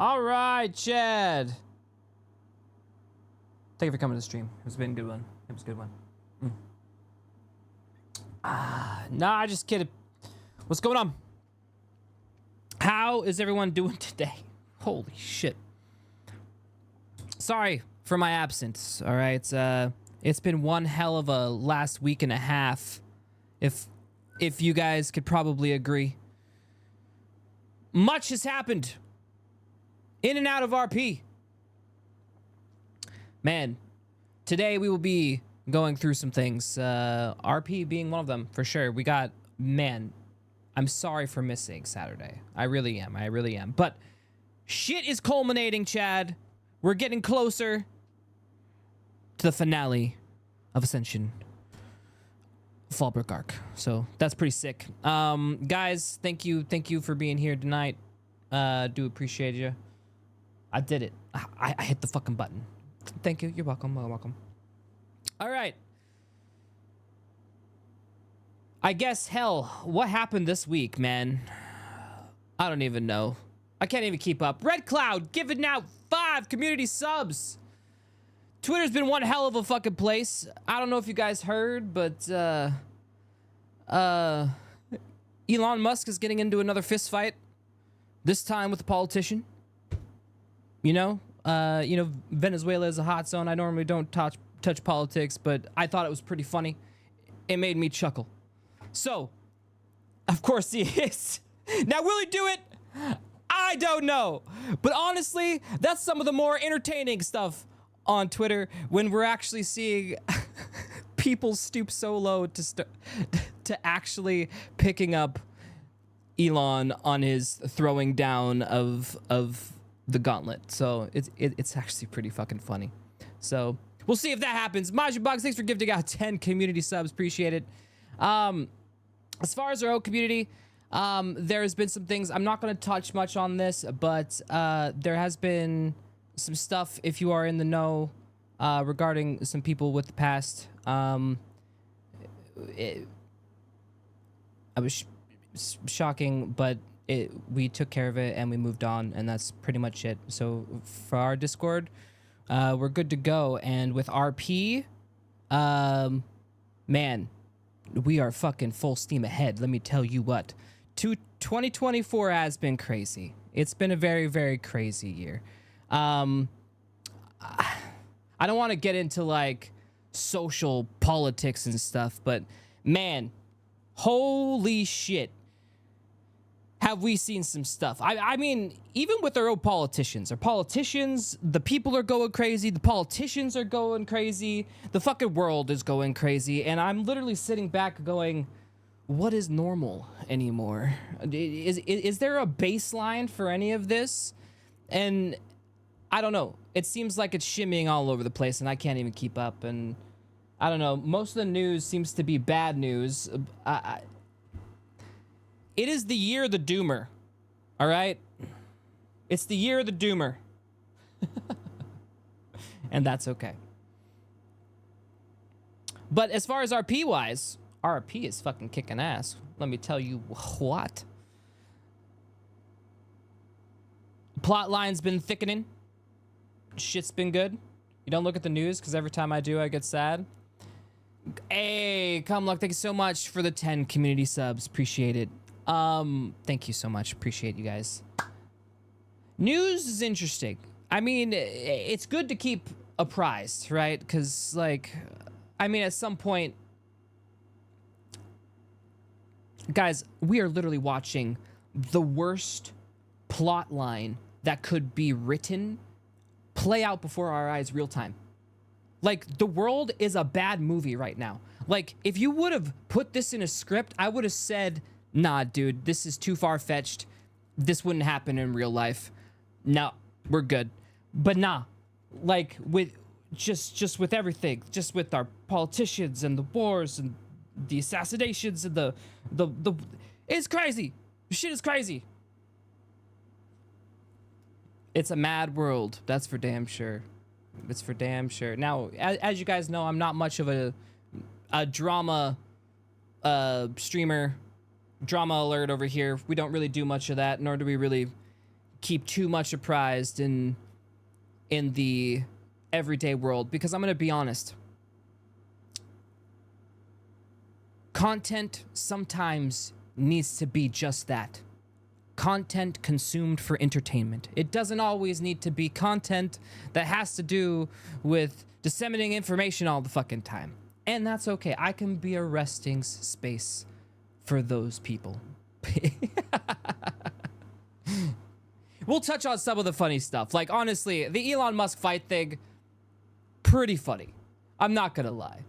All right, Chad. Thank you for coming to the stream. It's been a good one. It was a good one. Nah, just kidding. What's going on? How is everyone doing today? Holy shit. Sorry for my absence, all right? It's been one hell of a last week and a half, if you guys could probably agree. Much has happened in and out of RP. Man, today we will be going through some things, RP being one of them, for sure. We got, man, I'm sorry for missing Saturday. I really am. But shit is culminating, Chad. We're getting closer to the finale of Ascension Fallbrook Arc. So that's pretty sick. Guys, thank you for being here tonight. Do appreciate you. I did it. I hit the fucking button. Thank you. You're welcome. Welcome. All right. I guess, hell, what happened this week, man? I don't even know. I can't even keep up. Red Cloud giving out 5 community subs. Twitter's been one hell of a fucking place. I don't know if you guys heard, but Elon Musk is getting into another fist fight. This time with a politician. You know, Venezuela is a hot zone. I normally don't touch politics, but I thought it was pretty funny. It made me chuckle. So, of course he is. Now, will he do it? I don't know. But honestly, that's some of the more entertaining stuff on Twitter when we're actually seeing people stoop so low to actually picking up Elon on his throwing down of the gauntlet. So it's actually pretty fucking funny. So we'll see if that happens. Majin Bugs, thanks for gifting out 10 community subs. Appreciate it. As far as our own community, there's been some things. I'm not going to touch much on this, but there has been some stuff, if you are in the know, regarding some people with the past. It was shocking, but we took care of it and we moved on, and that's pretty much it. So for our Discord, we're good to go. And with RP, man, we are fucking full steam ahead. Let me tell you what. 2024 has been crazy. It's been a very, very crazy year. I don't want to get into like social politics and stuff, but man, holy shit. Have we seen some stuff? I mean, even with our own politicians, the people are going crazy, the politicians are going crazy, the fucking world is going crazy, and I'm literally sitting back going, what is normal anymore? Is there a baseline for any of this? And I don't know. It seems like it's shimmying all over the place, and I can't even keep up, and I don't know. Most of the news seems to be bad news. It is the year of the doomer, all right? It's the year of the doomer. And that's okay. But as far as RP-wise, RP is fucking kicking ass. Let me tell you what. Plot line's been thickening. Shit's been good. You don't look at the news, because every time I do, I get sad. Hey, Cumluck, thank you so much for the 10 community subs. Appreciate it. Thank you so much. Appreciate you guys. News is interesting. I mean, it's good to keep apprised, right? Because, like, I mean, at some point, guys, we are literally watching the worst plot line that could be written play out before our eyes real time. Like, the world is a bad movie right now. Like, if you would have put this in a script, I would have said, nah, dude, this is too far-fetched. This wouldn't happen in real life. No, we're good. But nah, like, with just with everything, just with our politicians and the wars and the assassinations and the it's crazy. Shit is crazy. It's a mad world. That's for damn sure. It's for damn sure. Now, as you guys know, I'm not much of a drama streamer. Drama alert over here. We don't really do much of that, nor do we really keep too much apprised in the everyday world, because I'm going to be honest. Content sometimes needs to be just that. Content consumed for entertainment. It doesn't always need to be content that has to do with disseminating information all the fucking time. And that's okay. I can be a resting space for those people. We'll touch on some of the funny stuff. Like, honestly, the Elon Musk fight thing, pretty funny. I'm not gonna lie.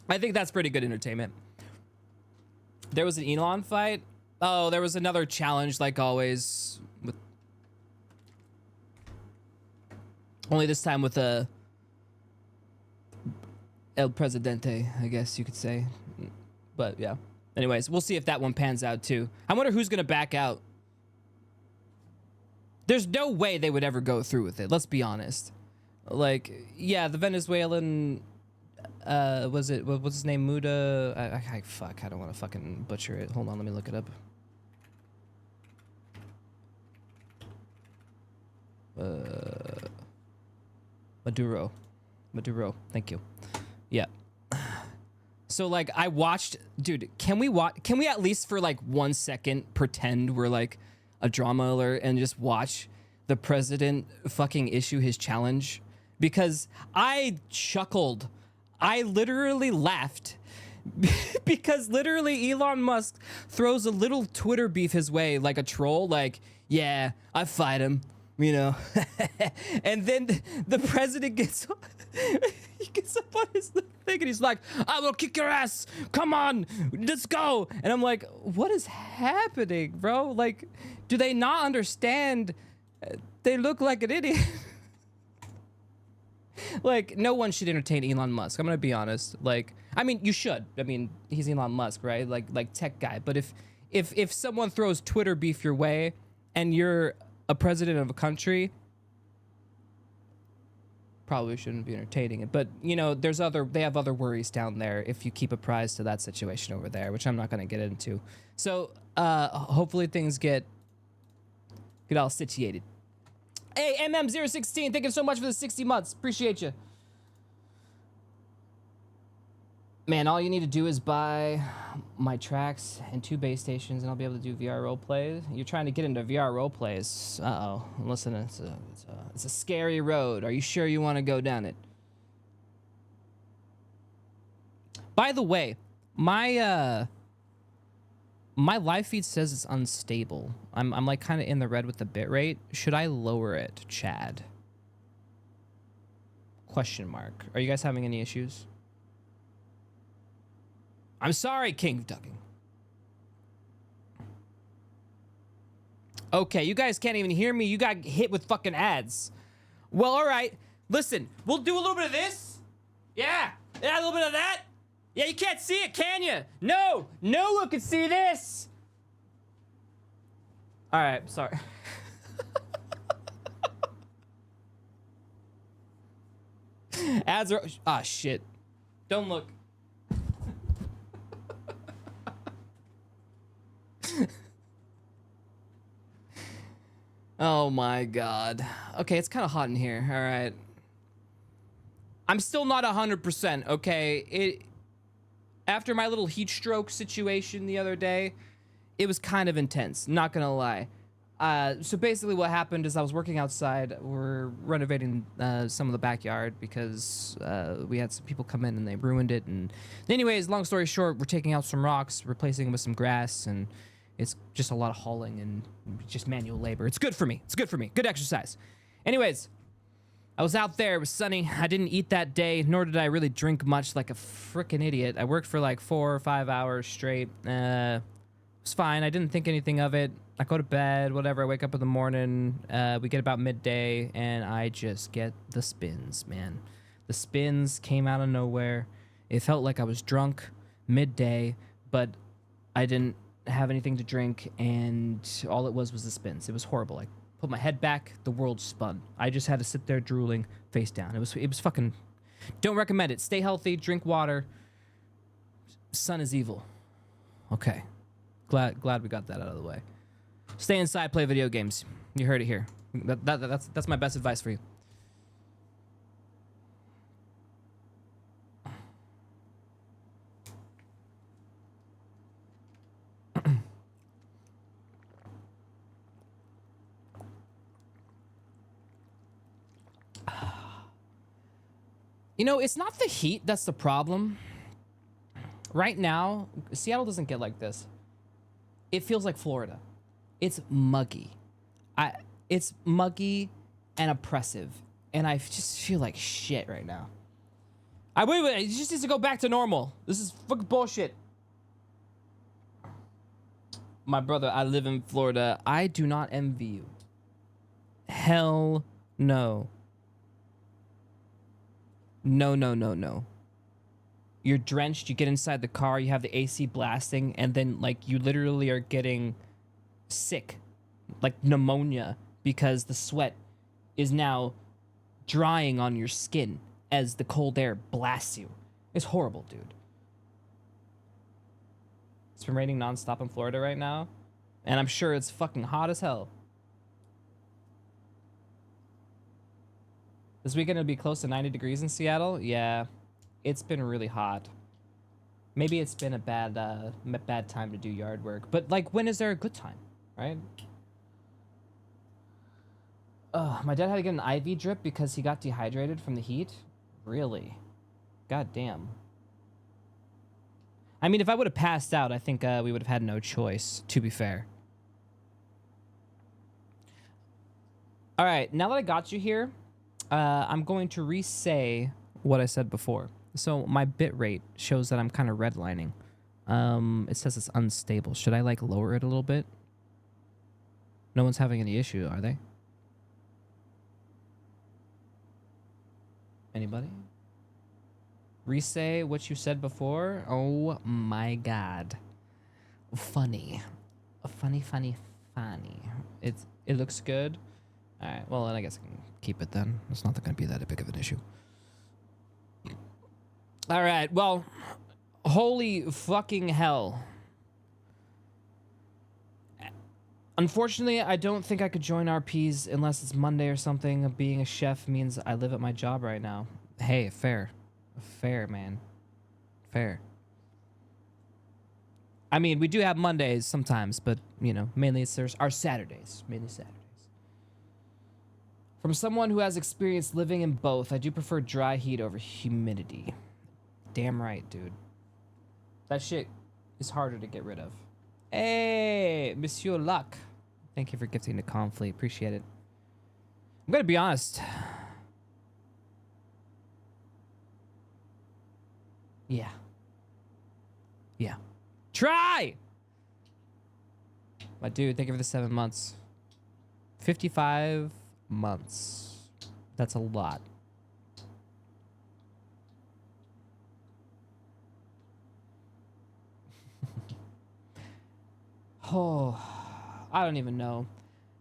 I think that's pretty good entertainment. There was an Elon fight. Oh, there was another challenge, like always. Only this time with a El Presidente, I guess you could say. But yeah. Anyways, we'll see if that one pans out too. I wonder who's gonna back out. There's no way they would ever go through with it. Let's be honest. Like, yeah, the Venezuelan, what's his name? Muda. Fuck. I don't want to fucking butcher it. Hold on, let me look it up. Maduro. Thank you. Yeah. So like I watched, dude, can we at least for like 1 second pretend we're like a drama alert and just watch the president fucking issue his challenge? Because I chuckled. I literally laughed because literally Elon Musk throws a little Twitter beef his way like a troll, like, yeah, I fight him, you know. And then the president gets he gets up on his thing and he's like, I will kick your ass. Come on, let's go. And I'm like, what is happening, bro? Like, do they not understand? They look like an idiot. Like, no one should entertain Elon Musk. I'm gonna be honest. Like, I mean, you should. I mean, he's Elon Musk, right? Like tech guy. But if someone throws Twitter beef your way and you're a president of a country, probably shouldn't be entertaining it. But you know, they have other worries down there if you keep apprised to that situation over there, which I'm not gonna get into. So hopefully things get all situated. Hey, MM016, thank you so much for the 60 months. Appreciate you. Man, all you need to do is buy my tracks and 2 base stations, and I'll be able to do VR role plays. You're trying to get into VR role plays. Uh-oh. Listen, it's a scary road. Are you sure you want to go down it? By the way, my live feed says it's unstable. I'm like kind of in the red with the bitrate. Should I lower it, Chad? Question mark. Are you guys having any issues? I'm sorry, King of Ducking. Okay, you guys can't even hear me. You got hit with fucking ads. Well, all right. Listen, we'll do a little bit of this. Yeah, a little bit of that. Yeah, you can't see it, can you? No one can see this. All right, sorry. Ads are, shit. Don't look. Oh my God. Okay, it's kind of hot in here. All right. I'm still not 100%, okay? After my little heat stroke situation the other day, it was kind of intense, not gonna lie. So basically what happened is I was working outside. We're renovating some of the backyard because we had some people come in and they ruined it. And anyways, long story short, we're taking out some rocks, replacing them with some grass, and it's just a lot of hauling and just manual labor. It's good for me. It's good for me. Good exercise. Anyways, I was out there. It was sunny. I didn't eat that day, nor did I really drink much like a freaking idiot. I worked for like 4 or 5 hours straight. It was fine. I didn't think anything of it. I go to bed, whatever. I wake up in the morning. We get about midday, and I just get the spins, man. The spins came out of nowhere. It felt like I was drunk midday, but I didn't have anything to drink, and all it was the spins. It was horrible. I put my head back, the world spun. I just had to sit there drooling face down. It was fucking... Don't recommend it. Stay healthy, drink water. Sun is evil. Okay. Glad we got that out of the way. Stay inside, play video games. You heard it here. That's my best advice for you. You know, it's not the heat that's the problem. Right now, Seattle doesn't get like this. It feels like Florida. It's muggy. It's muggy and oppressive. And I just feel like shit right now. Wait, it just needs to go back to normal. This is fucking bullshit. My brother, I live in Florida. I do not envy you. Hell no. No. You're drenched, you get inside the car, you have the AC blasting, and then, like, you literally are getting sick. Like pneumonia, because the sweat is now drying on your skin as the cold air blasts you. It's horrible, dude. It's been raining nonstop in Florida right now, and I'm sure it's fucking hot as hell. This weekend it'll be close to 90 degrees in Seattle. Yeah, it's been really hot. Maybe it's been a bad time to do yard work. But, like, when is there a good time, right? My dad had to get an IV drip because he got dehydrated from the heat. Really? God damn. I mean, if I would have passed out, I think we would have had no choice, to be fair. All right, now that I got you here, I'm going to re-say what I said before. So my bit rate shows that I'm kind of redlining. It says it's unstable. Should I, like, lower it a little bit? No one's having any issue, are they? Anybody? Re-say what you said before? Oh my god. Funny. Funny. It looks good. Alright, well, then I guess I can keep it then. It's not going to be that big of an issue. Alright, well, holy fucking hell. Unfortunately, I don't think I could join RPs unless it's Monday or something. Being a chef means I live at my job right now. Hey, fair. Fair, man. Fair. I mean, we do have Mondays sometimes, but, you know, mainly it's our Saturdays. Mainly Saturdays. From someone who has experience living in both, I do prefer dry heat over humidity. Damn right, dude. That shit is harder to get rid of. Hey, Monsieur Luck. Thank you for gifting the conflict. Appreciate it. I'm gonna be honest. Yeah. Try! My dude, thank you for the 7 months. 55 months. That's a lot. Oh, I don't even know.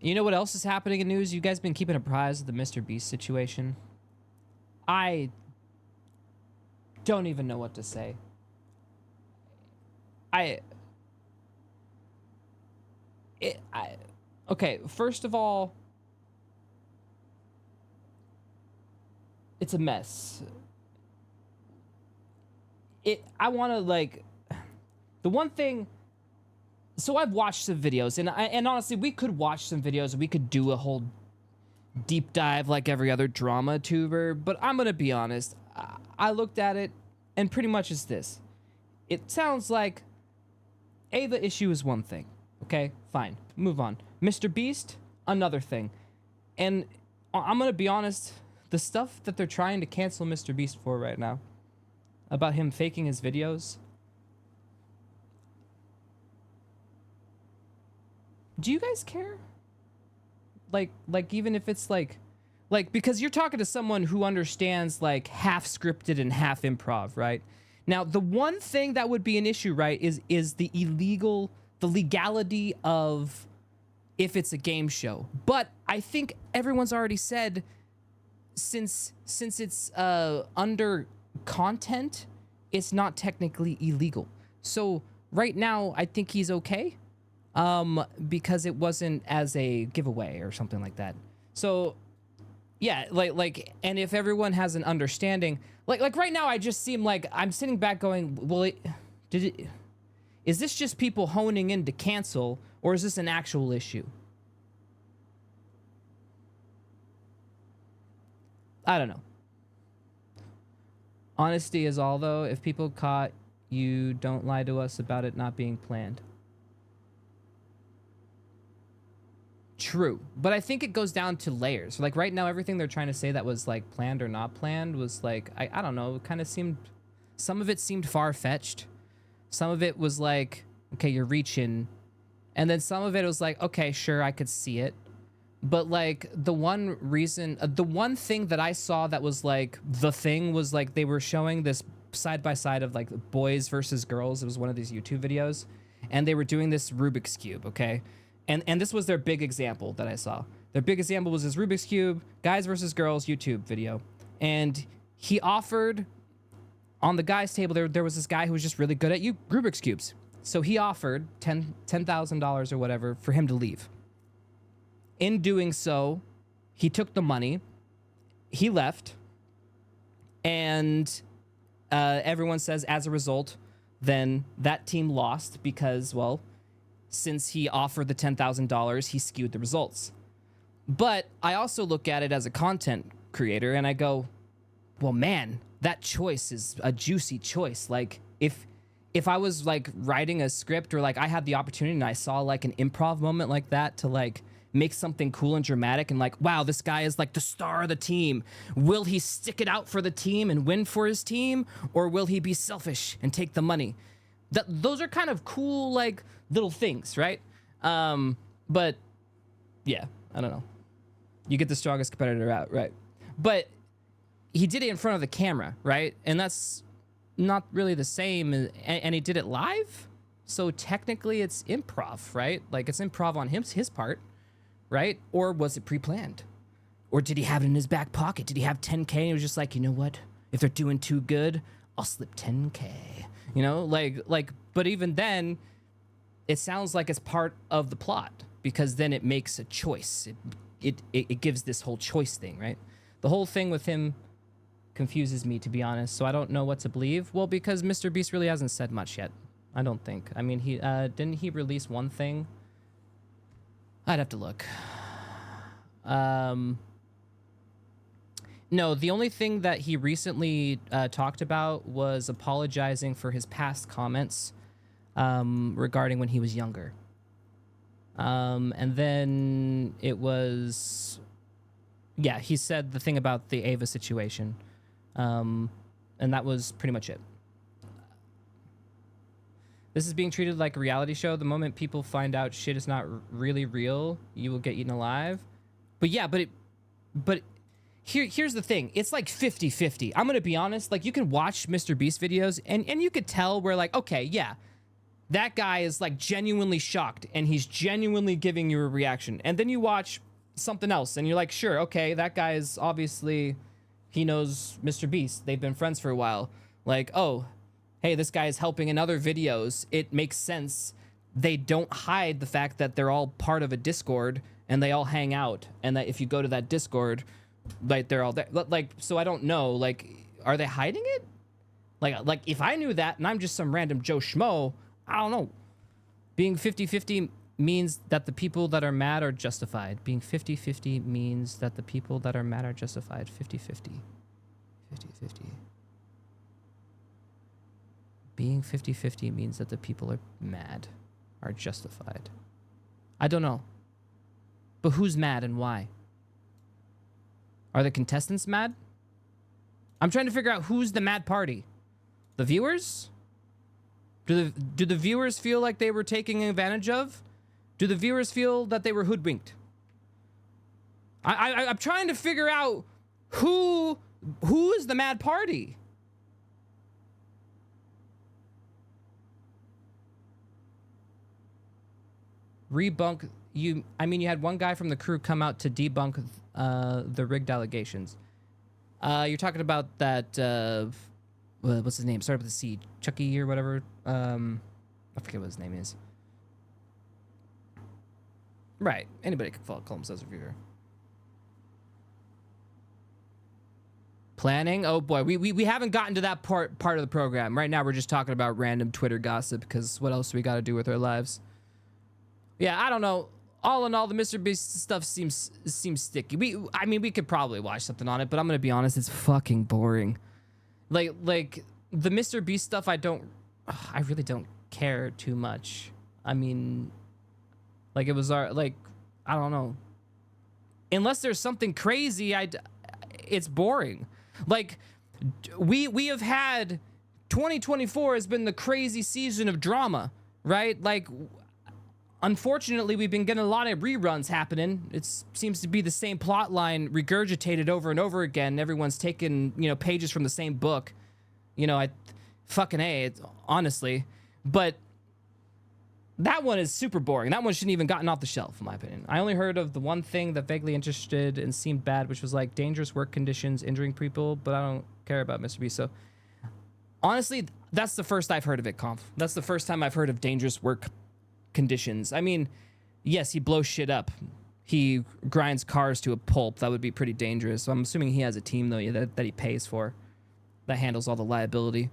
You know what else is happening in news? You guys been keeping apprised of the Mr. Beast situation? I don't even know what to say. Okay, first of all, it's a mess. I want to, like, the one thing. So I've watched some videos, and honestly, we could watch some videos. We could do a whole deep dive like every other drama tuber. But I'm gonna be honest. I looked at it, and pretty much it's this. It sounds like the issue is one thing. Okay, fine, move on. Mr. Beast, another thing. And I'm gonna be honest. The stuff that they're trying to cancel Mr. Beast for right now, about him faking his videos. Do you guys care? Like even if it's like, because you're talking to someone who understands, like, half scripted and half improv, right? Now, the one thing that would be an issue, right, is the legality of if it's a game show. But I think everyone's already said, since it's under content, it's not technically illegal. So right now I think he's okay, because it wasn't as a giveaway or something like that. So yeah, and if everyone has an understanding, like right now I just seem like I'm sitting back going, well, is this just people honing in to cancel, or is this an actual issue? I don't know. Honesty is all, though. If people caught you, don't lie to us about it not being planned. True, but I think it goes down to layers. Like right now, everything they're trying to say that was like planned or not planned was like, I don't know, it kind of seemed, some of it seemed far-fetched. Some of it was like, okay, you're reaching. And then some of it was like, okay, sure, I could see it. But like the one reason, the one thing that I saw that was like the thing was like they were showing this side by side of like boys versus girls. It was one of these YouTube videos, and they were doing this Rubik's Cube, okay? And this was their big example that I saw. Their big example was this Rubik's Cube, guys versus girls YouTube video. And he offered, on the guys' table, there was this guy who was just really good at Rubik's Cubes. So he offered $10,000 or whatever for him to leave. In doing so, he took the money, he left, and everyone says as a result, then that team lost because, well, since he offered the $10,000, he skewed the results. But I also look at it as a content creator and I go, well, man, that choice is a juicy choice. Like if I was like writing a script or like I had the opportunity and I saw like an improv moment like that to like make something cool and dramatic and like, wow, this guy is like the star of the team. Will he stick it out for the team and win for his team? Or will he be selfish and take the money? Those are kind of cool, like little things, right? But yeah, I don't know. You get the strongest competitor out, right? But he did it in front of the camera, right? And that's not really the same. And he did it live. So technically it's improv, right? Like it's improv on his part, right? Or was it pre-planned? Or did he have it in his back pocket? Did he have 10K and he was just like, you know what? If they're doing too good, I'll slip 10K. You know, like, but even then, it sounds like it's part of the plot because then it makes a choice. It gives this whole choice thing, right? The whole thing with him confuses me, to be honest. So I don't know what to believe. Well, because Mr. Beast really hasn't said much yet. I don't think. I mean, he didn't he release one thing? I'd have to look. No, the only thing that he recently talked about was apologizing for his past comments regarding when he was younger. And then it was, yeah, he said the thing about the Ava situation. And that was pretty much it. This is being treated like a reality show. The moment people find out shit is not really real, you will get eaten alive. But yeah, but here's the thing. It's like 50-50. I'm going to be honest. Like, you can watch Mr. Beast videos and you could tell where, like, okay, yeah, that guy is, like, genuinely shocked and he's genuinely giving you a reaction. And then you watch something else and you're like, sure, okay, that guy is obviously, he knows Mr. Beast. They've been friends for a while. Like, oh, hey, this guy is helping in other videos. It makes sense. They don't hide the fact that they're all part of a Discord and they all hang out. And that if you go to that Discord, like, they're all there. Like, so I don't know, like, are they hiding it? Like if I knew that and I'm just some random Joe Schmo, I don't know. Being 50-50 means that the people that are mad are justified. Being 50-50 means that the people that are mad are justified. 50-50. 50-50. Being 50-50 means that the people are mad are justified. I don't know. But who's mad and why? Are the contestants mad? I'm trying to figure out who's the mad party. The viewers? Do the viewers feel like they were taken advantage of? Do the viewers feel that they were hoodwinked? I'm trying to figure out who is the mad party. Rebunk you. I mean, you had one guy from the crew come out to debunk the rigged allegations. You're talking about that. What's his name? Started with a C. Chucky or whatever. I I forget what his name is. Right. Anybody could call themselves a reviewer. Planning? Oh boy, we haven't gotten to that part of the program. Right now we're just talking about random Twitter gossip because what else do we got to do with our lives? Yeah, I don't know. All in all, the Mr. Beast stuff seems sticky. I mean, we could probably watch something on it, but I'm gonna be honest, it's fucking boring. Like the Mr. Beast stuff, I really don't care too much. I mean, like it was I don't know. Unless there's something crazy, it's boring. Like we have had 2024 has been the crazy season of drama, right? Like unfortunately, we've been getting a lot of reruns happening. It seems to be the same plot line regurgitated over and over again. Everyone's taking, pages from the same book. Honestly. But that one is super boring. That one shouldn't even gotten off the shelf, in my opinion. I only heard of the one thing that vaguely interested and seemed bad, which was like dangerous work conditions, injuring people, but I don't care about Mr. Beast. So honestly, that's the first I've heard of it, Conf. That's the first time I've heard of dangerous work conditions. I mean, yes, he blows shit up. He grinds cars to a pulp. That would be pretty dangerous. So I'm assuming he has a team, though, that he pays for, that handles all the liability.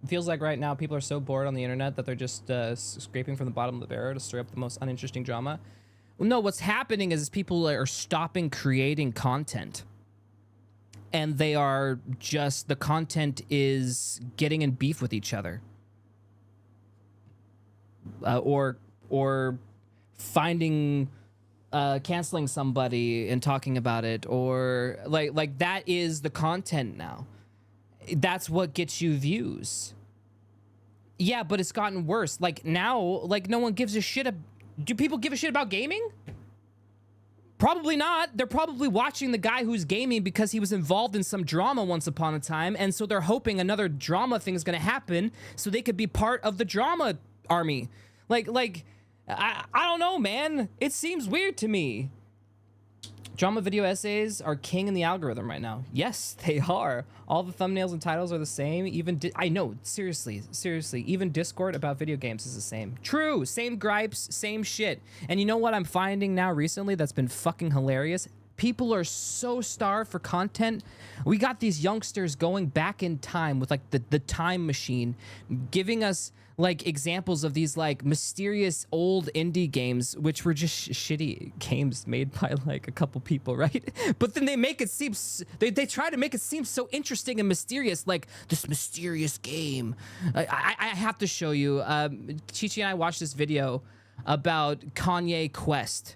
Feels like right now people are so bored on the internet that they're just scraping from the bottom of the barrel to stir up the most uninteresting drama. Well, no, what's happening is people are stopping creating content. And they are just, the content is getting in beef with each other. Or finding, canceling somebody and talking about it. Or like that is the content now. That's what gets you views. Yeah, but it's gotten worse. Like now, like no one gives a shit. Do people give a shit about gaming? Probably not. They're probably watching the guy who's gaming because he was involved in some drama once upon a time, and so they're hoping another drama thing is going to happen so they could be part of the drama army. Like I don't know, man. It seems weird to me. Drama video essays are king in the algorithm right now. Yes, they are. All the thumbnails and titles are the same. Even I know, seriously. Even Discord about video games is the same. True, same gripes, same shit. And you know what I'm finding now recently that's been fucking hilarious? People are so starved for content. We got these youngsters going back in time with like the time machine, giving us like examples of these like mysterious old indie games, which were just shitty games made by like a couple people, right? But then they make it seem, they try to make it seem so interesting and mysterious, like this mysterious game. I have to show you. Chichi and I watched this video about Kanye Quest.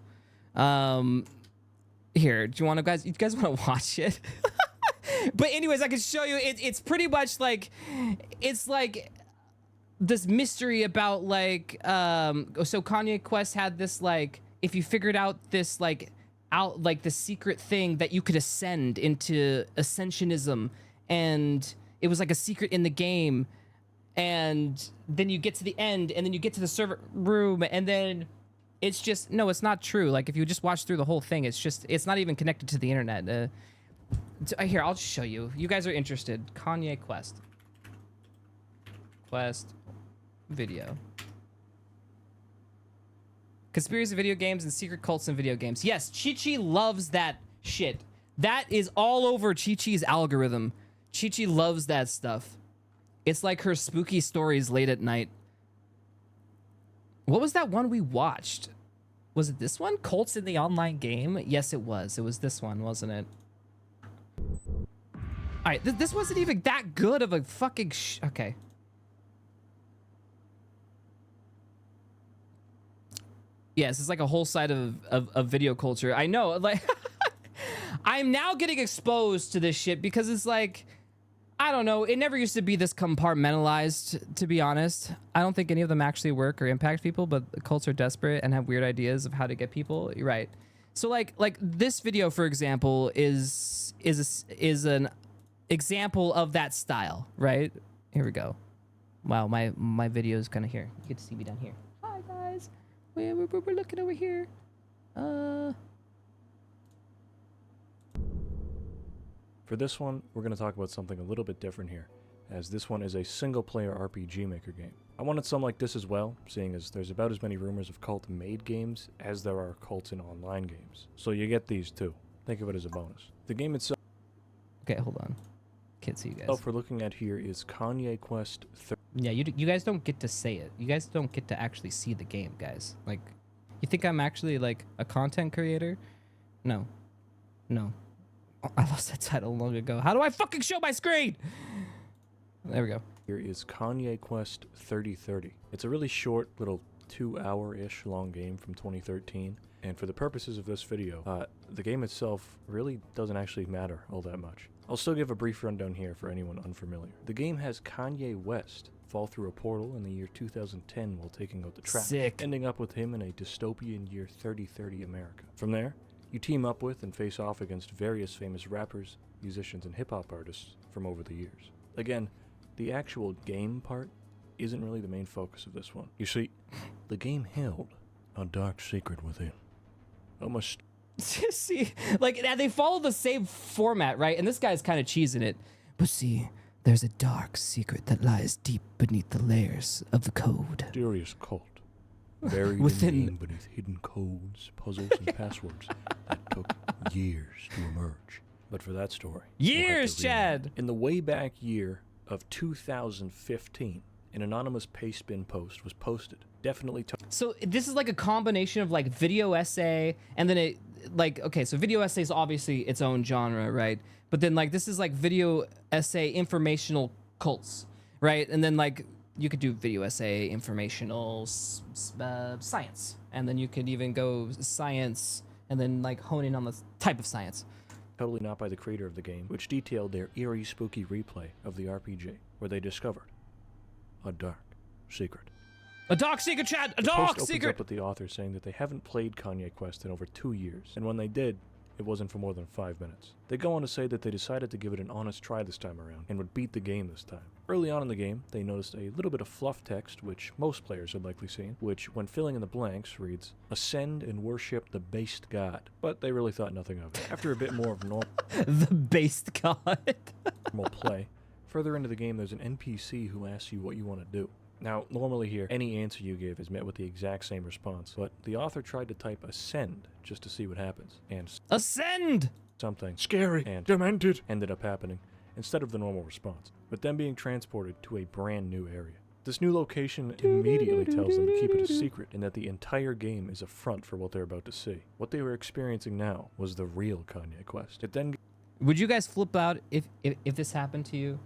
Here, do you want to guys? You guys want to watch it? But anyways, I can show you. It's pretty much like, it's like this mystery about like so Kanye Quest had this like, if you figured out this like the secret thing that you could ascend into ascensionism, and it was like a secret in the game, and then you get to the end, and then you get to the server room, and then it's just, no, it's not true. Like if you just watch through the whole thing, it's not even connected to the internet. Here, I'll just show you. You guys are interested. Kanye Quest video. Conspiracy video games and secret cults in video games. Yes, Chi-Chi loves that shit. That is all over Chi-Chi's algorithm. Chi-Chi loves that stuff. It's like her spooky stories late at night. What was that one we watched? Was it this one? Cults in the online game? Yes, it was. It was this one, wasn't it? All right, this wasn't even that good of a fucking okay. Yes, it's like a whole side of video culture. I know, like, I'm now getting exposed to this shit because it's like, I don't know, it never used to be this compartmentalized, to be honest. I don't think any of them actually work or impact people, but cults are desperate and have weird ideas of how to get people. You're right. So like this video, for example, is an example of that style, right? Here we go. Wow, my video is kind of here. You get to see me down here. Hi guys. We're looking over here. For this one, we're going to talk about something a little bit different here, as this one is a single-player RPG Maker game. I wanted some like this as well, seeing as there's about as many rumors of cult-made games as there are cults in online games. So you get these too. Think of it as a bonus. The game itself, Okay, hold on. Can't see you guys. we're looking at here is Kanye Quest 30. Yeah, you guys don't get to say it. You guys don't get to actually see the game, guys. Like, you think I'm actually like a content creator? No. No. Oh, I lost that title long ago. How do I fucking show my screen? There we go. Here is Kanye Quest 3030. It's a really short little 2-hour-ish long game from 2013. And for the purposes of this video, the game itself really doesn't actually matter all that much. I'll still give a brief rundown here for anyone unfamiliar. The game has Kanye West fall through a portal in the year 2010 while taking out the trap, Sick. ending up with him in a dystopian year 3030 America. From there, you team up with and face off against various famous rappers, musicians, and hip-hop artists from over the years. Again, the actual game part isn't really the main focus of this one. You see, the game held a dark secret within. Almost See, like they follow the same format, right? And this guy's kind of cheesing it. But see, there's a dark secret that lies deep beneath the layers of the code. mysterious cult, buried Within- in the game beneath hidden codes, puzzles, and passwords that took years to emerge. But for that story, we'll have to Years, rewind. Chad. In the way back year of 2015, an anonymous Pastebin post was posted, definitely So this is like a combination of like video essay and then it like, okay, so video essay is obviously its own genre, right? But then like this is like video essay informational cults, right? And then like you could do video essay informational science, and then you could even go science and then like hone in on the type of science. totally not by the creator of the game, which detailed their eerie, spooky replay of the RPG, where they discovered a dark secret. A dark secret, Chad. A The post dark opens secret. up with the author saying that they haven't played Kanye Quest in over 2 years, and when they did, it wasn't for more than 5 minutes. They go on to say that they decided to give it an honest try this time around, and would beat the game this time. Early on in the game, they noticed a little bit of fluff text, which most players had likely seen, which, when filling in the blanks, reads, "Ascend and worship the based god." But they really thought nothing of it. After a bit more of The based god. normal play, further into the game there's an NPC who asks you what you want to do. Now, normally here, any answer you give is met with the exact same response, but the author tried to type ascend just to see what happens, and Ascend. something scary and demented ended up happening instead of the normal response, with them being transported to a brand new area. This new location immediately tells them to keep it a secret and that the entire game is a front for what they're about to see. What they were experiencing now was the real Kanye Quest. It then Would you guys flip out if this happened to you?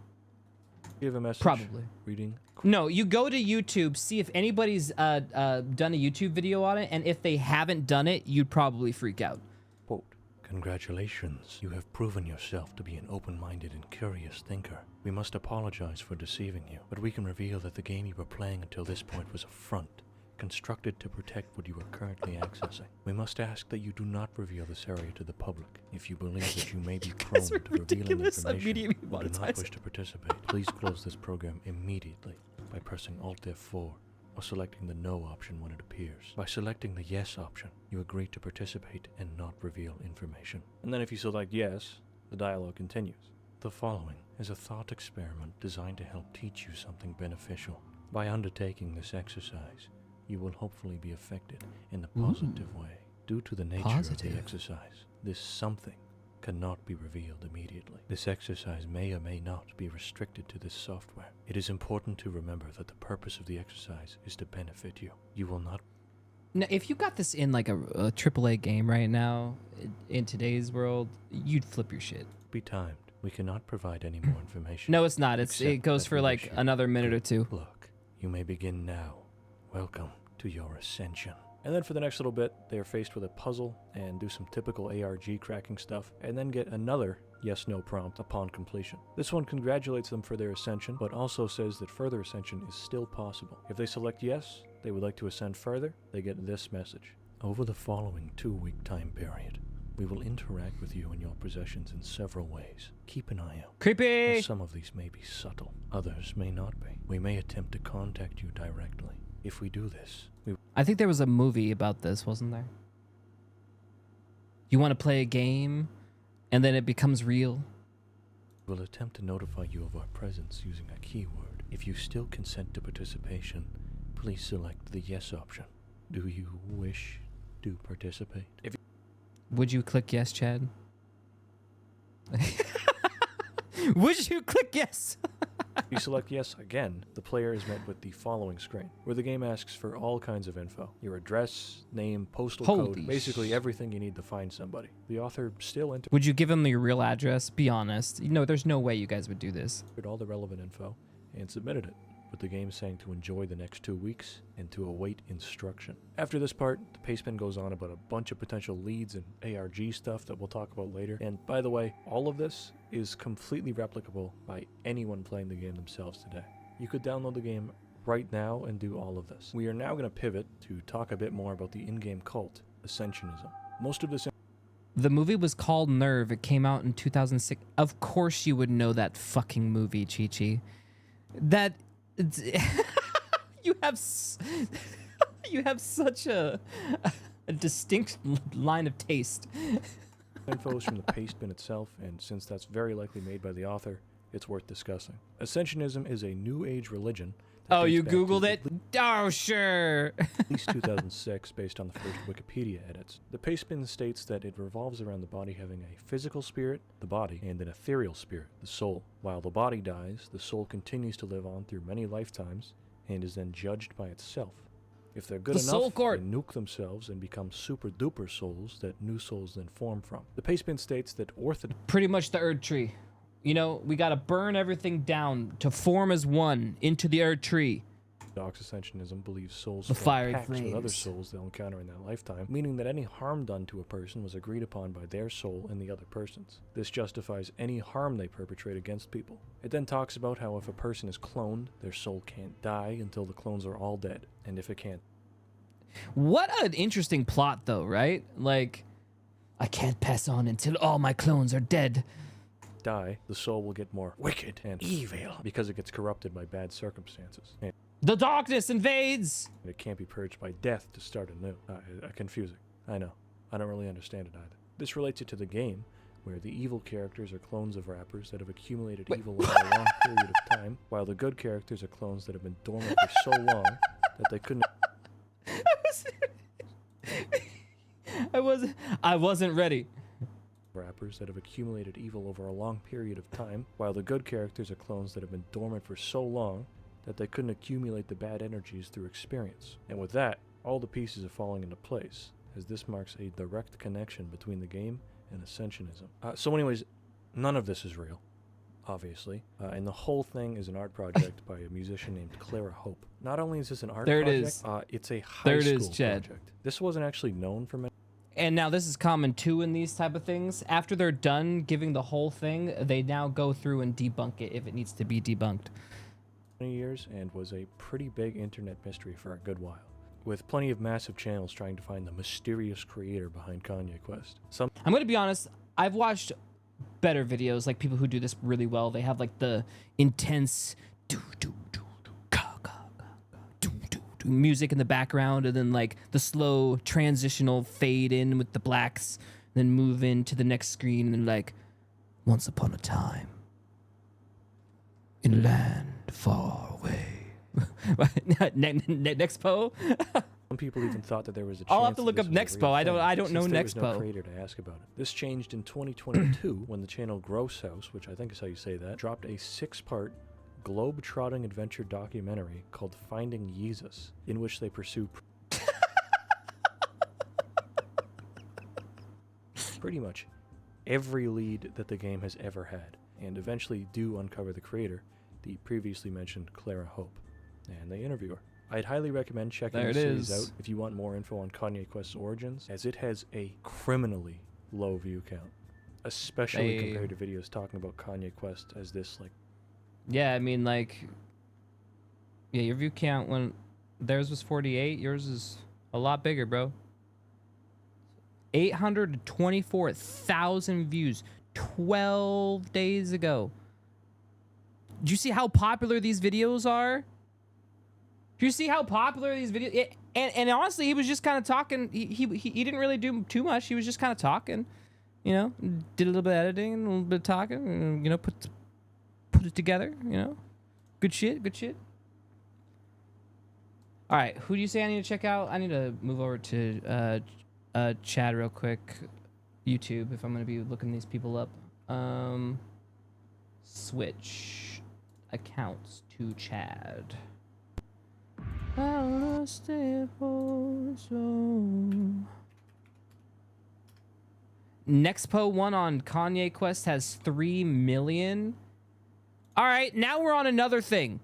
gave a message Probably. reading, No, you go to YouTube, see if anybody's done a YouTube video on it, and if they haven't done it, you'd probably freak out. quote, "Congratulations, you have proven yourself to be an open-minded and curious thinker. We must apologize for deceiving you, but we can reveal that the game you were playing until this point was a front, constructed to protect what you are currently accessing. We must ask that you do not reveal this area to the public. If you believe that you may be prone to are revealing ridiculous. I'm information immediately or do not monetized. wish to participate, please close this program immediately by pressing Alt F4 or selecting the No option when it appears. By selecting the Yes option, you agree to participate and not reveal information." And then if you select Yes, the dialogue continues. "The following is a thought experiment designed to help teach you something beneficial. By undertaking this exercise, you will hopefully be affected in a positive way. Due to the nature of Positive. the exercise, this something cannot be revealed immediately. This exercise may or may not be restricted to this software. It is important to remember that the purpose of the exercise is to benefit you. You will not Now, if you got this in like a AAA game right now, in today's world, you'd flip your shit. be timed. We cannot provide any more information. No, it's not. It Except goes that for we like wish you another minute or two. Look, you may begin now. Welcome to your ascension." And then for the next little bit, they are faced with a puzzle and do some typical ARG cracking stuff, and then get another yes-no prompt upon completion. This one congratulates them for their ascension, but also says that further ascension is still possible. If they select yes, they would like to ascend further, they get this message. "Over the following 2-week time period, we will interact with you and your possessions in several ways. Keep an eye out. Creepy. Some of these may be subtle, others may not be. We may attempt to contact you directly. If we do this, we I think there was a movie about this, wasn't there? You want to play a game, and then it becomes real, We'll attempt to notify you of our presence using a keyword. If you still consent to participation, please select the yes option. Do you wish to participate? If Would you click yes, Chad? Would you click yes? you select yes again, the player is met with the following screen, where the game asks for all kinds of info. Your address, name, postal Holy code, basically everything you need to find somebody. The author still entered Would you give him your real address? Be honest. No, there's no way you guys would do this. all the relevant info and submitted it, with the game saying to enjoy the next 2 weeks and to await instruction. After this part, the pastebin goes on about a bunch of potential leads and ARG stuff that we'll talk about later. And by the way, all of this is completely replicable by anyone playing the game themselves today. You could download the game right now and do all of this. We are now going to pivot to talk a bit more about the in-game cult, Ascensionism. Most of this The movie was called Nerve. It came out in 2006. Of course you would know that fucking movie, Chi-Chi. That... you have you have such a distinct line of taste. info is from the pastebin itself, and since that's very likely made by the author, it's worth discussing. Ascensionism is a New Age religion. that Oh, dates you back to Googled at it? Oh, sure. least 2006, based on the first Wikipedia edits. The pastebin states that it revolves around the body having a physical spirit, the body, and an ethereal spirit, the soul. While the body dies, the soul continues to live on through many lifetimes and is then judged by itself. If they're good The soul enough, court. they nuke themselves and become super-duper souls that new souls then form from. The pastebin states that Orthodox Pretty much the Erd Tree. You know, we gotta burn everything down to form as one into the Erd Tree. Ascensionism believes souls The form fiery pacts with other flames. souls they'll encounter in their lifetime, meaning that any harm done to a person was agreed upon by their soul and the other person's. This justifies any harm they perpetrate against people. It then talks about how if a person is cloned, their soul can't die until the clones are all dead, and if it can't What an interesting plot, though, right? Like, I can't pass on until all my clones are dead. die, the soul will get more wicked and evil because it gets corrupted by bad circumstances. And The darkness invades! it can't be purged by death to start anew. Confusing. I know. I don't really understand it either. This relates it to the game, where the evil characters are clones of rappers that have accumulated evil over a long period of time, while the good characters are clones that have been dormant for so long that they couldn't I wasn't ready. rappers that have accumulated evil over a long period of time, while the good characters are clones that have been dormant for so long that they couldn't accumulate the bad energies through experience. And with that, all the pieces are falling into place, as this marks a direct connection between the game and Ascensionism. So anyways, none of this is real, obviously, and the whole thing is an art project by a musician named Clara Hope. Not only is this an art There it project, is. It's a high There it school is, Chad. project. This wasn't actually known for many And now this is common too in these type of things. After they're done giving the whole thing, they now go through and debunk it if it needs to be debunked. years and was a pretty big internet mystery for a good while, with plenty of massive channels trying to find the mysterious creator behind Kanye Quest. Some I'm gonna be honest, I've watched better videos, like people who do this really well. They have like the intense music in the background, and then like the slow transitional fade in with the blacks, then move into the next screen, and then like, once upon a time, in a land far away. Next po. people even thought that there was a chance I'll have to that look this up was a Nexpo. real I thing, don't know since there was no Nexpo. creator to ask about it. This changed in 2022 when the channel Gross House, which I think is how you say that, dropped a 6-part globe-trotting adventure documentary called Finding Yeezus, in which they pursue pretty much every lead that the game has ever had, and eventually do uncover the creator, the previously mentioned Clara Hope, and they interview her. I'd highly recommend checking There the it series is. out if you want more info on Kanye Quest's origins, as it has a criminally low view count, especially They- compared to videos talking about Kanye Quest as this like Yeah, I mean, like, yeah, your view count when theirs was 48, yours is a lot bigger, bro. 824,000 views 12 days ago. Do you see how popular these videos are? Do you see how popular these videos? And honestly, he was just kind of talking. He didn't really do too much. He was just kind of talking. You know, did a little bit of editing, a little bit of talking, and, you know, put it together. You know, good shit. Good shit. All right, who do you say I need to check out? I need to move over to Chad real quick. YouTube, if I'm gonna be looking these people up. Switch accounts to Chad. Nexpo one on Kanye Quest has 3 million. All right, now we're on another thing.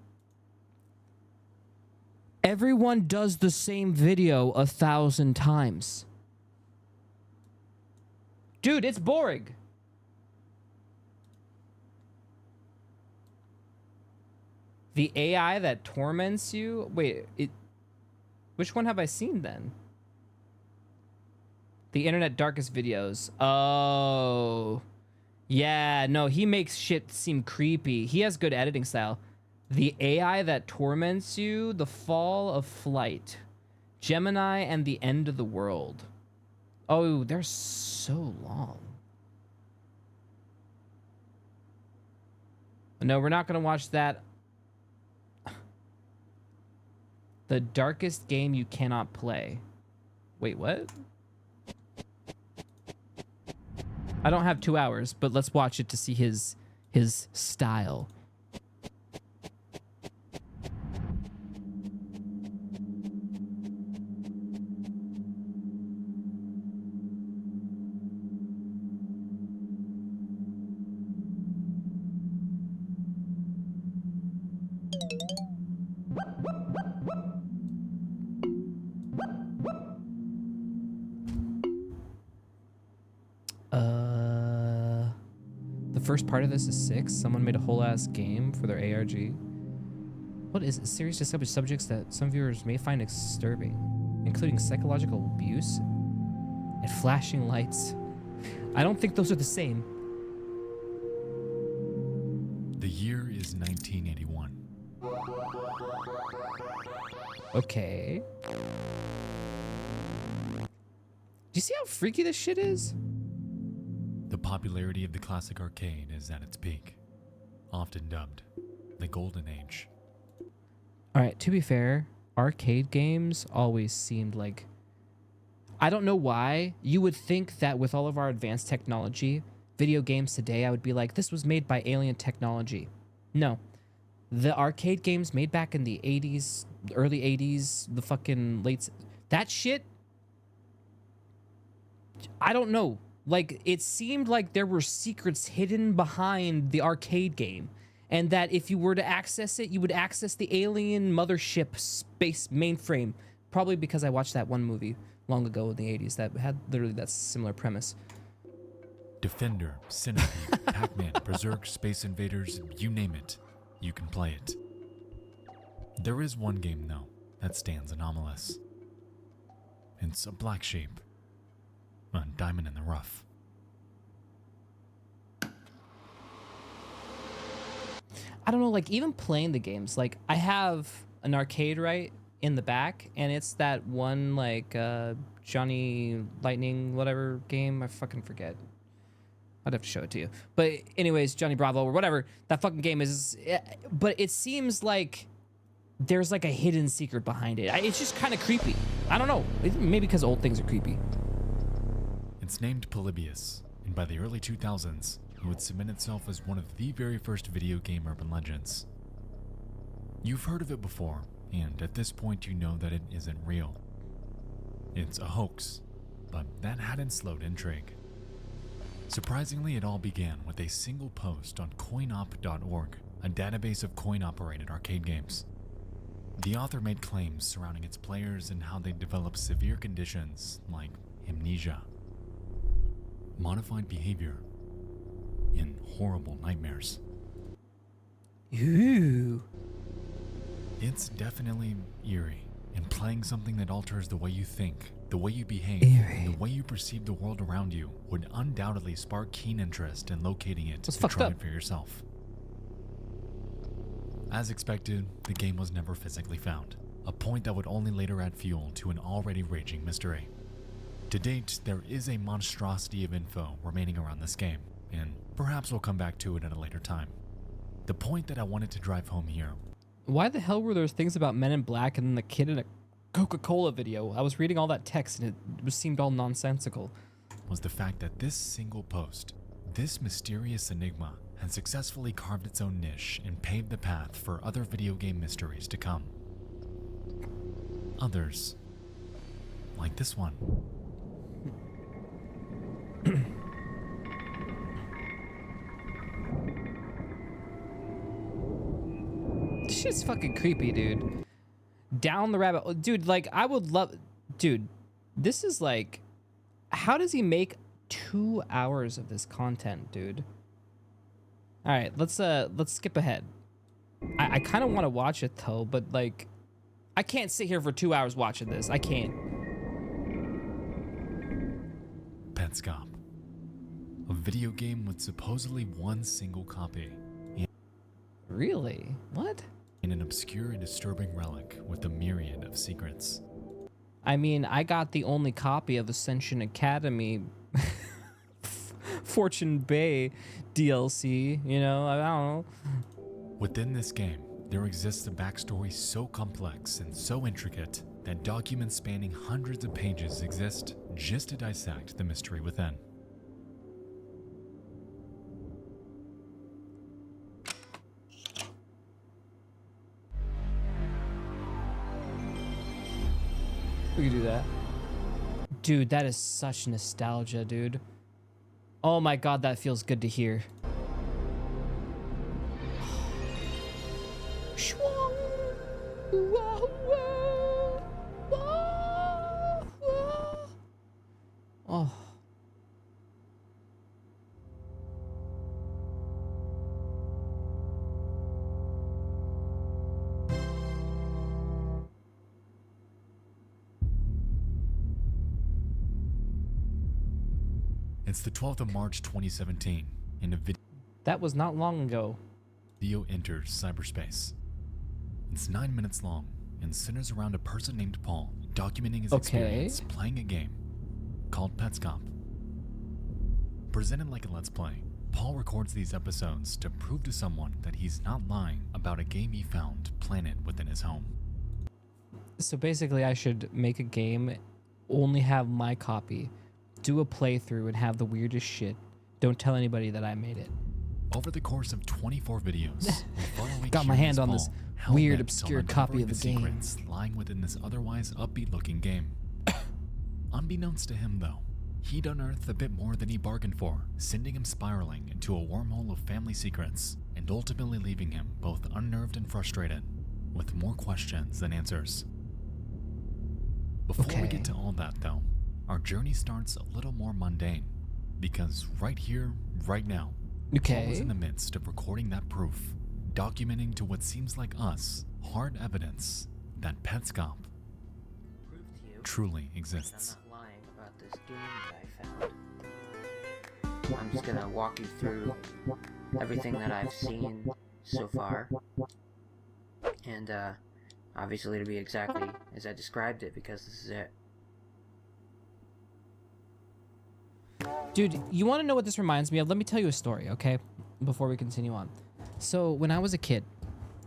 Everyone does the same video 1,000 times. Dude, it's boring. The AI that torments you? Wait, which one have I seen then? The internet darkest videos. Oh. Yeah, no, he makes shit seem creepy. He has good editing style. The AI that torments you, the fall of flight, Gemini and the end of the world. Oh, they're so long. No, we're not gonna watch that. The darkest game you cannot play. Wait, what? I don't have 2 hours, but let's watch it to see his style. The first part of this is 6. Someone made a whole ass game for their ARG. What is it? Series to establish subjects that some viewers may find disturbing, including psychological abuse and flashing lights. I don't think those are the same. The year is 1981. Okay. Do you see how freaky this shit is? The popularity of the classic arcade is at its peak, often dubbed the Golden Age. All right, to be fair, arcade games always seemed like... I don't know why. You would think that with all of our advanced technology, video games today, I would be like, this was made by alien technology. No. The arcade games made back in the 80s, early 80s, the fucking late... That shit... I don't know. Like, it seemed like there were secrets hidden behind the arcade game. And that if you were to access it, you would access the alien mothership space mainframe. Probably because I watched that one movie long ago in the 80s that had literally that similar premise. Defender, Centipede, Pac-Man, Berserk, Space Invaders, you name it, you can play it. There is one game, though, that stands anomalous. It's a black sheep. A diamond in the rough. I don't know, like, even playing the games, like, I have an arcade, right, in the back, and it's that one, like, Johnny Lightning whatever game, I fucking forget. I'd have to show it to you. But anyways, Johnny Bravo or whatever, that fucking game is, but it seems like there's, like, a hidden secret behind it. It's just kind of creepy. I don't know, maybe because old things are creepy. It's named Polybius, and by the early 2000s, it would cement itself as one of the very first video game urban legends. You've heard of it before, and at this point you know that it isn't real. It's a hoax, but that hadn't slowed intrigue. Surprisingly, it all began with a single post on coinop.org, a database of coin-operated arcade games. The author made claims surrounding its players and how they develop severe conditions like amnesia, modified behavior, and horrible nightmares. Ooh. It's definitely eerie, and playing something that alters the way you think, the way you behave, and the way you perceive the world around you would undoubtedly spark keen interest in locating it That's to fucked try up. it for yourself. As expected, the game was never physically found, a point that would only later add fuel to an already raging mystery. To date, there is a monstrosity of info remaining around this game, and perhaps we'll come back to it at a later time. The point that I wanted to drive home here. Why the hell were there things about Men in Black and then the kid in a Coca-Cola video? I was reading all that text and it seemed all nonsensical. Was the fact that this single post, this mysterious enigma, had successfully carved its own niche and paved the path for other video game mysteries to come. Others, like this one. This shit's fucking creepy, dude. Down the rabbit, dude. Like, I would love, dude. This is like, how does he make 2 hours of this content, dude? All right, let's skip ahead. I kind of want to watch it though, but like, I can't sit here for 2 hours watching this. I can't. Petscop, a video game with supposedly one single copy. Really? What? In an obscure and disturbing relic with a myriad of secrets. I mean, I got the only copy of Ascension Academy Fortune Bay DLC, you know, I don't know. Within this game, there exists a backstory so complex and so intricate that documents spanning hundreds of pages exist just to dissect the mystery within. We could do that. Dude, that is such nostalgia, dude. Oh my god, that feels good to hear. Oh. It's the 12th of March 2017, and a That was not long ago. video enters cyberspace. It's 9 minutes long and centers around a person named Paul documenting his experience playing a game called Petscop. Presented like a Let's Play, Paul records these episodes to prove to someone that he's not lying about a game he found planted within his home. So basically, I should make a game, only have my copy, do a playthrough, and have the weirdest shit. Don't tell anybody that I made it. Over the course of 24 videos, we follow a Got my curious hand on this Paul, weird, hell-bent obscure on copy of uncovering the game. secrets lying within this otherwise upbeat-looking game. Unbeknownst to him, though, he'd unearthed a bit more than he bargained for, sending him spiraling into a wormhole of family secrets, and ultimately leaving him both unnerved and frustrated, with more questions than answers. Before we get to all that, though, our journey starts a little more mundane, because right here, right now, Paul was in the midst of recording that proof, documenting to what seems like us hard evidence that Petscop truly exists. I'm not lying about this game that I found. I'm just gonna walk you through everything that I've seen so far, and obviously to be exactly as I described it, because this is it. Dude, you want to know what this reminds me of? Let me tell you a story, okay? Before we continue on. So, when I was a kid,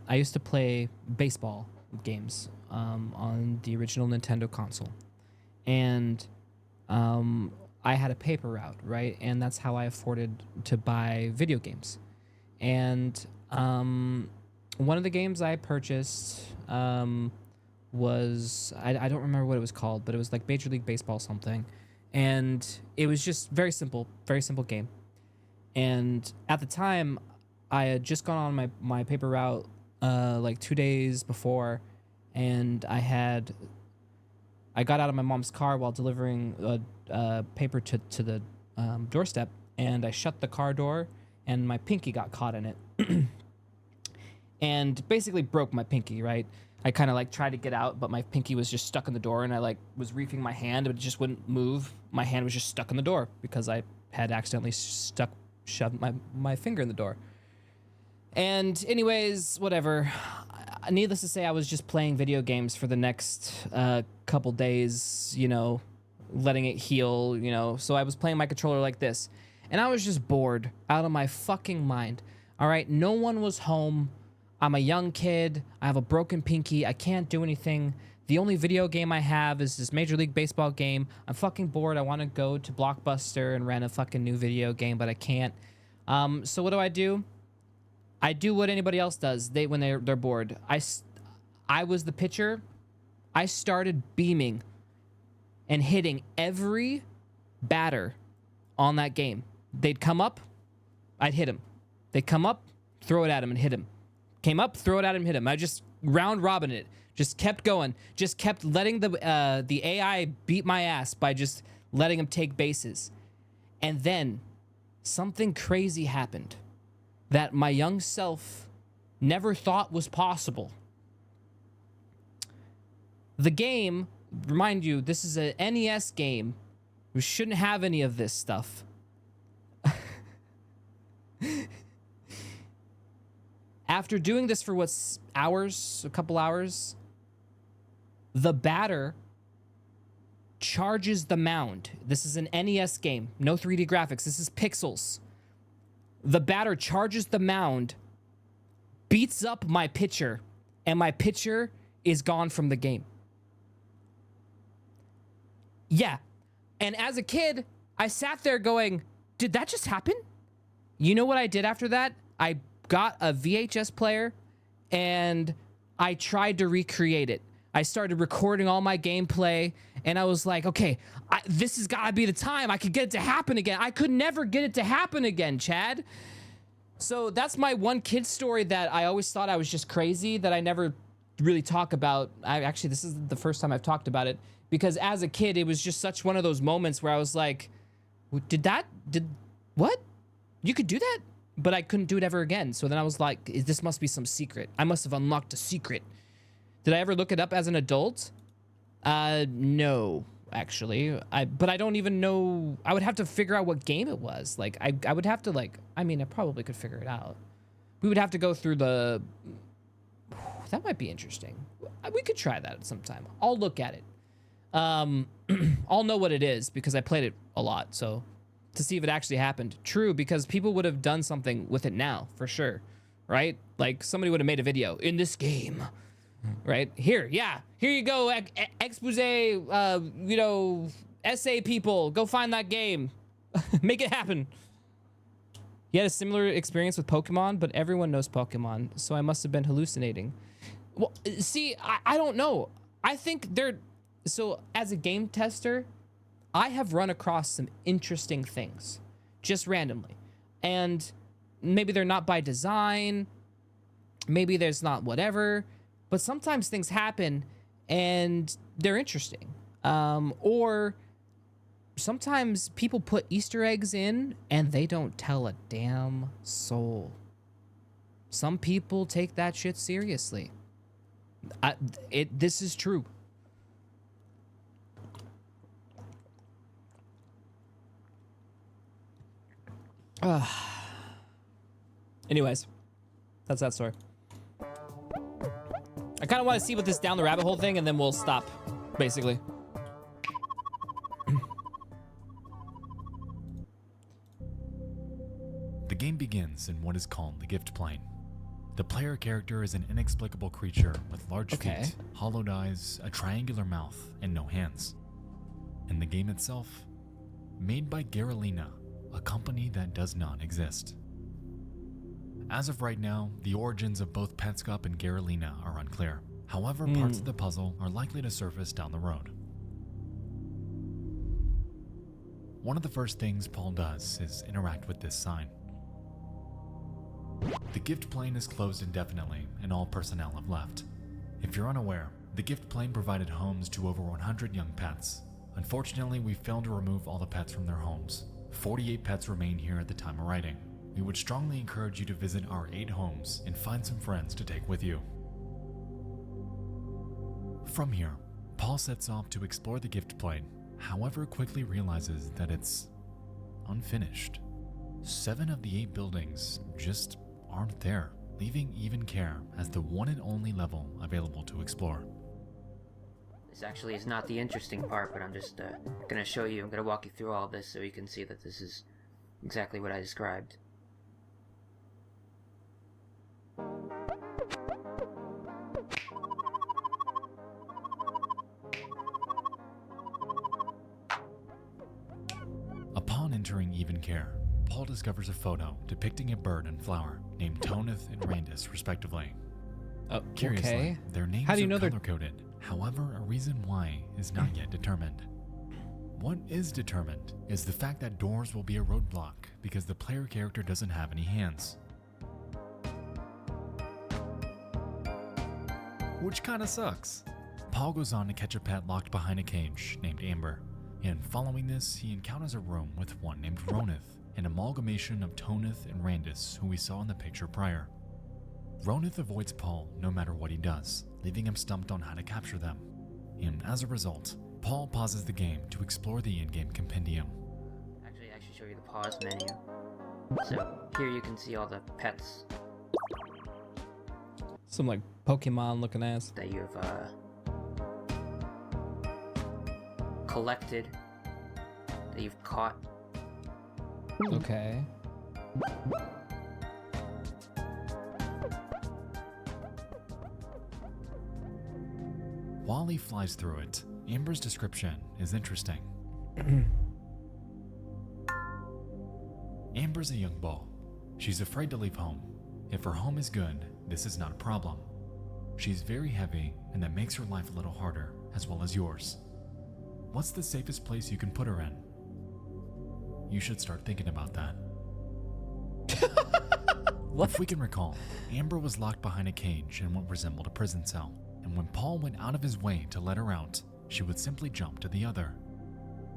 I used to play baseball games on the original Nintendo console. And I had a paper route, right? And that's how I afforded to buy video games. And one of the games I purchased was, I don't remember what it was called, but it was like Major League Baseball something. And it was just very simple game. And at the time, I had just gone on my paper route like 2 days before, and I got out of my mom's car while delivering paper to the doorstep, and I shut the car door, and my pinky got caught in it. And basically broke my pinky, right? I kind of like tried to get out, but my pinky was just stuck in the door, and I like was reefing my hand, but it just wouldn't move. My hand was just stuck in the door because I had accidentally shoved my finger in the door. And anyways, whatever. Needless to say, I was just playing video games for the next couple days, you know, letting it heal, you know. So I was playing my controller like this, and I was just bored out of my fucking mind. All right, no one was home. I'm a young kid. I have a broken pinky. I can't do anything. The only video game I have is this Major League Baseball game. I'm fucking bored. I want to go to Blockbuster and rent a fucking new video game, but I can't. So what do? I do what anybody else does. When they're bored. I was the pitcher. I started beaming and hitting every batter on that game. They'd come up, I'd hit him. They'd come up, throw it at him and hit him. Came up, throw it at him, hit him. I just round robin it. Just kept going. Just kept letting the AI beat my ass by just letting him take bases. And then something crazy happened that my young self never thought was possible. The game, remind you, this is an NES game. We shouldn't have any of this stuff. After doing this for hours, a couple hours, the batter charges the mound. This is an NES game, no 3D graphics. This is pixels. The batter charges the mound, beats up my pitcher, and my pitcher is gone from the game. Yeah. And as a kid, I sat there going, did that just happen? You know what I did after that? I got a VHS player and I tried to recreate it. I started recording all my gameplay and I was like, okay, this has got to be the time I could get it to happen again. I could never get it to happen again, Chad. So that's my one kid story that I always thought I was just crazy, that I never really talk about. Actually, this is the first time I've talked about it, because as a kid, it was just such one of those moments where I was like, what? You could do that? But I couldn't do it ever again. So then I was like, this must be some secret. I must have unlocked a secret. Did I ever look it up as an adult? No, actually. But I don't even know. I would have to figure out what game it was. Like, I would have to, like, I mean, I probably could figure it out. We would have to go through the... That might be interesting. We could try that sometime. I'll look at it. I'll know what it is because I played it a lot. So to see if it actually happened. True, because people would have done something with it now, for sure. Right? Like, somebody would have made a video in this game. Right? Here you go, expose, essay people. Go find that game. Make it happen. You had a similar experience with Pokemon, but everyone knows Pokemon, so I must have been hallucinating. Well, see, I don't know. I think so as a game tester, I have run across some interesting things, just randomly. And maybe they're not by design, maybe there's not whatever, but sometimes things happen and they're interesting. Or sometimes people put Easter eggs in and they don't tell a damn soul. Some people take that shit seriously. This is true. Anyways, that's that story. I kind of want to see what this down the rabbit hole thing, and then we'll stop, basically. The game begins in what is called the gift plane. The player character is an inexplicable creature with large feet, hollowed eyes, a triangular mouth, and no hands. And the game itself, made by Garalina, a company that does not exist. As of right now, the origins of both Petscup and Garalina are unclear. However, parts of the puzzle are likely to surface down the road. One of the first things Paul does is interact with this sign. The gift plane is closed indefinitely, and all personnel have left. If you're unaware, the gift plane provided homes to over 100 young pets. Unfortunately, we failed to remove all the pets from their homes. 48 pets remain here at the time of writing. We would strongly encourage you to visit our 8 homes and find some friends to take with you. From here, Paul sets off to explore the gift plane, however quickly realizes that it's unfinished. 7 of the 8 buildings just aren't there, leaving Even Care as the one and only level available to explore. This actually is not the interesting part, but I'm just gonna show you, I'm gonna walk you through all of this so you can see that this is exactly what I described. Upon entering Even Care, Paul discovers a photo depicting a bird and flower named Toneth and Randus, respectively. Curiously, Okay. their names How do you are know they're- color-coded. However, a reason why is not yet determined. What is determined is the fact that doors will be a roadblock because the player character doesn't have any hands. Which kinda sucks. Paul goes on to catch a pet locked behind a cage named Amber, and following this, he encounters a room with one named Ronith, an amalgamation of Toneth and Randus, who we saw in the picture prior. Ronith avoids Paul no matter what he does, leaving him stumped on how to capture them. And as a result, Paul pauses the game to explore the in-game compendium. Actually, I should show you the pause menu. So here you can see all the pets Some like Pokemon looking ass. that you've collected, that you've caught. Okay. While he flies through it, Amber's description is interesting. Amber's a young beau. She's afraid to leave home. If her home is good, this is not a problem. She's very heavy, and that makes her life a little harder, as well as yours. What's the safest place you can put her in? You should start thinking about that. If we can recall, Amber was locked behind a cage in what resembled a prison cell, and when Paul went out of his way to let her out, she would simply jump to the other.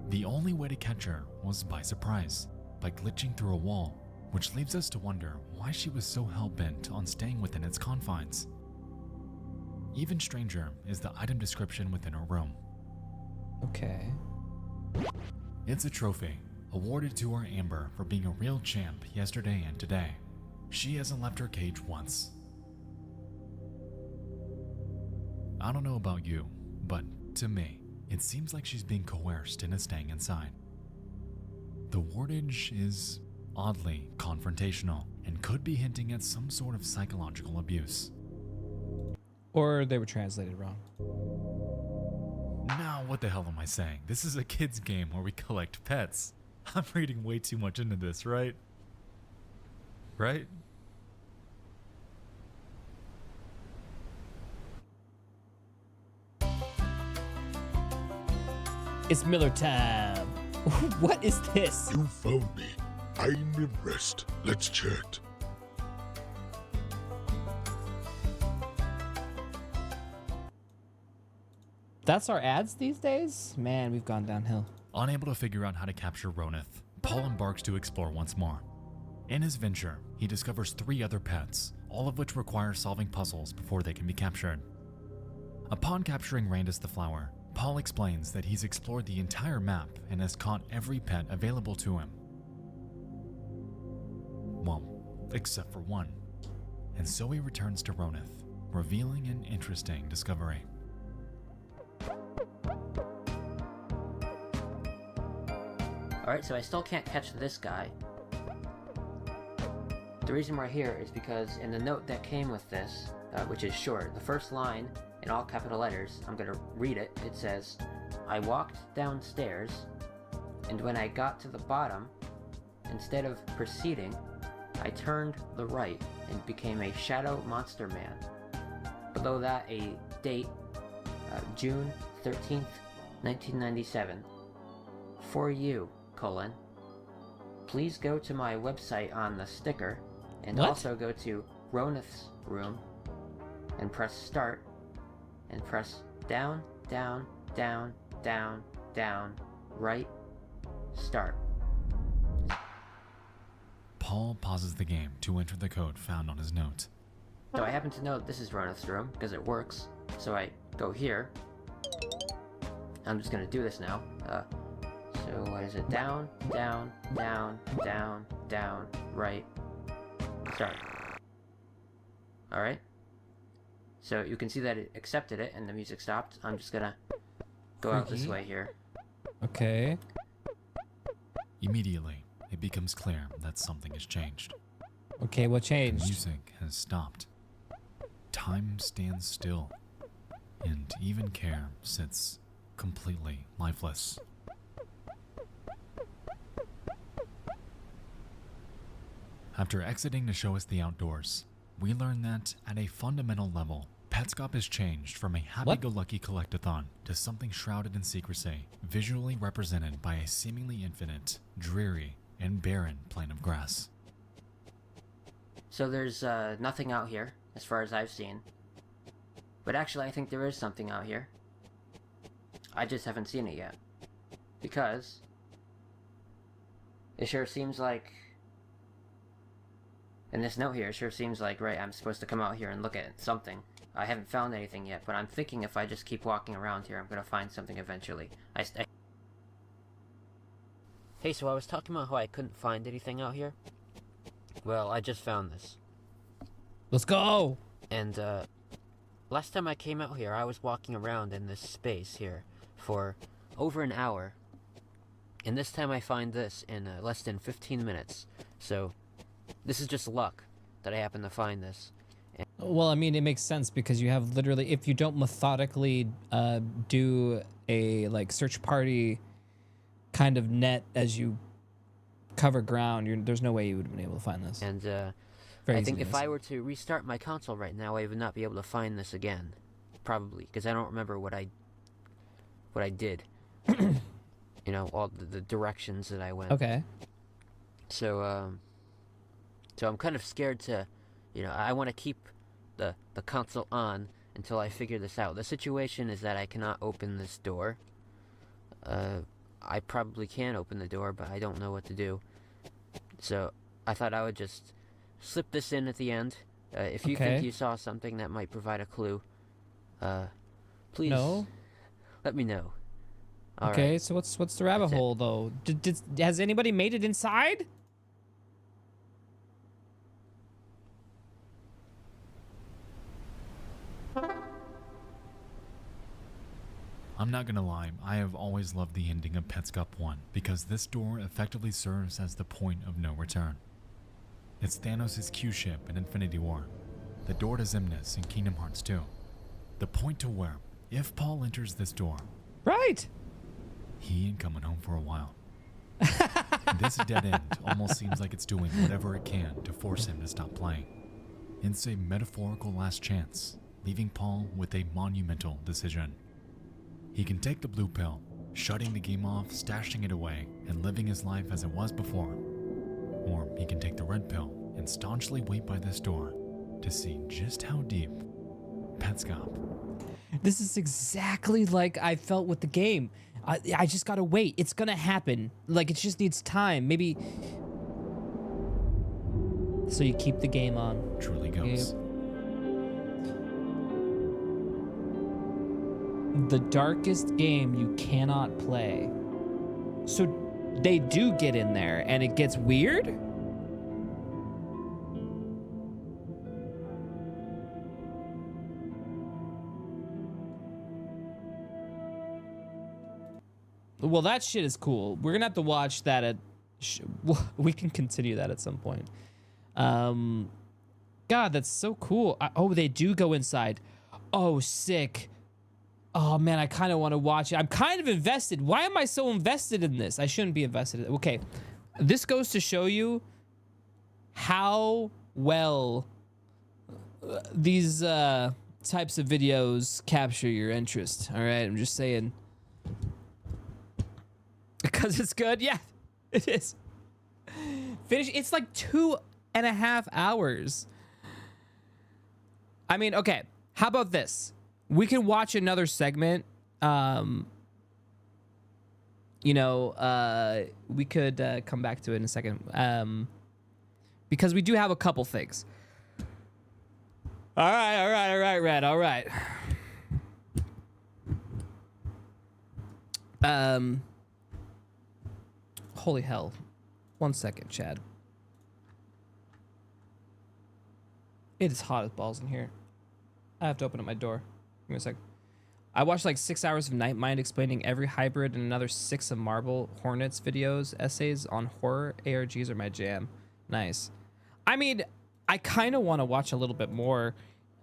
The only way to catch her was by surprise, by glitching through a wall, which leaves us to wonder why she was so hell-bent on staying within its confines. Even stranger is the item description within her room. Okay. It's a trophy, awarded to our Amber for being a real champ yesterday and today. She hasn't left her cage once. I don't know about you, but to me, it seems like she's being coerced into staying inside. The wardage is oddly confrontational and could be hinting at some sort of psychological abuse. Or they were translated wrong. Now, what the hell am I saying? This is a kid's game where we collect pets. I'm reading way too much into this, right? Right? It's Miller time. What is this? You found me. I'm impressed. Let's chat. That's our ads these days? Man, we've gone downhill. Unable to figure out how to capture Ronith, Paul embarks to explore once more. In his venture, he discovers 3 other pets, all of which require solving puzzles before they can be captured. Upon capturing Randus the flower, Paul explains that he's explored the entire map and has caught every pet available to him. Well, except for one. And so he returns to Ronith, revealing an interesting discovery. Alright, so I still can't catch this guy. The reason we're here is because in the note that came with this, which is short, the first line in all capital letters, I'm gonna read it. It says, I walked downstairs, and when I got to the bottom, instead of proceeding, I turned the right and became a shadow monster man. Below that, a date, June 13th, 1997. For you, : please go to my website on the sticker, and What? also go to Ronith's room, and press start, and press down, down, down, down, down, right, start. Paul pauses the game to enter the code found on his note. So I happen to know that this is Ronith's room, because it works, so I go here. I'm just gonna do this now. So what is it? Down, down, down, down, down, right, start. Alright. So you can see that it accepted it and the music stopped. I'm just gonna go out this Creaky. way here. Okay. Immediately, it becomes clear that something has changed. Okay, what The changed? music has stopped. Time stands still, and even Care sits completely lifeless. After exiting to show us the outdoors, we learn that at a fundamental level, Petscop has changed from a happy-go-lucky collectathon to something shrouded in secrecy, visually represented by a seemingly infinite, dreary, and barren plain of grass. So there's nothing out here, as far as I've seen. But actually, I think there is something out here. I just haven't seen it yet. Because it sure seems like, in this note here, it sure seems like, right, I'm supposed to come out here and look at something. I haven't found anything yet, but I'm thinking if I just keep walking around here, I'm gonna find something eventually. Hey, so I was talking about how I couldn't find anything out here. Well, I just found this. Let's go. And, last time I came out here, I was walking around in this space here for over an hour. And this time I find this in less than 15 minutes. So, this is just luck that I happen to find this. Well, I mean, it makes sense because you have literally, if you don't methodically do a like search party kind of net as you cover ground, there's no way you would have been able to find this. And, Very I think easy if to I were to restart my console right now, I would not be able to find this again. Probably, because I don't remember what I did. You know, all the directions that I went. Okay. So, so I'm kind of scared to, you know, I want to keep the console on until I figure this out. The situation is that I cannot open this door. I probably can open the door, but I don't know what to do. So, I thought I would just slip this in at the end. If you think Okay. you saw something that might provide a clue, please No. let me know. All Okay. right. So what's the rabbit That's it. hole though? Has anybody made it inside? I'm not gonna lie, I have always loved the ending of Petscop 1 because this door effectively serves as the point of no return. It's Thanos' Q-ship in Infinity War, the door to Xemnas in Kingdom Hearts 2, the point to where, if Paul enters this door, Right. he ain't coming home for a while. This dead end almost seems like it's doing whatever it can to force him to stop playing. It's a metaphorical last chance, leaving Paul with a monumental decision. He can take the blue pill, shutting the game off, stashing it away, and living his life as it was before. Or he can take the red pill and staunchly wait by this door to see just how deep Petscop. This is exactly like I felt with the game. I just gotta wait. It's gonna happen. Like, it just needs time. Maybe. So you keep the game on. Truly goes. The darkest game you cannot play. So they do get in there and it gets weird? Well, that shit is cool. We're gonna have to watch that at. We can continue that at some point. God, that's so cool. Oh, they do go inside. Oh, sick. Oh man, I kind of want to watch it. I'm kind of invested. Why am I so invested in this? I shouldn't be invested. Okay, this goes to show you how well these types of videos capture your interest. All right, I'm just saying. Because it's good? Yeah, it is. Finish. It's like 2.5 hours. I mean, okay. How about this? We can watch another segment. We could come back to it in a second. Because we do have a couple things. All right, Red. All right. Holy hell. 1 second, Chad. It is hot as balls in here. I have to open up my door. Give me a sec. I watched like 6 hours of Nightmind explaining every hybrid and another 6 of Marble Hornets videos, essays on horror. ARGs are my jam. Nice. I mean, I kind of want to watch a little bit more,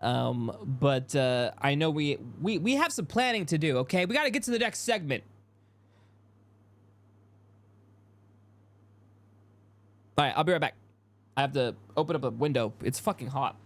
but I know we have some planning to do. Okay, we got to get to the next segment. All right, I'll be right back. I have to open up a window. It's fucking hot.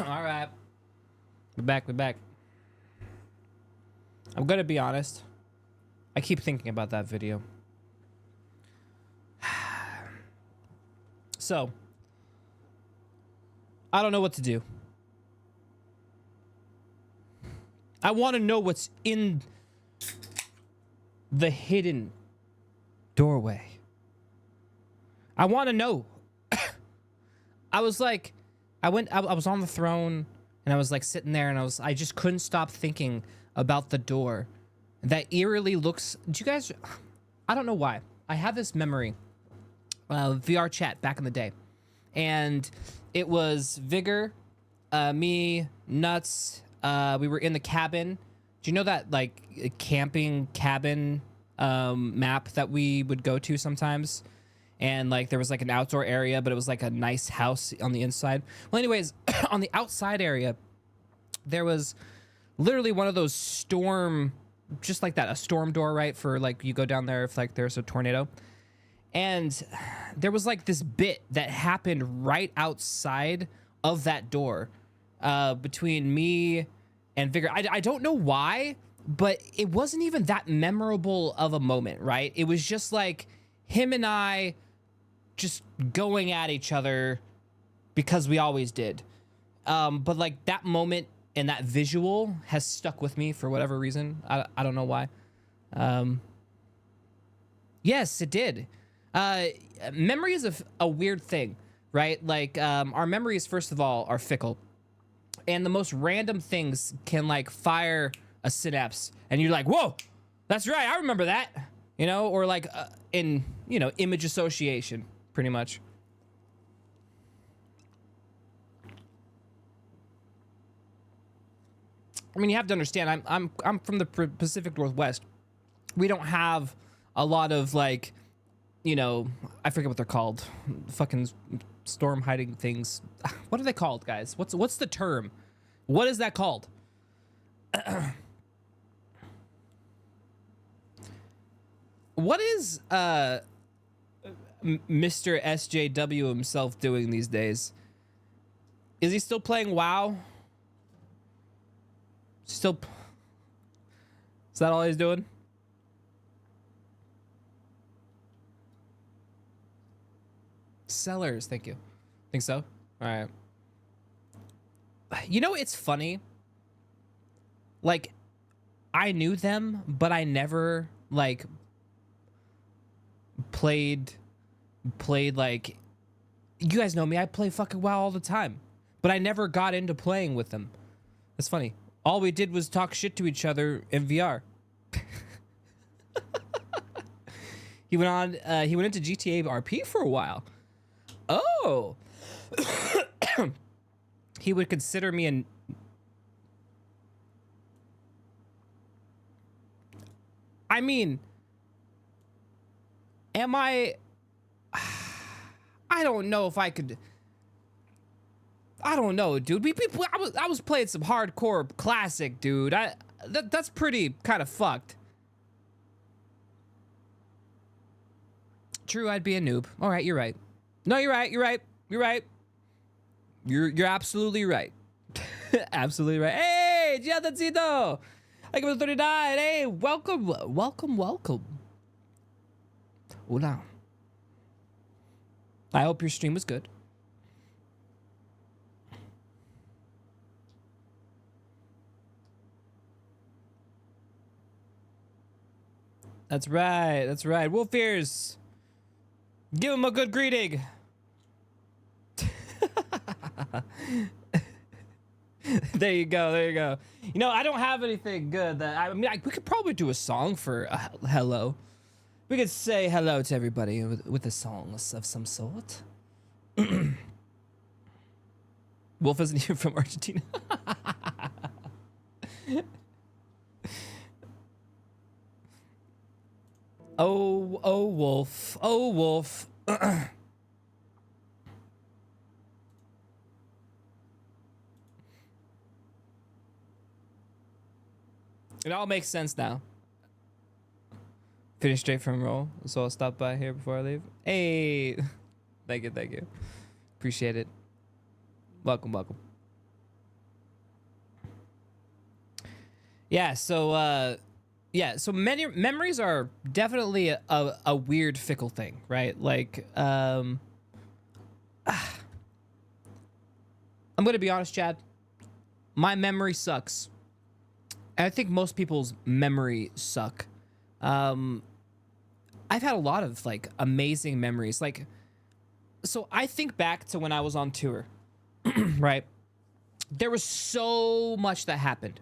All right. We're back. We're back. I'm gonna be honest. I keep thinking about that video. So, I don't know what to do. I want to know what's in the hidden doorway. I want to know. I was like, I was on the throne and I was like sitting there and I just couldn't stop thinking about the door that eerily looks. Do you guys? I don't know why. I have this memory of VR chat back in the day, and it was Vigor, me, Nuts. We were in the cabin. Do you know that like camping cabin map that we would go to sometimes? And like there was like an outdoor area, but it was like a nice house on the inside. Well, anyways, on the outside area, there was literally one of those storm, just like that, a storm door, right? For like you go down there if like there's a tornado. And there was like this bit that happened right outside of that door between me and Vigor. I don't know why, but it wasn't even that memorable of a moment, right? It was just like him and I just going at each other because we always did. But like that moment and that visual has stuck with me for whatever reason. I don't know why. Yes, it did. Memory is a weird thing, right? Like our memories, first of all, are fickle. And the most random things can like fire a synapse. And you're like, whoa, that's right, I remember that. You know, or like in, you know, image association, pretty much. I mean, you have to understand, I'm from the Pacific Northwest. We don't have a lot of like, you know, I forget what they're called. Fucking storm hiding things. What are they called, guys? What's the term? What is that called? What is Mr. SJW himself doing these days? Is he still playing WoW? Still, is that all he's doing? Sellers, thank you. Think so? All right. You know, it's funny. Like, I knew them, but I never like played like. You guys know me. I play fucking WoW all the time, but I never got into playing with them. That's funny. All we did was talk shit to each other in VR. He went into GTA RP for a while. Oh. He would consider me an... I mean... Am I... I don't know if I could... I don't know, dude. I was playing some hardcore classic, dude. That's pretty kind of fucked. True, I'd be a noob. All right, you're right. No, you're right. You're right. You're absolutely right. Absolutely right. Hey, Giadancito! I give it 39. Hey, welcome. Hola. I hope your stream was good. That's right. Wolf Ears. Give him a good greeting. There you go. You know, I don't have anything good that I mean, we could probably do a song for hello. We could say hello to everybody with a song of some sort. Wolf isn't even from Argentina. Oh, Wolf. Oh, Wolf. It all makes sense now. Finish straight from roll, so I'll stop by here before I leave. Hey, thank you. Appreciate it. Welcome. Yeah, so many memories are definitely a weird fickle thing, right? Like I'm going to be honest, Chad. My memory sucks. And I think most people's memory suck. I've had a lot of like amazing memories. Like, so I think back to when I was on tour, right? There was so much that happened.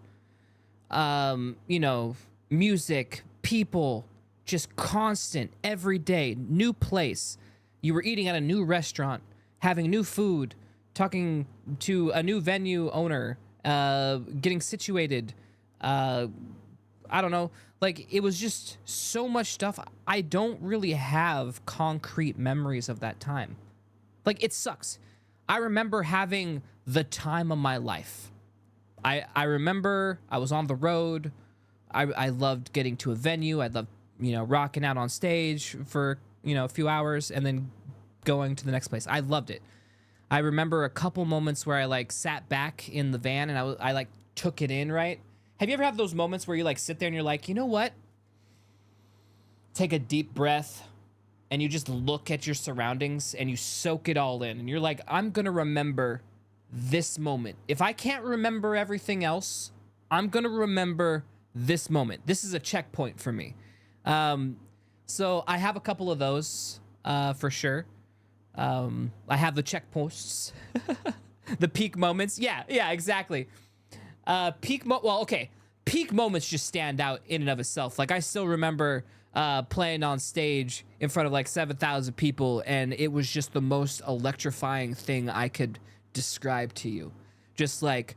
You know, music, people, just constant, every day, new place. You were eating at a new restaurant, having new food, talking to a new venue owner, getting situated. I don't know. Like, it was just so much stuff. I don't really have concrete memories of that time. Like, it sucks. I remember having the time of my life. I remember I was on the road. I loved getting to a venue. I loved, you know, rocking out on stage for, you know, a few hours and then going to the next place. I loved it. I remember a couple moments where I like sat back in the van and I like took it in, right? Have you ever had those moments where you like sit there and you're like, you know what? Take a deep breath and you just look at your surroundings and you soak it all in. And you're like, I'm going to remember this moment. If I can't remember everything else, I'm going to remember this moment. This is a checkpoint for me. So I have a couple of those for sure. I have the checkposts, the peak moments. Yeah, exactly. Peak moments just stand out in and of itself. Like, I still remember playing on stage in front of like 7,000 people, and it was just the most electrifying thing I could describe to you. Just like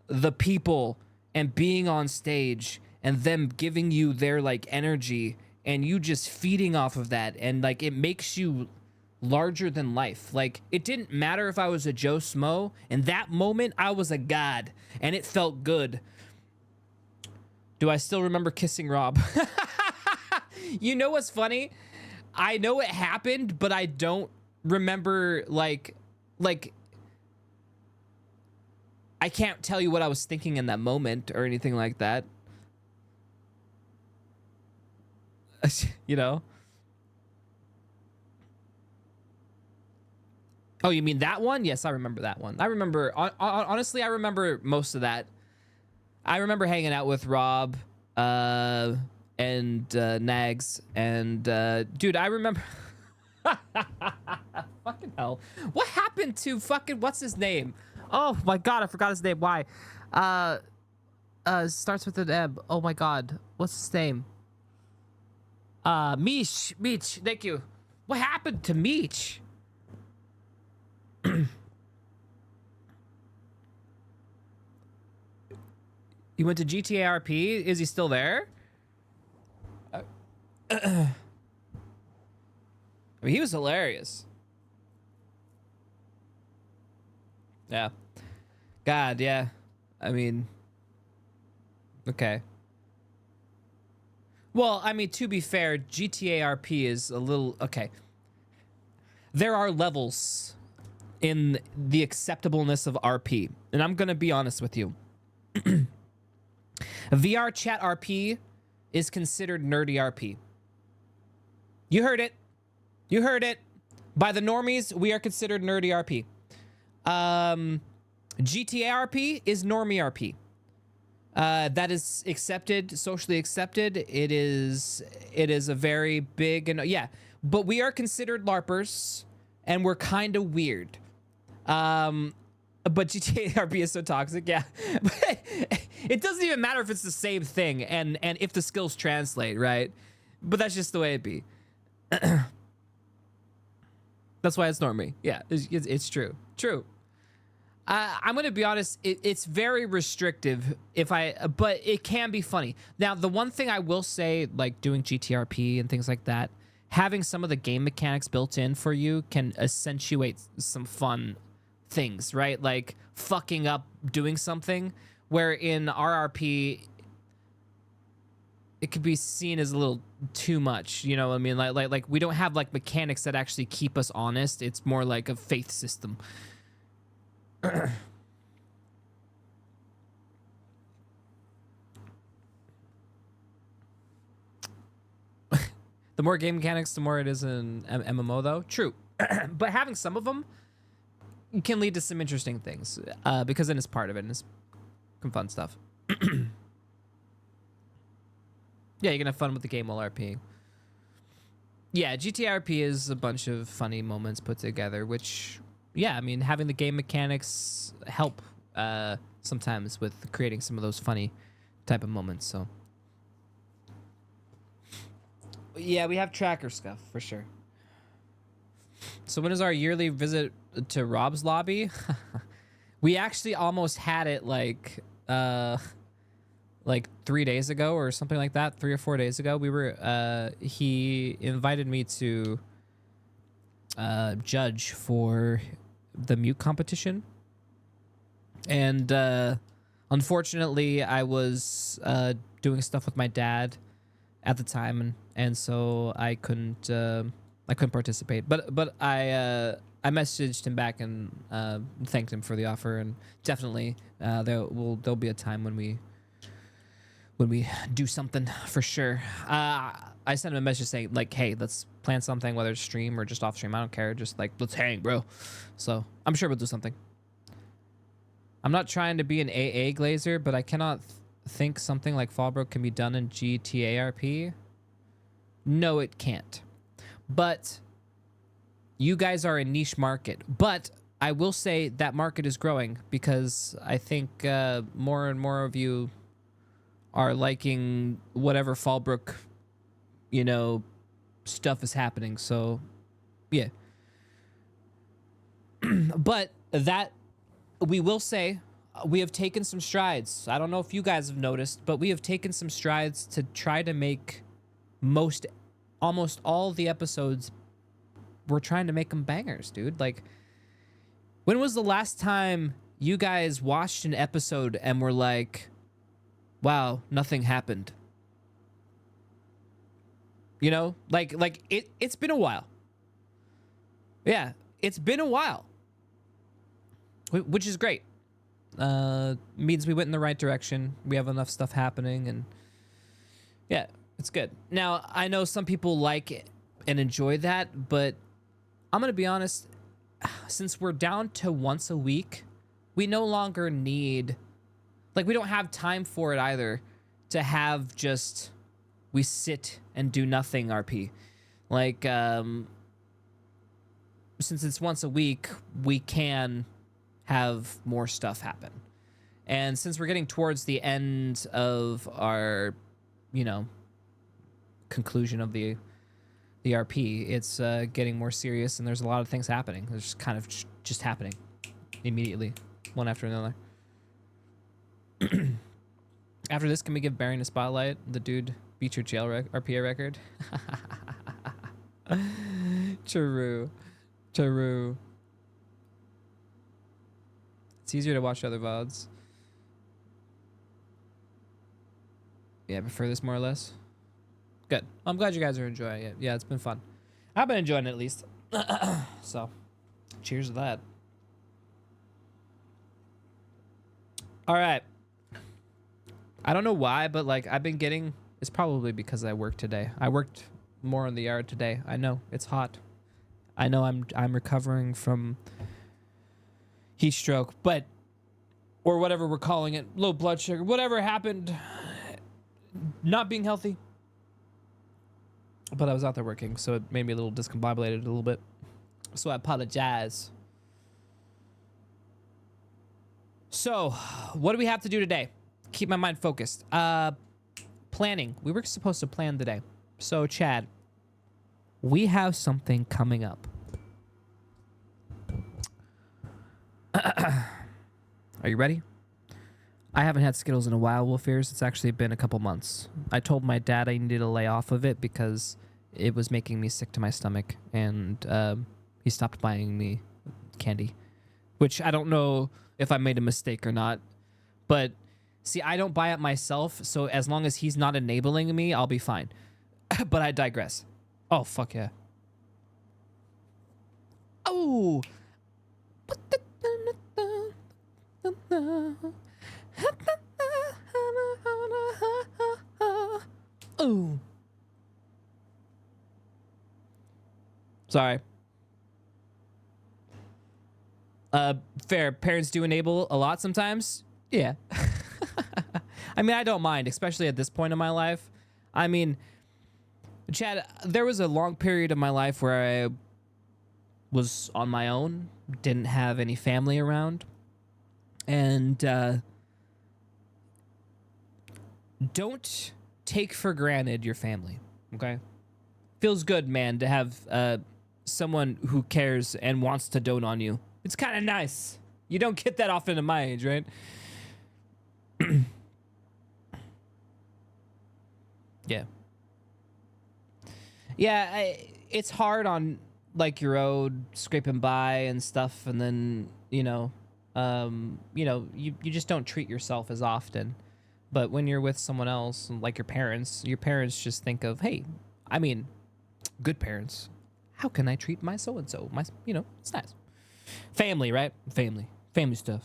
the people and being on stage and them giving you their like energy and you just feeding off of that, and like it makes you larger than life. Like, it didn't matter if I was a Joe Smo. In that moment, I was a god, and it felt good. Do I still remember kissing Rob? You know what's funny? I know it happened, but I don't remember like I can't tell you what I was thinking in that moment or anything like that. You know? Oh, you mean that one? Yes, I remember that one. I remember, honestly, I remember most of that. I remember hanging out with Rob and Nags, and dude, I remember... Fucking hell. What happened to fucking, what's his name? Oh my god, I forgot his name. Why? Starts with an M. Oh my god. What's his name? Meech, thank you. What happened to Meech? He went to GTA RP. Is he still there? I mean, he was hilarious. Yeah. God, yeah. I mean, okay. Well, I mean, to be fair, GTA RP is a little... Okay. There are levels in the acceptableness of RP. And I'm going to be honest with you. VR chat RP is considered nerdy RP. You heard it. You heard it. By the normies, we are considered nerdy RP. GTA RP is normie RP. That is accepted, socially accepted. It is a very big, and yeah, but we are considered LARPers, and we're kind of weird. But GTA RP is so toxic, yeah. But it doesn't even matter if it's the same thing, and if the skills translate, right? But that's just the way it be. That's why it's normie. Yeah, it's true. True. I'm gonna be honest. It's very restrictive. But it can be funny. Now, the one thing I will say, like doing GTRP and things like that, having some of the game mechanics built in for you can accentuate some fun things, right? Like fucking up doing something. Where in RRP, it could be seen as a little too much. You know what I mean? Like we don't have like mechanics that actually keep us honest. It's more like a faith system. The more game mechanics, the more it is an MMO, though. True. But having some of them can lead to some interesting things because then it's part of it and it's some fun stuff. Yeah, you can have fun with the game while RPing. Yeah, GTA RP is a bunch of funny moments put together, which, yeah, I mean, having the game mechanics help sometimes with creating some of those funny type of moments, so. Yeah, we have tracker stuff, for sure. So when is our yearly visit to Rob's lobby? We actually almost had it like 3 days ago or something like that, 3 or 4 days ago. We were he invited me to judge for the mute competition, and unfortunately I was doing stuff with my dad at the time, and so I couldn't participate, but I messaged him back and thanked him for the offer, and definitely there'll be a time when we do something for sure. I sent him a message saying like, hey, let's plan something, whether it's stream or just off stream. I don't care. Just like, let's hang, bro. So I'm sure we'll do something. I'm not trying to be an AA glazer, but I cannot think something like Fallbrook can be done in GTA RP. No, it can't. But you guys are a niche market. But I will say that market is growing because I think more and more of you are liking whatever Fallbrook, stuff is happening. So, yeah. But that, we will say, we have taken some strides. I don't know if you guys have noticed, but we have taken some strides to try to make almost all the episodes, we're trying to make them bangers, dude. Like, when was the last time you guys watched an episode and were like, wow, nothing happened? It's been a while. Yeah, it's been a while. Which is great. Means we went in the right direction. We have enough stuff happening, and yeah, it's good. Now, I know some people like it and enjoy that, but I'm going to be honest, since we're down to once a week, we no longer need, we don't have time for it either to have just, we sit and do nothing RP. Since it's once a week, we can have more stuff happen. And since we're getting towards the end of our, conclusion of the RP, it's getting more serious, and there's a lot of things happening. There's kind of just happening immediately, one after another. After this, can we give Baron a spotlight? The dude beat your jail RPA record. True. It's easier to watch other VODs. Yeah, I prefer this more or less. Good. I'm glad you guys are enjoying it. Yeah, it's been fun. I've been enjoying it at least. So, cheers to that. All right. I don't know why, but I've been getting, it's probably because I worked today. I worked more in the yard today. I know it's hot. I know I'm recovering from heat stroke, or whatever we're calling it, low blood sugar, whatever happened, not being healthy. But I was out there working, so it made me a little discombobulated a little bit. So I apologize. So, what do we have to do today? Keep my mind focused. Planning. We were supposed to plan today. So, Chad, we have something coming up. Are you ready? I haven't had Skittles in a while, Wolfears. It's actually been a couple months. I told my dad I needed to lay off of it because it was making me sick to my stomach, and he stopped buying me candy, which I don't know if I made a mistake or not. But see, I don't buy it myself, so as long as he's not enabling me, I'll be fine. But I digress. Oh, fuck yeah. Oh! Ooh. Sorry. Fair. Parents do enable a lot sometimes. Yeah. I mean, I don't mind, especially at this point in my life. I mean, Chad, there was a long period of my life where I was on my own, didn't have any family around, and don't take for granted your family, okay? Feels good, man, to have someone who cares and wants to dote on you. It's kind of nice. You don't get that often at my age, right? Yeah. Yeah, it's hard on like your road, scraping by and stuff, and then you just don't treat yourself as often. But when you're with someone else, like your parents just think of, hey, I mean, good parents. How can I treat my so and so? My, it's nice. Family, right? Family stuff.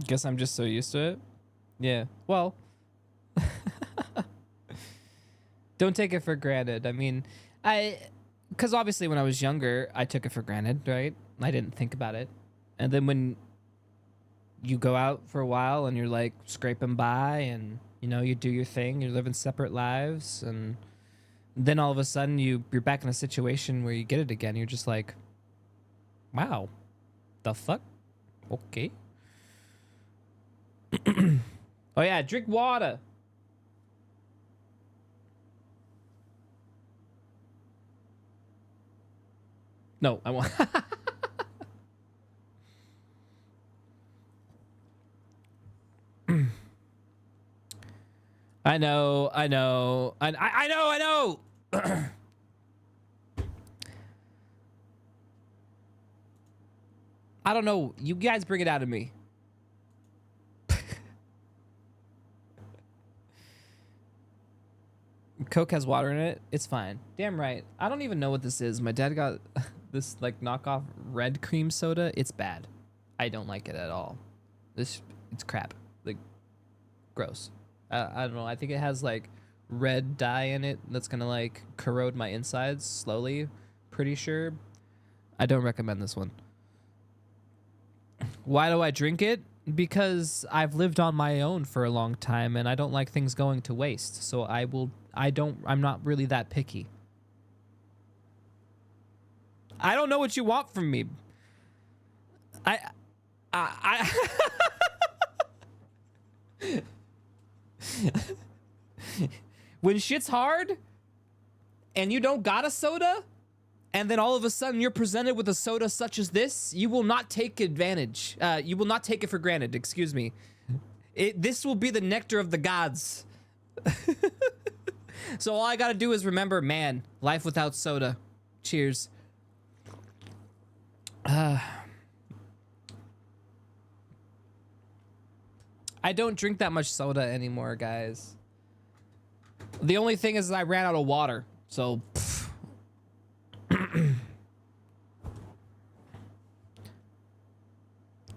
Guess I'm just so used to it. Yeah. Well, don't take it for granted. I mean, because obviously when I was younger, I took it for granted, right? I didn't think about it. And then when you go out for a while and you're like scraping by and, you do your thing, you're living separate lives. And then all of a sudden you're back in a situation where you get it again. You're just like, wow, the fuck? Okay. Oh yeah, drink water. No, I want. I know. I know. I don't know. You guys bring it out of me. Coke has water in it. It's fine. Damn right. I don't even know what this is. My dad got this like knockoff red cream soda. It's bad. I don't like it at all. It's crap. Like gross. I don't know. I think it has like red dye in it that's gonna like corrode my insides slowly. Pretty sure. I don't recommend this one. Why do I drink it? Because I've lived on my own for a long time and I don't like things going to waste. So I'm not really that picky. I don't know what you want from me. When shit's hard and you don't got a soda, and then all of a sudden you're presented with a soda such as this, you will not take advantage. You will not take it for granted, excuse me. This will be the nectar of the gods. So all I gotta do is remember, man, life without soda. Cheers. I don't drink that much soda anymore, guys. The only thing is I ran out of water, so...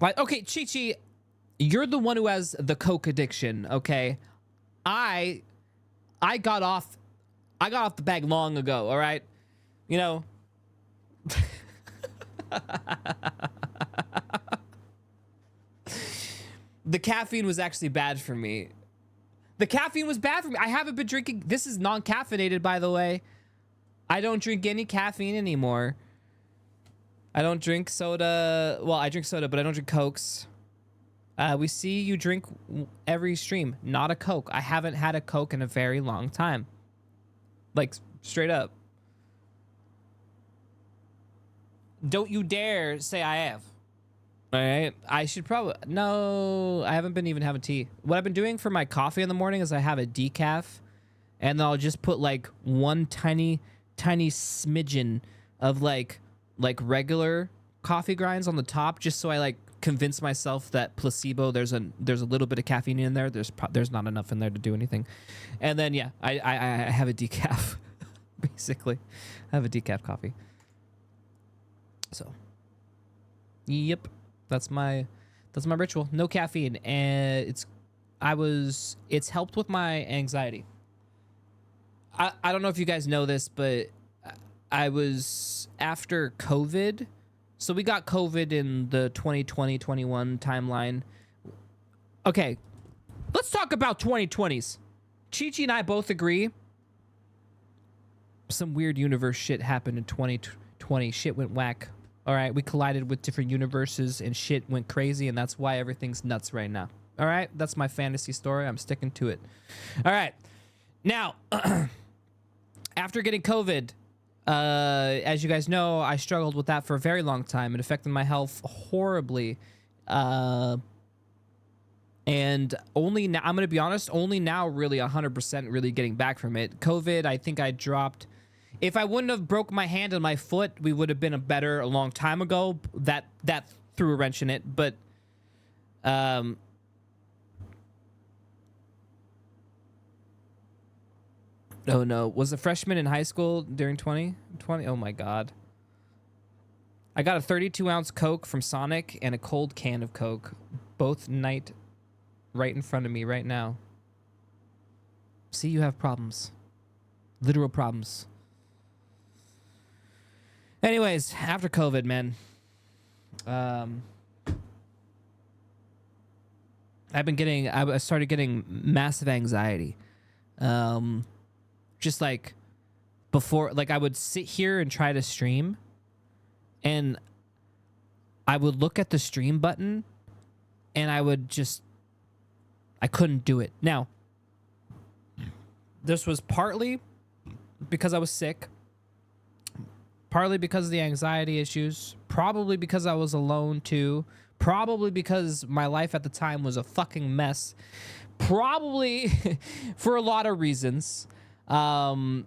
Like, okay, Chi-Chi, you're the one who has the Coke addiction, okay? I got off the bag long ago, all right? The caffeine was actually bad for me. The caffeine was bad for me. I haven't been drinking. This is non-caffeinated, by the way. I don't drink any caffeine anymore. I don't drink soda. Well, I drink soda, but I don't drink Cokes. We see you drink every stream. Not a Coke. I haven't had a Coke in a very long time. Like, straight up. Don't you dare say I have. All right? I should probably... No, I haven't been even having tea. What I've been doing for my coffee in the morning is I have a decaf, and then I'll just put, like, one tiny smidgen of, like regular coffee grinds on the top, just so I, like, convince myself that placebo, there's a little bit of caffeine in there. There's not enough in there to do anything. And then, yeah, I have a decaf, basically. I have a decaf coffee. So, yep, that's my That's my ritual. No caffeine, and it's helped with my anxiety. I don't know if you guys know this, but I was after COVID. So we got COVID in the 2020-21 timeline. Okay, let's talk about 2020s. Chi-Chi and I both agree. Some weird universe shit happened in 2020. Shit went whack. All right, we collided with different universes and shit went crazy, and that's why everything's nuts right now. All right, that's my fantasy story. I'm sticking to it. All right, now, after getting COVID, as you guys know, I struggled with that for a very long time. It affected my health horribly. And only now, I'm going to be honest, only now really 100% really getting back from it. COVID, I think I dropped. If I wouldn't have broke my hand and my foot, we would have been better a long time ago. That threw a wrench in it. But oh no, was a freshman in high school during 2020? Oh my God. I got a 32-ounce Coke from Sonic and a cold can of Coke, both night right in front of me right now. See, you have problems. Literal problems. Anyways, after COVID, man. I started getting massive anxiety. Just like before, like I would sit here and try to stream and I would look at the stream button and I couldn't do it. Now, this was partly because I was sick, partly because of the anxiety issues, probably because I was alone too, probably because my life at the time was a fucking mess, probably for a lot of reasons. And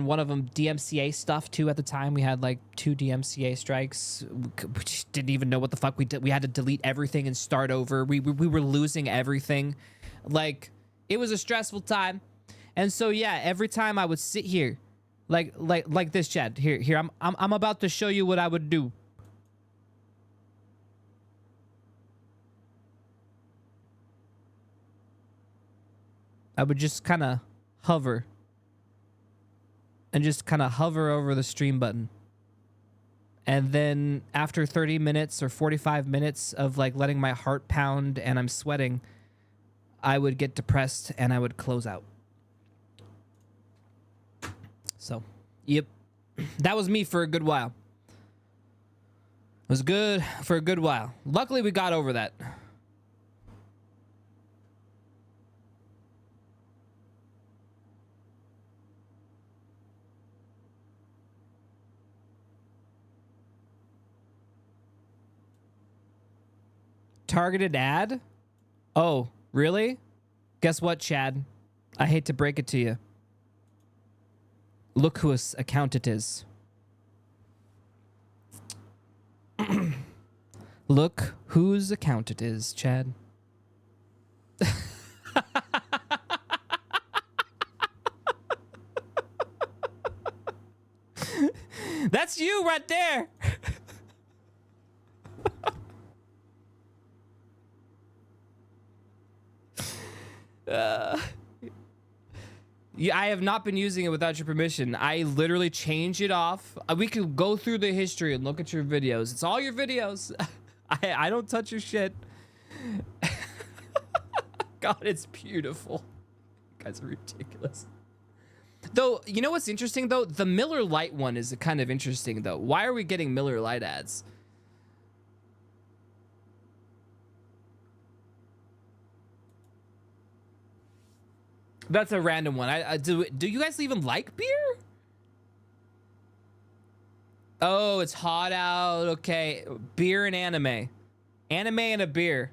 one of them DMCA stuff too. At the time, we had like 2 DMCA strikes. We just didn't even know what the fuck we did. We had to delete everything and start over. We were losing everything. Like, it was a stressful time. And so yeah, every time I would sit here, like this, Chad. Here, I'm about to show you what I would do. I would just kind of hover. And just kind of hover over the stream button. And then after 30 minutes or 45 minutes of like letting my heart pound and I'm sweating, I would get depressed and I would close out. So, yep. That was me for a good while. It was good for a good while. Luckily, we got over that. Targeted ad? Oh, really? Guess what, Chad? I hate to break it to you. Look whose account it is. Look whose account it is, Chad. That's you right there. Yeah, I have not been using it without your permission. I literally change it off. We could go through the history and look at your videos. It's all your videos. I don't touch your shit. God, it's beautiful. You guys are ridiculous. Though, you know what's interesting, though? The Miller Lite one is kind of interesting, though. Why are we getting Miller Lite ads? That's a random one. Do you guys even like beer? Oh, it's hot out. Okay, beer and anime. Anime and a beer.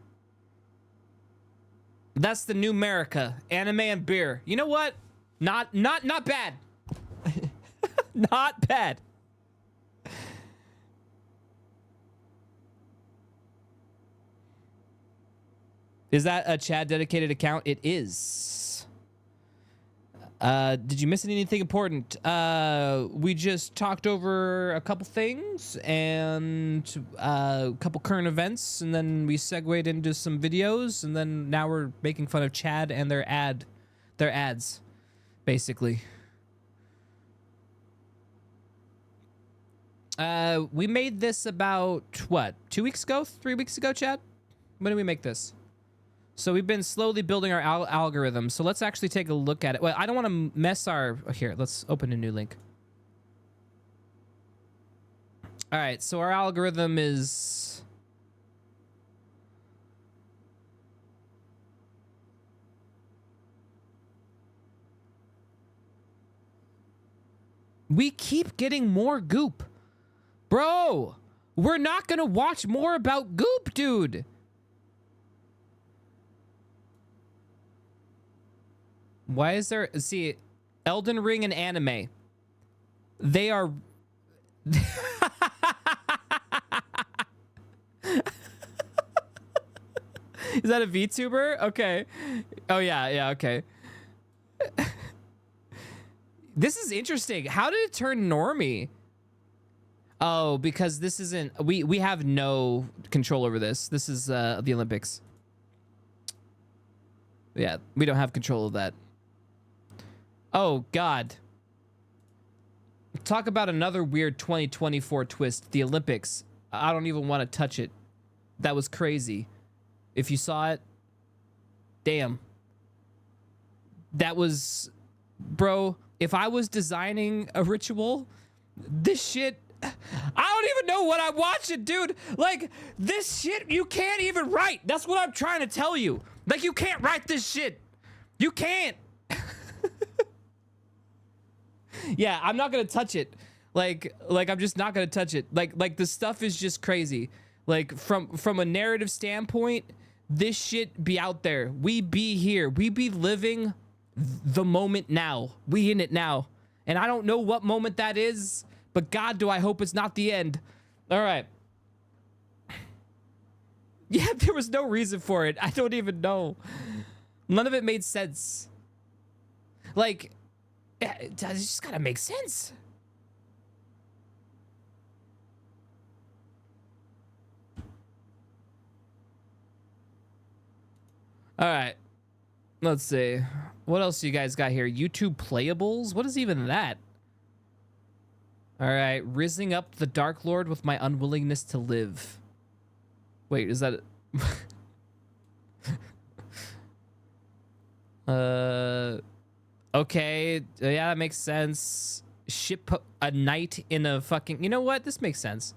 That's the new America. Anime and beer. You know what? Not bad. Not bad. Is that a Chad dedicated account? It is. Did you miss anything important? We just talked over a couple things and a couple current events, and then we segued into some videos, and then now we're making fun of Chad and their ads, basically. We made this about, what, 2 weeks ago? 3 weeks ago, Chad? When did we make this? So we've been slowly building our algorithm. So let's actually take a look at it. Well, I don't want to mess our... Here, let's open a new link. All right, so our algorithm is... We keep getting more goop. Bro, we're not going to watch more about goop, dude. Why is there... See, Elden Ring and anime. They are... Is that a VTuber? Okay. Oh, yeah, okay. This is interesting. How did it turn normie? Oh, because this isn't... We have no control over this. This is the Olympics. Yeah, we don't have control of that. Oh, God. Talk about another weird 2024 twist. The Olympics. I don't even want to touch it. That was crazy. If you saw it, damn. That was... Bro, if I was designing a ritual, this shit... I don't even know what I'm watching, dude. Like, this shit you can't even write. That's what I'm trying to tell you. Like, you can't write this shit. You can't. Yeah, I'm not gonna touch it. Like I'm just not gonna touch it. Like the stuff is just crazy. Like from a narrative standpoint, this shit be out there. We be here. We be living the moment now. We in it now. And I don't know what moment that is, but God, do I hope it's not the end. All right. Yeah, there was no reason for it. I don't even know. None of it made sense. Like, it just gotta make sense. All right. Let's see. What else you guys got here? YouTube playables? What is even that? All right. Rising up the Dark Lord with my unwillingness to live. Wait, is that... Okay. Yeah, that makes sense. Ship a knight in a fucking... You know what? This makes sense.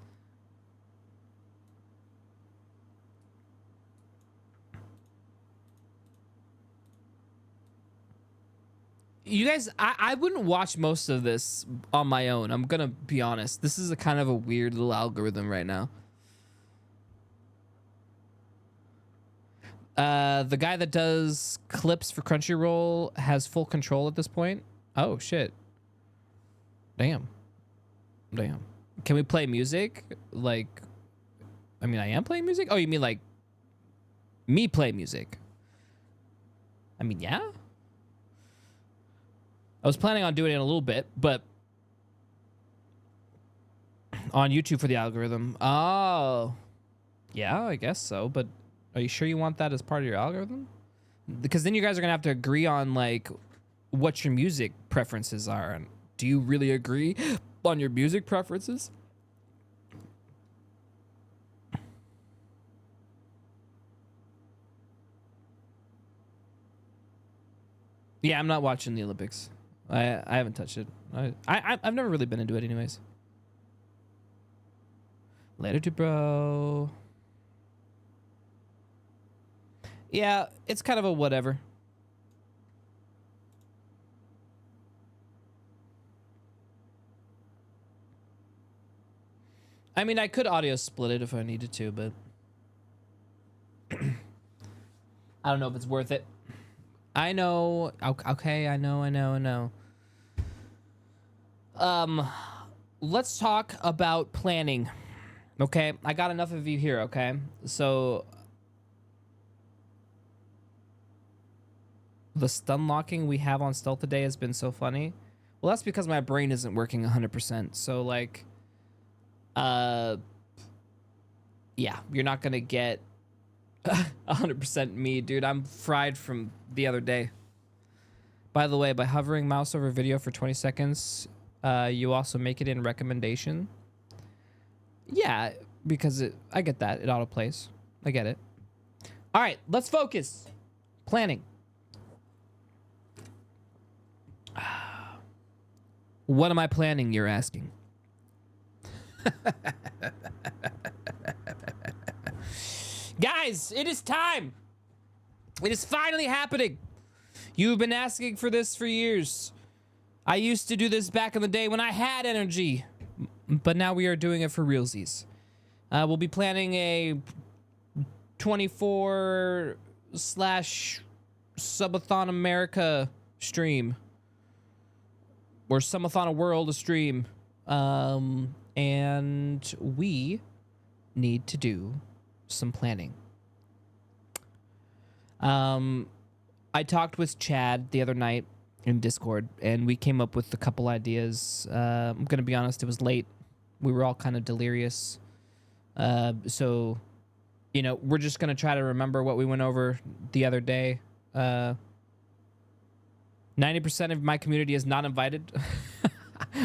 You guys, I wouldn't watch most of this on my own. I'm gonna be honest. This is a kind of a weird little algorithm right now. The guy that does clips for Crunchyroll has full control at this point. Oh, shit. Damn. Can we play music? Like, I mean, I am playing music? Oh, you mean like me play music? I mean, yeah. I was planning on doing it in a little bit, but on YouTube for the algorithm. Oh, yeah, I guess so. But are you sure you want that as part of your algorithm? Because then you guys are gonna have to agree on like what your music preferences are. And do you really agree on your music preferences? Yeah, I'm not watching the Olympics. I haven't touched it. I've never really been into it anyways. Later to bro. Yeah, it's kind of a whatever. I mean, I could audio split it if I needed to, but I don't know if it's worth it. I know. Okay, I know. Let's talk about planning. Okay, I got enough of you here, okay? So the stun locking we have on stealth today has been so funny. Well, that's because my brain isn't working 100%. So like, yeah, you're not gonna get 100% me, dude. I'm fried from the other day. By the way, by hovering mouse over video for 20 seconds, you also make it in recommendation. Yeah, because I get that. It autoplays. I get it. All right, let's focus. Planning. What am I planning, you're asking? Guys, it is time. It is finally happening. You've been asking for this for years. I used to do this back in the day when I had energy, but now we are doing it for realsies. We'll be planning a 24/Subathon America stream. Or Sumathon World stream. And we need to do some planning. I talked with Chad the other night in Discord, and we came up with a couple ideas. I'm gonna be honest, it was late. We were all kind of delirious. So, you know, we're just gonna try to remember what we went over the other day. 90% of my community is not invited.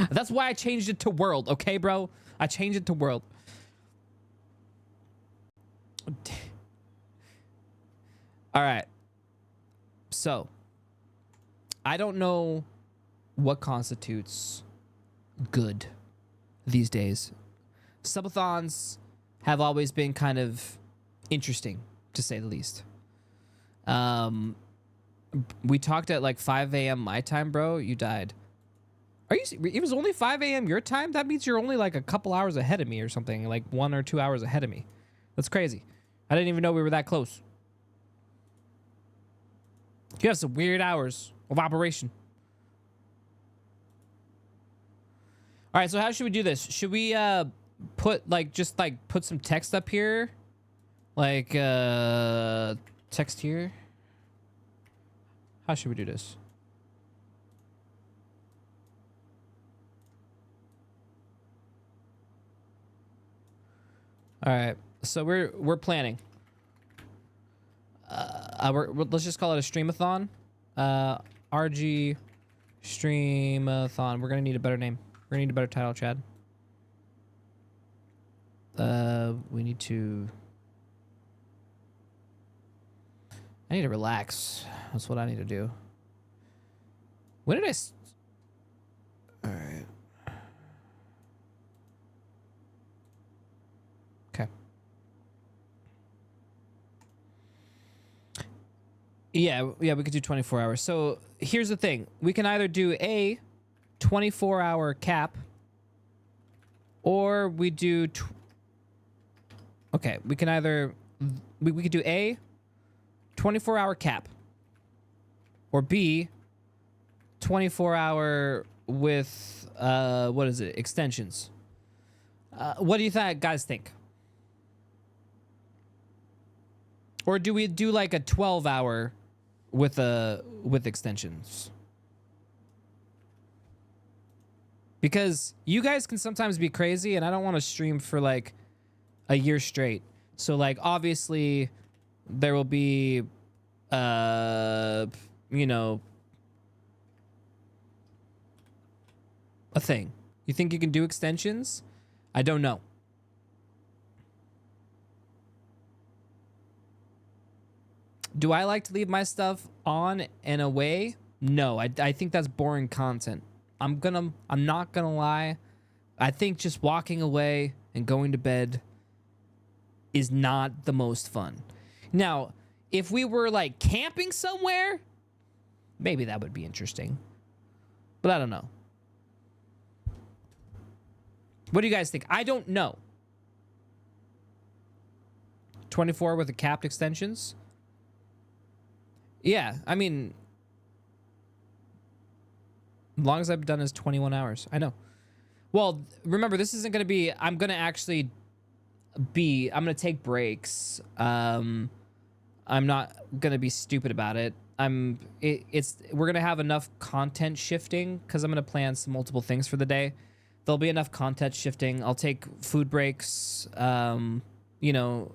That's why I changed it to world, okay, bro? I changed it to world. All right. So, I don't know what constitutes good these days. Subathons have always been kind of interesting, to say the least. We talked at like 5 a.m. my time, bro. You died. Are you? It was only 5 a.m. your time? That means you're only like a couple hours ahead of me or something. Like 1 or 2 hours ahead of me. That's crazy. I didn't even know we were that close. You have some weird hours of operation. All right, so how should we do this? Should we put put some text up here? Like text here? How should we do this? All right, so we're planning. Let's just call it a streamathon. RG streamathon. We're gonna need a better name. We're gonna need a better title, Chad. We need to. I need to relax. That's what I need to do. When did I? All right. Okay. Yeah, we could do 24 hours. So here's the thing: we can either do a 24-hour cap, or we do. Okay, we can either we could do a 24-hour cap, or B 24-hour with what is it? Extensions. What do you guys think? Or do we do like a 12-hour with extensions? Because you guys can sometimes be crazy, and I don't want to stream for like a year straight. So like obviously there will be you know, a thing. You think you can do extensions? I don't know. Do I like to leave my stuff on and away? No, I think that's boring content. I'm not gonna lie. I think just walking away and going to bed is not the most fun. Now, if we were like camping somewhere, maybe that would be interesting. But I don't know. What do you guys think? I don't know. 24 with the capped extensions? Yeah, I mean, as long as I've done is 21 hours. I know. Well, remember, this isn't going to be, I'm going to take breaks. I'm not going to be stupid about it. we're gonna have enough content shifting because I'm gonna plan some multiple things for the day. There'll be enough content shifting. I'll take food breaks. You know,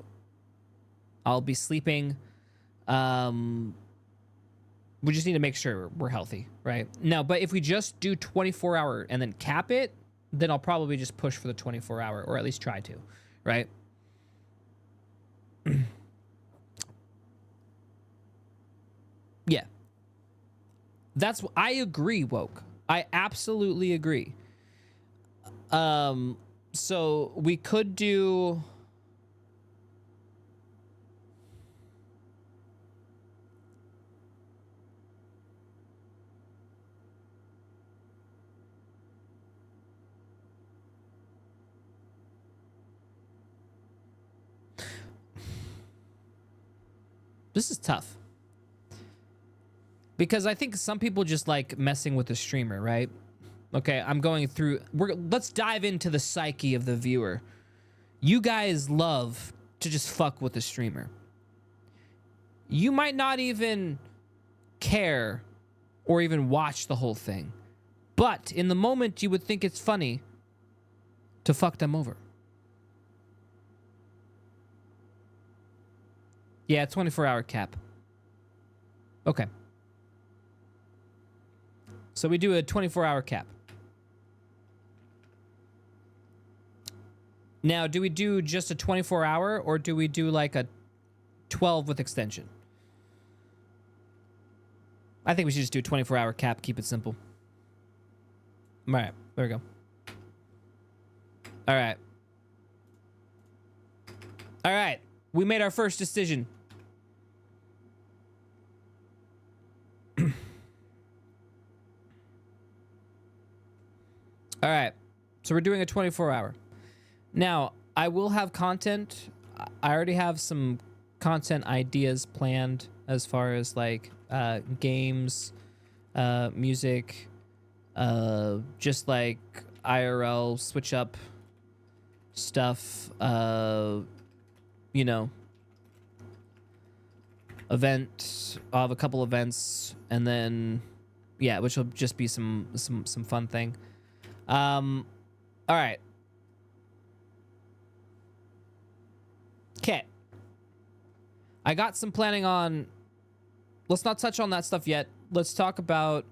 I'll be sleeping. We just need to make sure we're healthy, right? Now, but if we just do 24-hour and then cap it, then I'll probably just push for the 24-hour, or at least try to, right? Yeah. I agree, Woke. I absolutely agree. So we could do... This is tough. Because I think some people just like messing with the streamer, right? Okay, I'm going through... Let's dive into the psyche of the viewer. You guys love to just fuck with the streamer. You might not even care or even watch the whole thing. But in the moment, you would think it's funny to fuck them over. Yeah, 24-hour cap. Okay. So we do a 24-hour cap. Now, do we do just a 24-hour or do we do like a 12 with extension? I think we should just do a 24-hour cap, keep it simple. All right, there we go. All right. All right, we made our first decision. All right, so we're doing a 24-hour. Now, I will have content. I already have some content ideas planned as far as like games, music, just like IRL switch up stuff, you know, event. I'll have a couple events, and then yeah, which will just be some fun thing. All right. Okay. I got some planning on... Let's not touch on that stuff yet. Let's talk about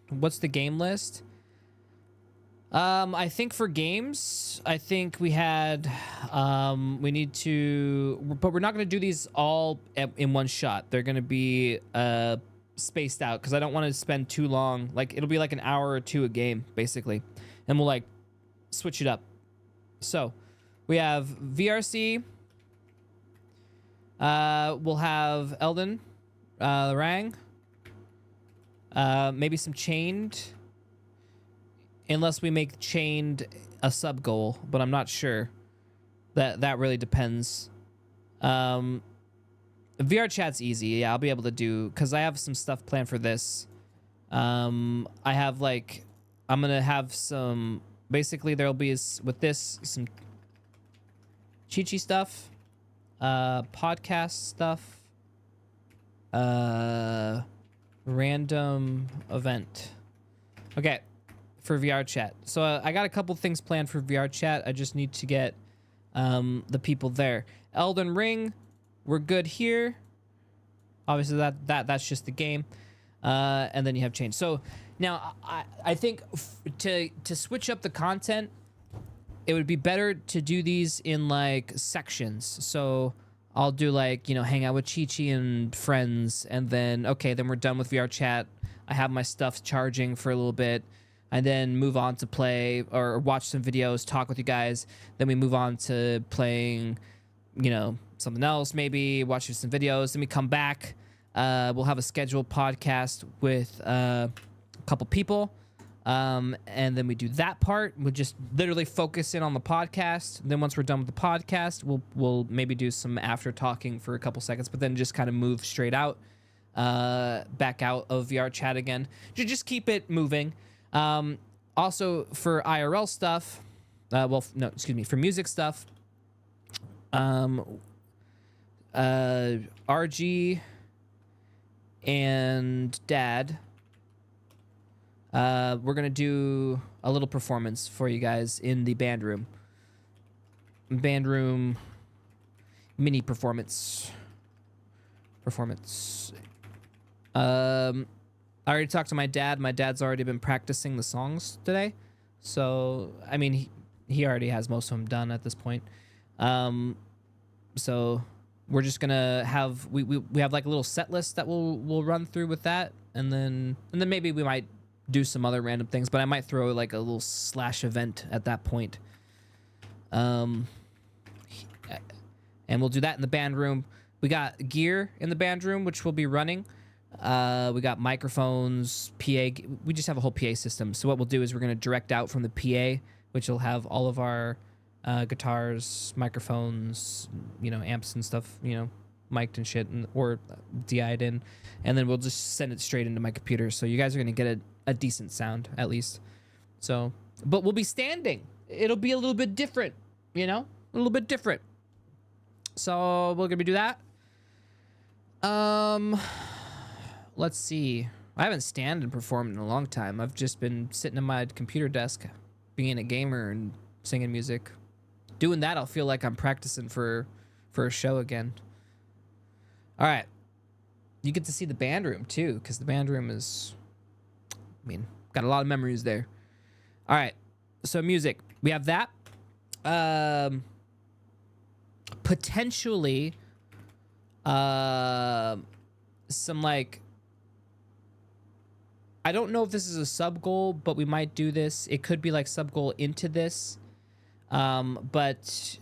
what's the game list. I think for games, I think we had... we need to... But we're not going to do these all in one shot. They're going to be spaced out because I don't want to spend too long. Like, it'll be like an hour or two a game, basically. And we'll, like, switch it up. So, we have VRC... we'll have Elden Rang. Maybe some Chained. Unless we make Chained a sub goal, but I'm not sure. That really depends. VR chat's easy. Yeah, I'll be able to do, because I have some stuff planned for this. I have like, I'm gonna have some, basically there'll be with this some Chi-Chi stuff. Podcast stuff, random event. Okay, for VR chat. So I got a couple things planned for VR chat. I just need to get the people there. Elden Ring, we're good here. Obviously that's just the game. And then you have change. So now I think to switch up the content, it would be better to do these in like sections. So I'll do like, you know, hang out with Chi-Chi and friends, and then, okay, then we're done with VR chat. I have my stuff charging for a little bit, and then move on to play or watch some videos, talk with you guys. Then we move on to playing, you know, something else, maybe watching some videos. Then we come back. We'll have a scheduled podcast with a couple people. And then we do that part. We'll just literally focus in on the podcast. Then once we're done with the podcast, we'll maybe do some after talking for a couple seconds, but then just kind of move straight out, back out of VR chat again. Just keep it moving. Also for IRL stuff, for music stuff, RG and Dad, we're gonna do a little performance for you guys in the band room. Band room mini performance. I already talked to my dad. My dad's already been practicing the songs today. So, I mean, he already has most of them done at this point. So we're just gonna have we have like a little set list that we'll run through with that, and then maybe we might do some other random things, but I might throw like a little slash event at that point. And we'll do that in the band room. We got gear in the band room, which we'll be running. We got microphones, PA. We just have a whole PA system. So what we'll do is we're going to direct out from the PA, which will have all of our guitars, microphones, amps and stuff, mic'd and shit, or DI'd in. And then we'll just send it straight into my computer. So you guys are going to get a decent sound, at least. So, but we'll be standing. It'll be a little bit different, a little bit different. So we're going to do that. Let's see. I haven't stand and performed in a long time. I've just been sitting at my computer desk, being a gamer and singing music. Doing that, I'll feel like I'm practicing for a show again. All right. You get to see the band room too, because the band room is, got a lot of memories there. All right. So music, we have that. Potentially, some like, I don't know if this is a sub goal, but we might do this. It could be like sub goal into this. But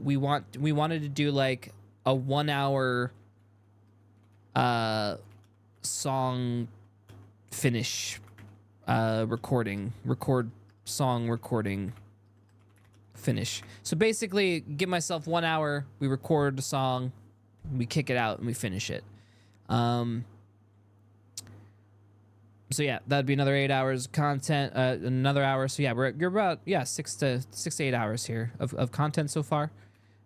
we wanted to do like a 1 hour song finish record song recording finish. So basically give myself 1 hour, we record the song, we kick it out and we finish it. So yeah, that'd be another 8 hours of content, another hour. So yeah, you're about 6 to 8 hours here of content so far.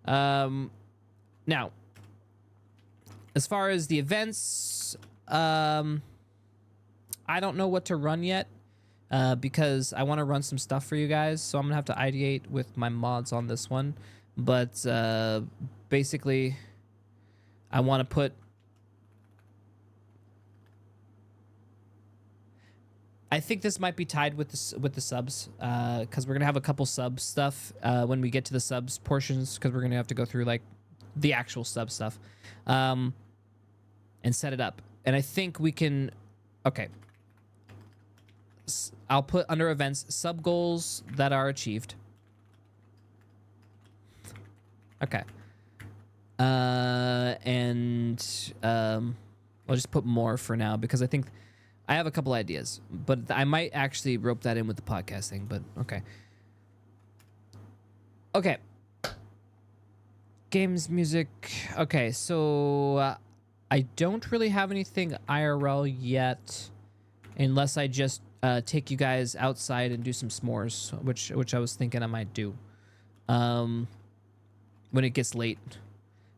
Now, as far as the events, I don't know what to run yet, because I want to run some stuff for you guys. So I'm gonna have to ideate with my mods on this one. But basically, I want to put. I think this might be tied with the subs, because we're gonna have a couple sub stuff when we get to the subs portions, because we're gonna have to go through like the actual sub stuff, and set it up. And I think we can. Okay. I'll put under events sub goals that are achieved. Okay. And I'll just put more for now, because I think. I have a couple ideas, but I might actually rope that in with the podcast thing, but okay. Okay. Games, music. Okay, so I don't really have anything IRL yet, unless I just take you guys outside and do some s'mores, which I was thinking I might do. When it gets late.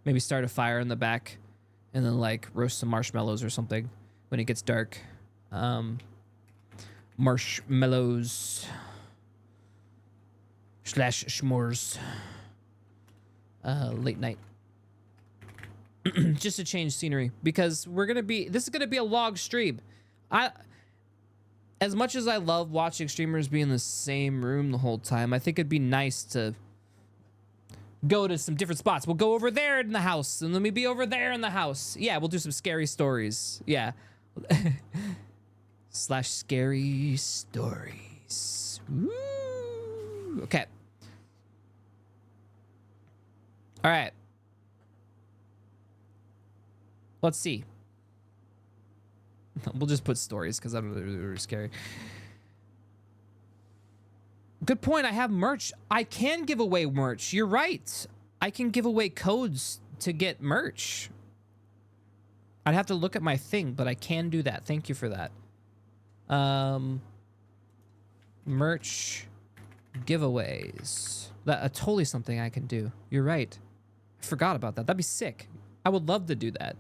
Maybe start a fire in the back, and then like roast some marshmallows or something when it gets dark. Marshmallows / s'mores. Late night. Just to change scenery, because this is gonna be a log stream. As much as I love watching streamers be in the same room the whole time, I think it'd be nice to go to some different spots. We'll go over there in the house, and then we'll be over there in the house. Yeah, we'll do some scary stories. Yeah. / scary stories. Woo. Okay. All right. Let's see. We'll just put stories, because I'm really scary. Good point. I have merch. I can give away merch. You're right. I can give away codes to get merch. I'd have to look at my thing, but I can do that. Thank you for that. Merch giveaways. That's totally something I can do. You're right. I forgot about that. That'd be sick. I would love to do that.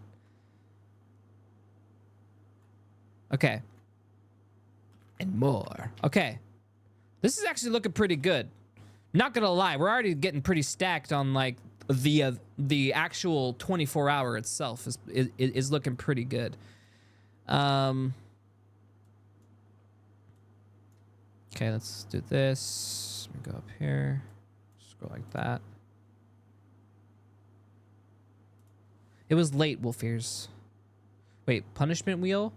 Okay. And more. Okay. This is actually looking pretty good. Not gonna lie, we're already getting pretty stacked on like the actual 24-hour itself is looking pretty good. Okay, let's do this. Let me go up here. Scroll like that. It was late, Wolfears. Wait, punishment wheel?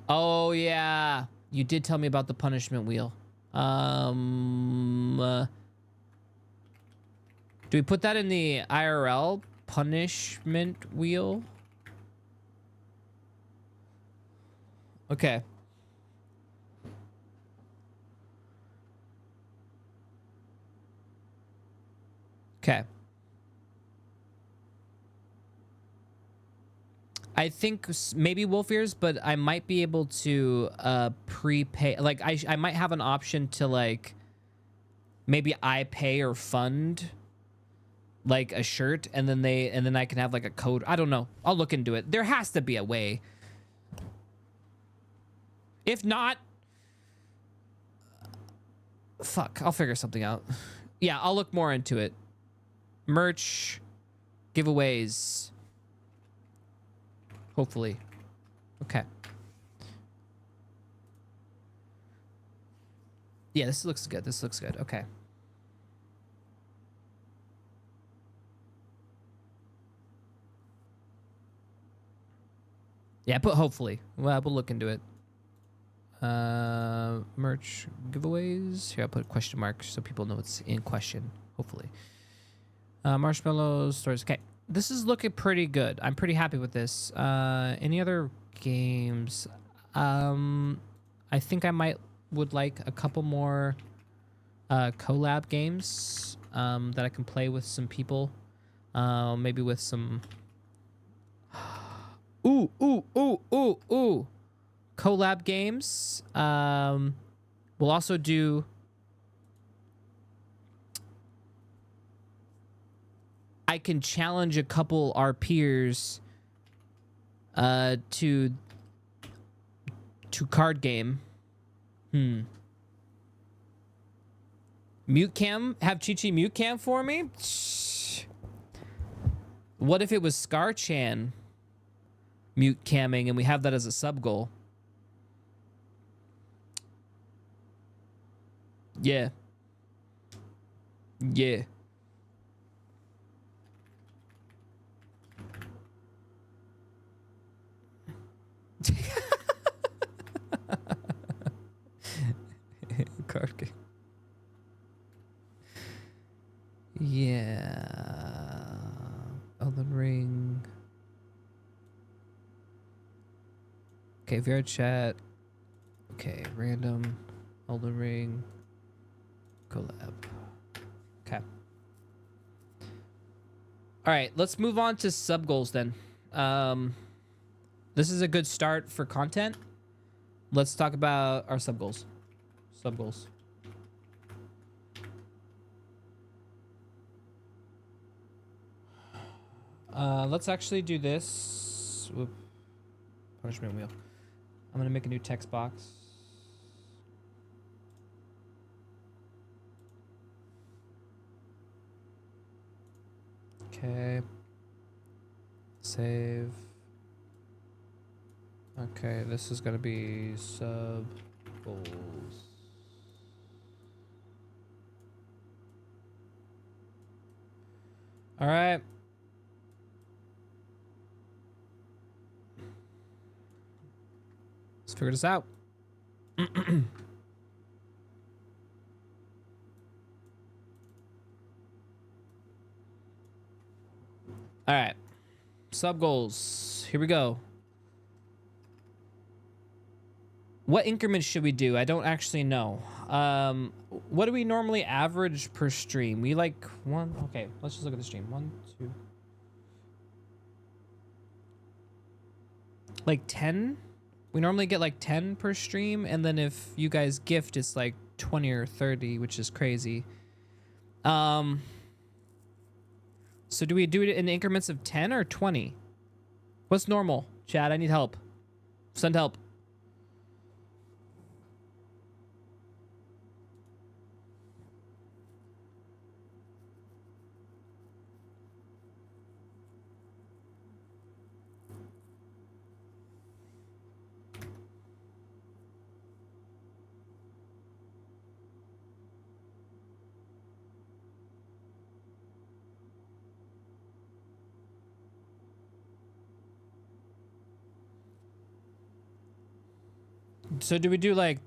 Oh yeah, you did tell me about the punishment wheel. Do we put that in the IRL punishment wheel? Okay. Okay. I think maybe Wolf Ears, but I might be able to prepay. Like I might have an option to like maybe I pay or fund like a shirt, and then I can have like a code. I don't know. I'll look into it. There has to be a way. If not, fuck, I'll figure something out. Yeah, I'll look more into it. Merch, giveaways. Hopefully. Okay. Yeah, this looks good. This looks good. Okay. Yeah, but hopefully. Well, we'll look into it. Merch giveaways. Here, I'll put a question mark so people know it's in question. Hopefully. Marshmallows, stores. Okay. This is looking pretty good. I'm pretty happy with this. Any other games? I think I would like a couple more collab games that I can play with some people. Maybe with some... Ooh. Collab games. We'll also do... I can challenge a couple our peers to card game. Mute cam? Have Chi-Chi mute cam for me? What if it was Scar-chan mute camming and we have that as a sub goal? Yeah. Yeah. Card game. Yeah. Elden Ring. Okay, VR chat. Okay, random. Elden Ring. Collab. Okay. All right, let's move on to sub goals then. This is a good start for content. Let's talk about our sub goals. Sub goals. Let's actually do this. Whoop. Punishment wheel. I'm gonna make a new text box. Okay. Save. Okay, this is gonna be sub goals. All right. Let's figure this out. All right. Sub goals. Here we go. What increments should we do? I don't actually know. What do we normally average per stream? We like one. Okay, let's just look at the stream. 1, 2. Like 10? We normally get like 10 per stream, and then if you guys gift, it's like 20 or 30, which is crazy. So do we do it in increments of 10 or 20? What's normal? Chad, I need help. Send help. So do we do like...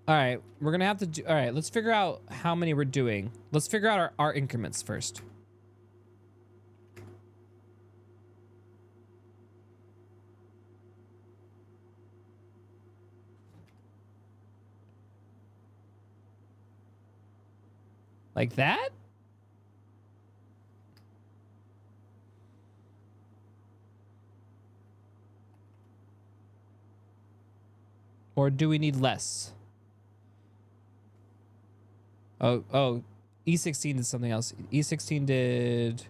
All right, we're gonna have to do... All right, let's figure out how many we're doing. Let's figure out our increments first. Like that? Or do we need less? Oh, E16 did something else. E16 did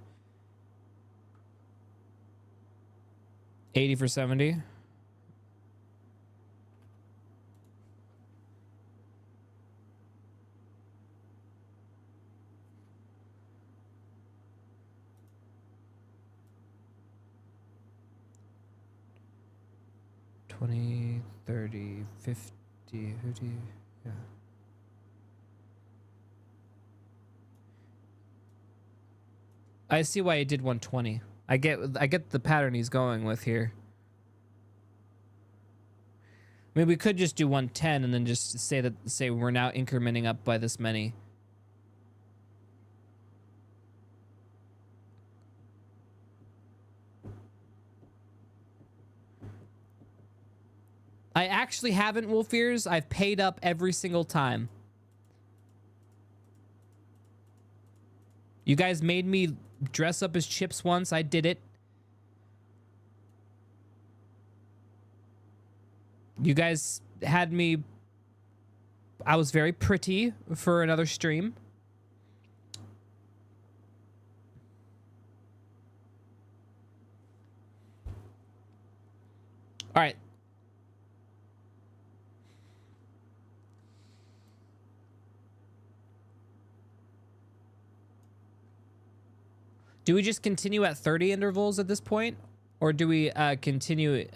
80 for 70. $20, $30, $50, yeah. I see why he did 120. I get the pattern he's going with here. I mean, we could just do 110 and then just say we're now incrementing up by this many. I actually haven't, Wolf Ears. I've paid up every single time. You guys made me dress up as Chips once. I did it. You guys had me... I was very pretty for another stream. All right. Do we just continue at 30 intervals at this point? Or do we continue...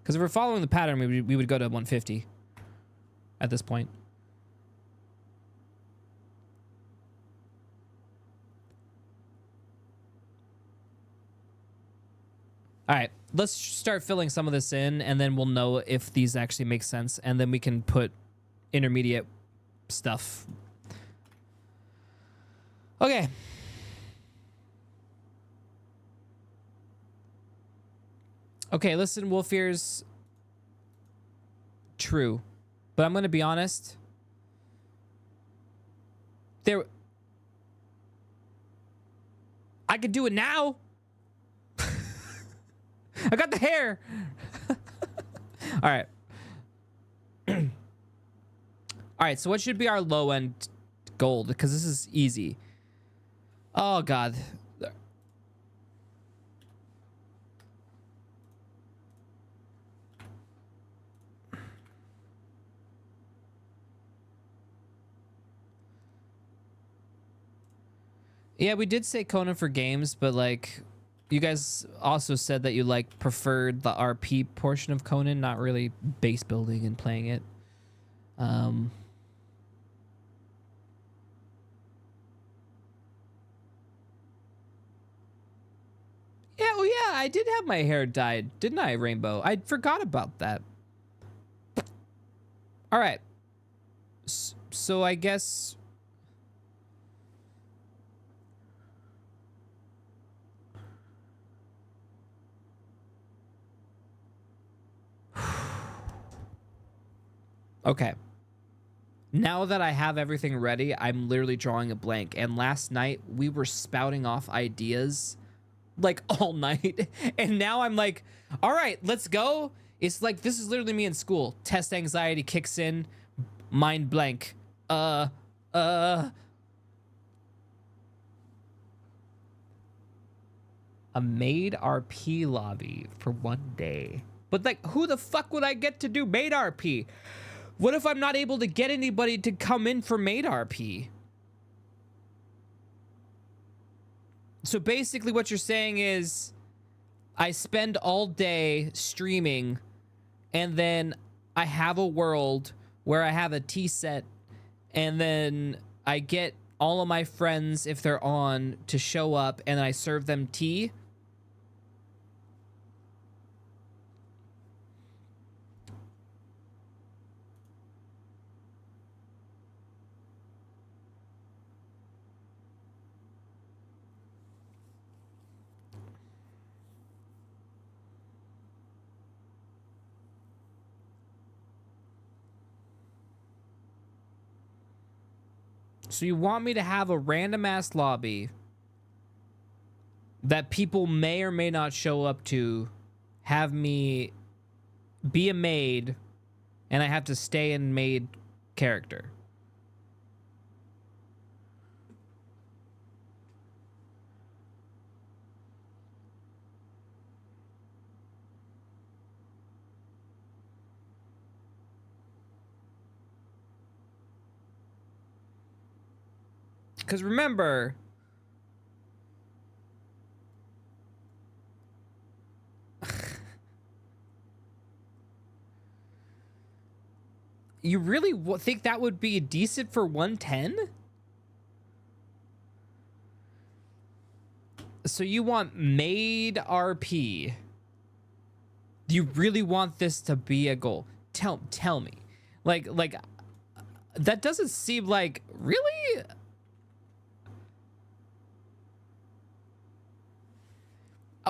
Because if we're following the pattern, we would go to 150 at this point. All right, let's start filling some of this in, and then we'll know if these actually make sense, and then we can put intermediate stuff. Okay. Okay, listen, Wolf Ears. True. But I'm going to be honest. I could do it now. I got the hair. All right. All right, so what should be our low end gold? Because this is easy. Oh, God. Yeah, we did say Conan for games, but like, you guys also said that you like preferred the RP portion of Conan, not really base building and playing it. Yeah, well, yeah, I did have my hair dyed, didn't I, Rainbow? I forgot about that. All right. So I guess... Okay. Now that I have everything ready, I'm literally drawing a blank. And last night, we were spouting off ideas like all night. And now I'm like, all right, let's go. It's like, this is literally me in school. Test anxiety kicks in. Mind blank. A maid RP lobby for one day. But like, who the fuck would I get to do maid RP? What if I'm not able to get anybody to come in for maid RP? So basically what you're saying is I spend all day streaming and then I have a world where I have a tea set and then I get all of my friends, if they're on, to show up and I serve them tea. So you want me to have a random ass lobby that people may or may not show up to, have me be a maid, and I have to stay in maid character. Because remember, you really think that would be decent for 110? So you want maid RP. Do you really want this to be a goal? Tell me. Like that doesn't seem like really.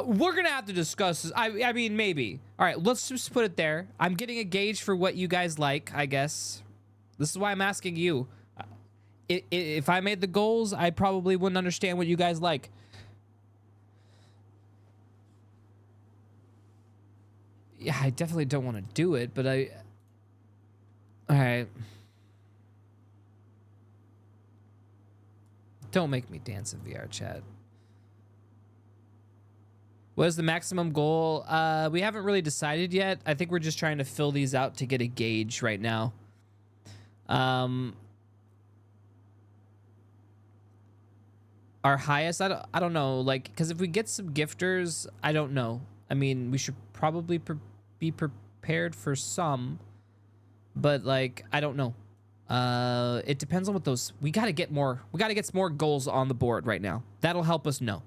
We're gonna have to discuss this. I mean, maybe. All right, let's just put it there. I'm getting a gauge for what you guys like, I guess. This is why I'm asking you. If I made the goals, I probably wouldn't understand what you guys like. Yeah, I definitely don't want to do it, but I... All right. Don't make me dance in VR chat. What is the maximum goal? We haven't really decided yet. I think we're just trying to fill these out to get a gauge right now. Our highest, I don't know, like, because if we get some gifters, I don't know. I mean, we should probably be prepared for some, but like, I don't know. It depends on what those. We gotta get more. We gotta get some more goals on the board right now. That'll help us know.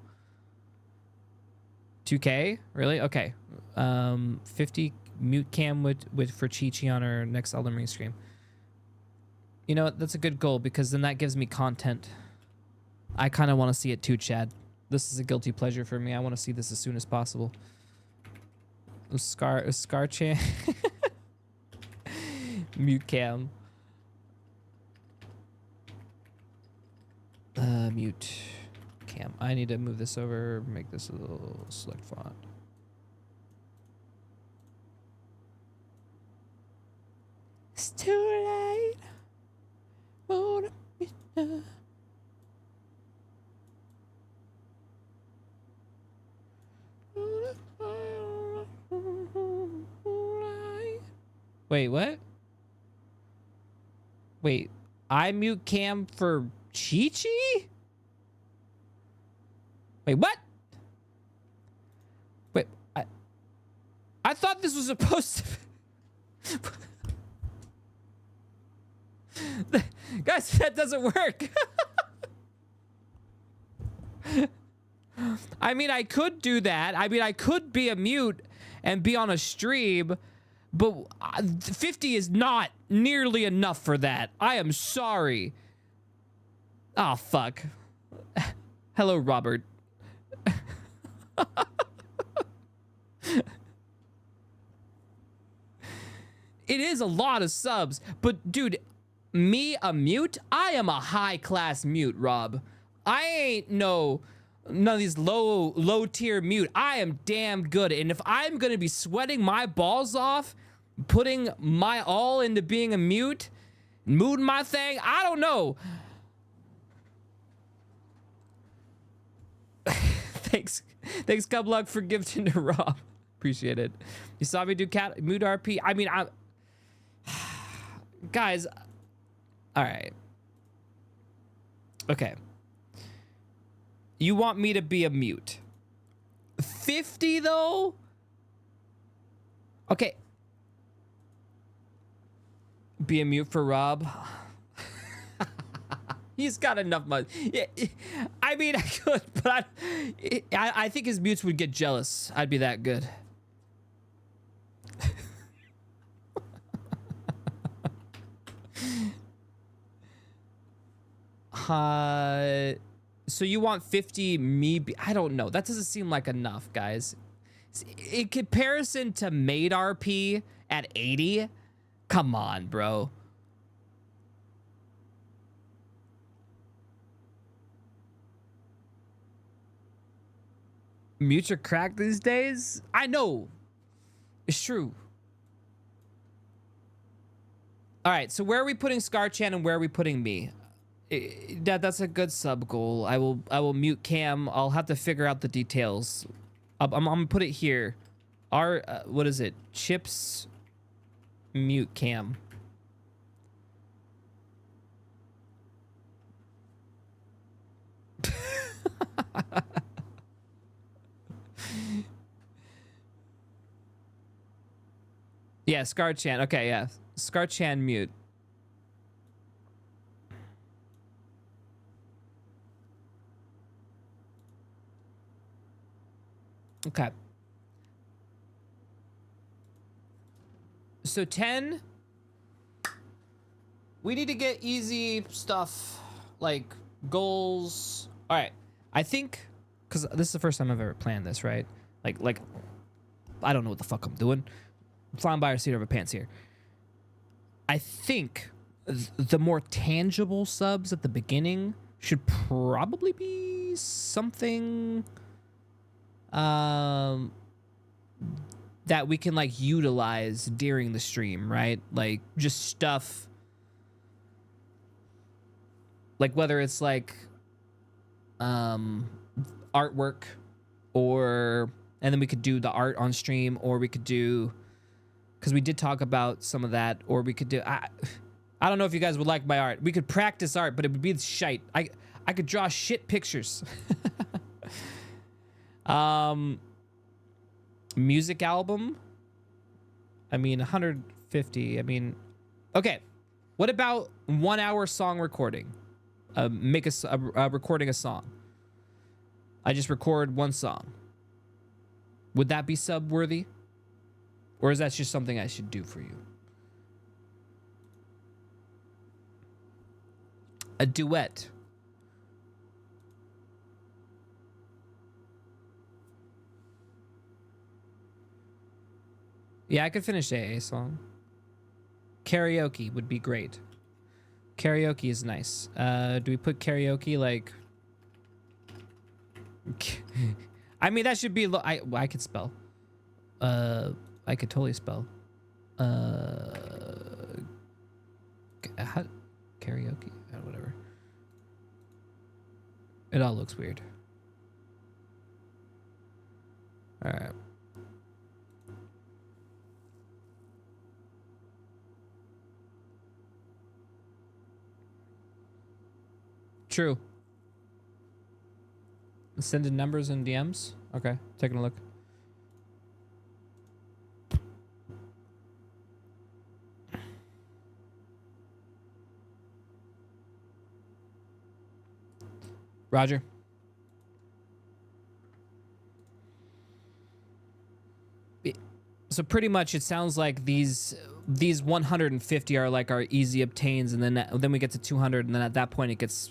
2K? Really? Okay. 50 mute cam with for Chi-Chi on our next Elden Ring stream. You know what? That's a good goal because then that gives me content. I kind of want to see it too, Chad. This is a guilty pleasure for me. I want to see this as soon as possible. Scar Chan. Mute cam. Mute cam. I need to move this over, make this a little select font. It's too late. Won't it be now? Wait, what? Wait, I mute cam for Chi-Chi? Wait, what? Wait, I thought this was supposed to... Guys, that doesn't work. I mean, I could do that. I mean, I could be a mute and be on a stream, but 50 is not nearly enough for that. I am sorry. Oh, fuck. Hello, Robert. It is a lot of subs, but dude, me a mute? I am a high-class mute, Rob. I ain't none of these low tier mute. I am damn good, and if I'm gonna be sweating my balls off, putting my all into being a mute, mooting my thing, I don't know. Thanks, Cubluck, for gifting to Rob. Appreciate it. You saw me do mood RP. I mean, guys. All right. Okay. You want me to be a mute? 50 though? Okay. Be a mute for Rob. He's got enough money. Yeah, I mean, I could, but I think his mutes would get jealous. I'd be that good. So you want 50 me? I don't know. That doesn't seem like enough, guys. In comparison to Made RP at 80, come on, bro. Mutes are cracked these days. I know. It's true. All right, so where are we putting Scarchan and where are we putting me? That's a good sub goal. I will mute Cam. I'll have to figure out the details. I'm gonna put it here. Our what is it? Chips mute Cam. Yeah, Scarchan. Okay, yeah. Scarchan mute. Okay. So 10. We need to get easy stuff like goals. All right. I think because this is the first time I've ever planned this, right? Like I don't know what the fuck I'm doing. I'm flying by our seat of our pants here. I think the more tangible subs at the beginning should probably be something that we can like utilize during the stream, right? Like just stuff like whether it's like artwork or and then we could do the art on stream, or we could do because we did talk about some of that, or we could do I don't know if you guys would like my art. We could practice art, but it would be shite. I could draw shit pictures. Music album. I mean 150. I mean, okay. What about 1 hour song recording? Make a recording a song. I just record one song. Would that be sub worthy? Or is that just something I should do for you? A duet. Yeah, I could finish AA song. Karaoke would be great. Karaoke is nice. Do we put karaoke like... I mean, that should be... I could spell. I could totally spell. Karaoke? Whatever. It all looks weird. All right. True. Sending numbers and DMs? Okay, taking a look. Roger. So pretty much it sounds like these 150 are like our easy obtains, and then we get to 200, and then at that point it gets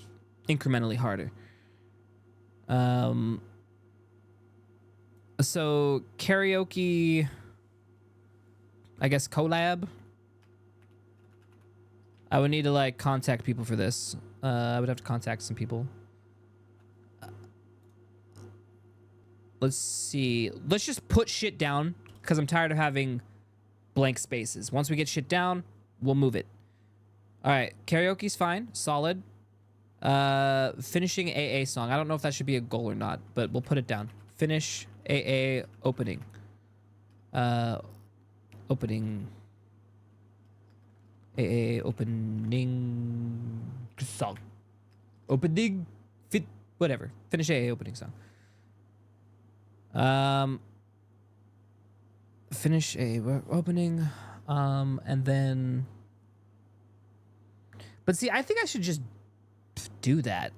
incrementally harder. So karaoke, I guess collab. I would need to like contact people for this. I would have to contact some people. Let's see. Let's just put shit down because I'm tired of having blank spaces. Once we get shit down, we'll move it. All right, karaoke's fine, solid. Finishing AA song. I don't know if that should be a goal or not, but we'll put it down. Finish AA opening. Opening. AA opening song. Opening fit whatever. Finish AA opening song. Finish a opening, and then But see, I think I should just do that.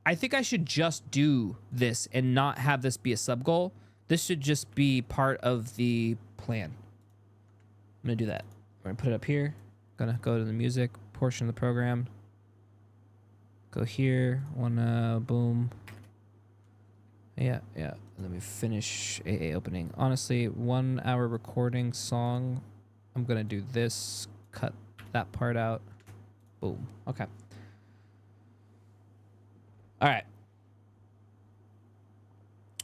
I think I should just do this and not have this be a sub goal. This should just be part of the plan. I'm gonna do that. We're gonna put it up here. Gonna go to the music portion of the program. Go here. Wanna boom. Yeah. Let me finish AA opening. Honestly, 1 hour recording song. I'm gonna do this. Cut that part out. Boom. Okay. All right.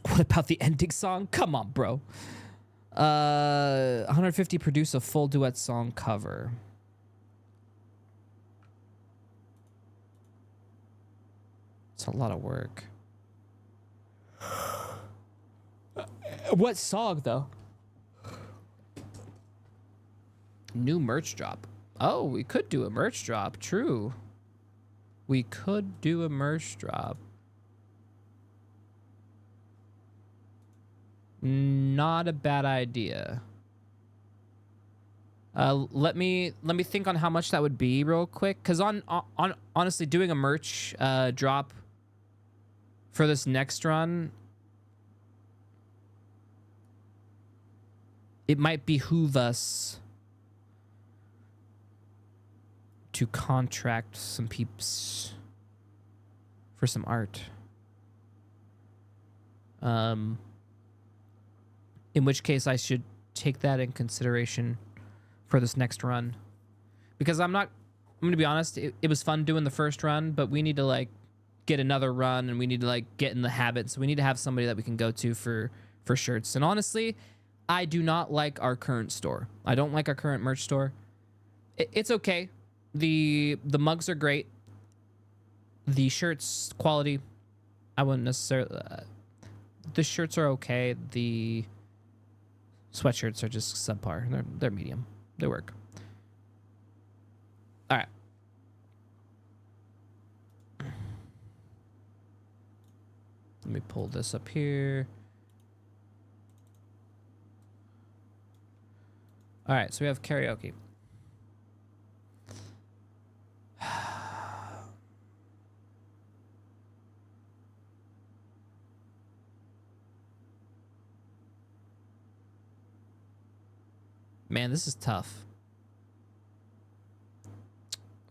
What about the ending song? Come on, bro. 150 produce a full duet song cover. It's a lot of work. What song though? New merch drop. Oh, we could do a merch drop. True. We could do a merch drop. Not a bad idea. Let me think on how much that would be real quick. Cause on honestly, doing a merch drop for this next run, it might behoove us to contract some peeps for some art. In which case I should take that in consideration for this next run. Because I'm gonna be honest, it was fun doing the first run, but we need to like get another run and we need to like get in the habit. So we need to have somebody that we can go to for shirts. And honestly, I do not like our current store. I don't like our current merch store. It's okay. The mugs are great. The shirts quality, I wouldn't necessarily. The shirts are okay. The sweatshirts are just subpar. They're medium. They work. All right. Let me pull this up here. All right, so we have karaoke. Man, this is tough.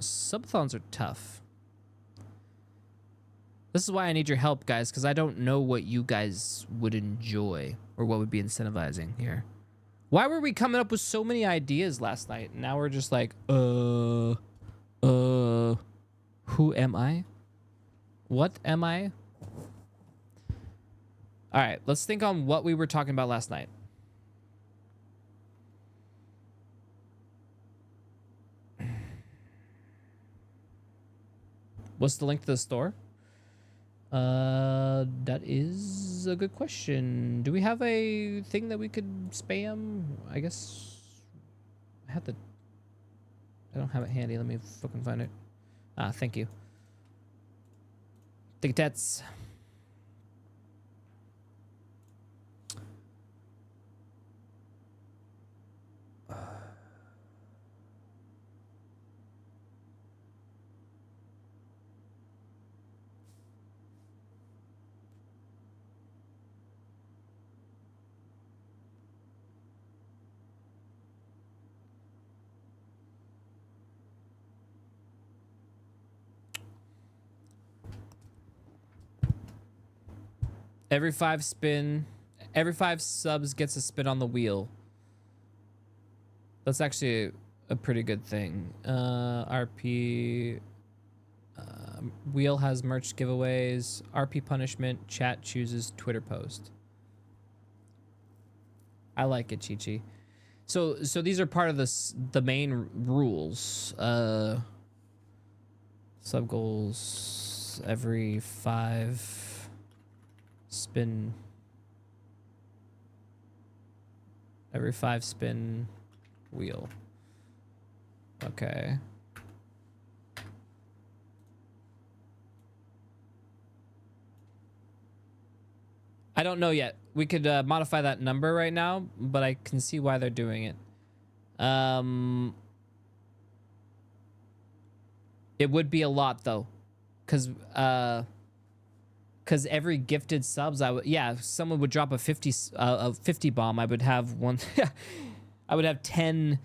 Subathons are tough. This is why I need your help, guys, because I don't know what you guys would enjoy or what would be incentivizing here. Why were we coming up with so many ideas last night? Now we're just like, who am I? What am I? All right, let's think on what we were talking about last night. What's the link to the store? That is a good question. Do we have a thing that we could spam? I guess I don't have it handy. Let me fucking find it. Ah, thank you. Think that's. Every 5 subs gets a spin on the wheel. That's actually a pretty good thing. RP wheel has merch giveaways. RP punishment. Chat chooses Twitter post. I like it, Chi-Chi. So these are part of the main rules. Sub goals every 5. Spin every 5 spin wheel. Okay. I don't know yet. We could modify that number right now, but I can see why they're doing it. It would be a lot though, cause every gifted subs I would, yeah, if someone would drop a 50 bomb, I would have one. I would have 10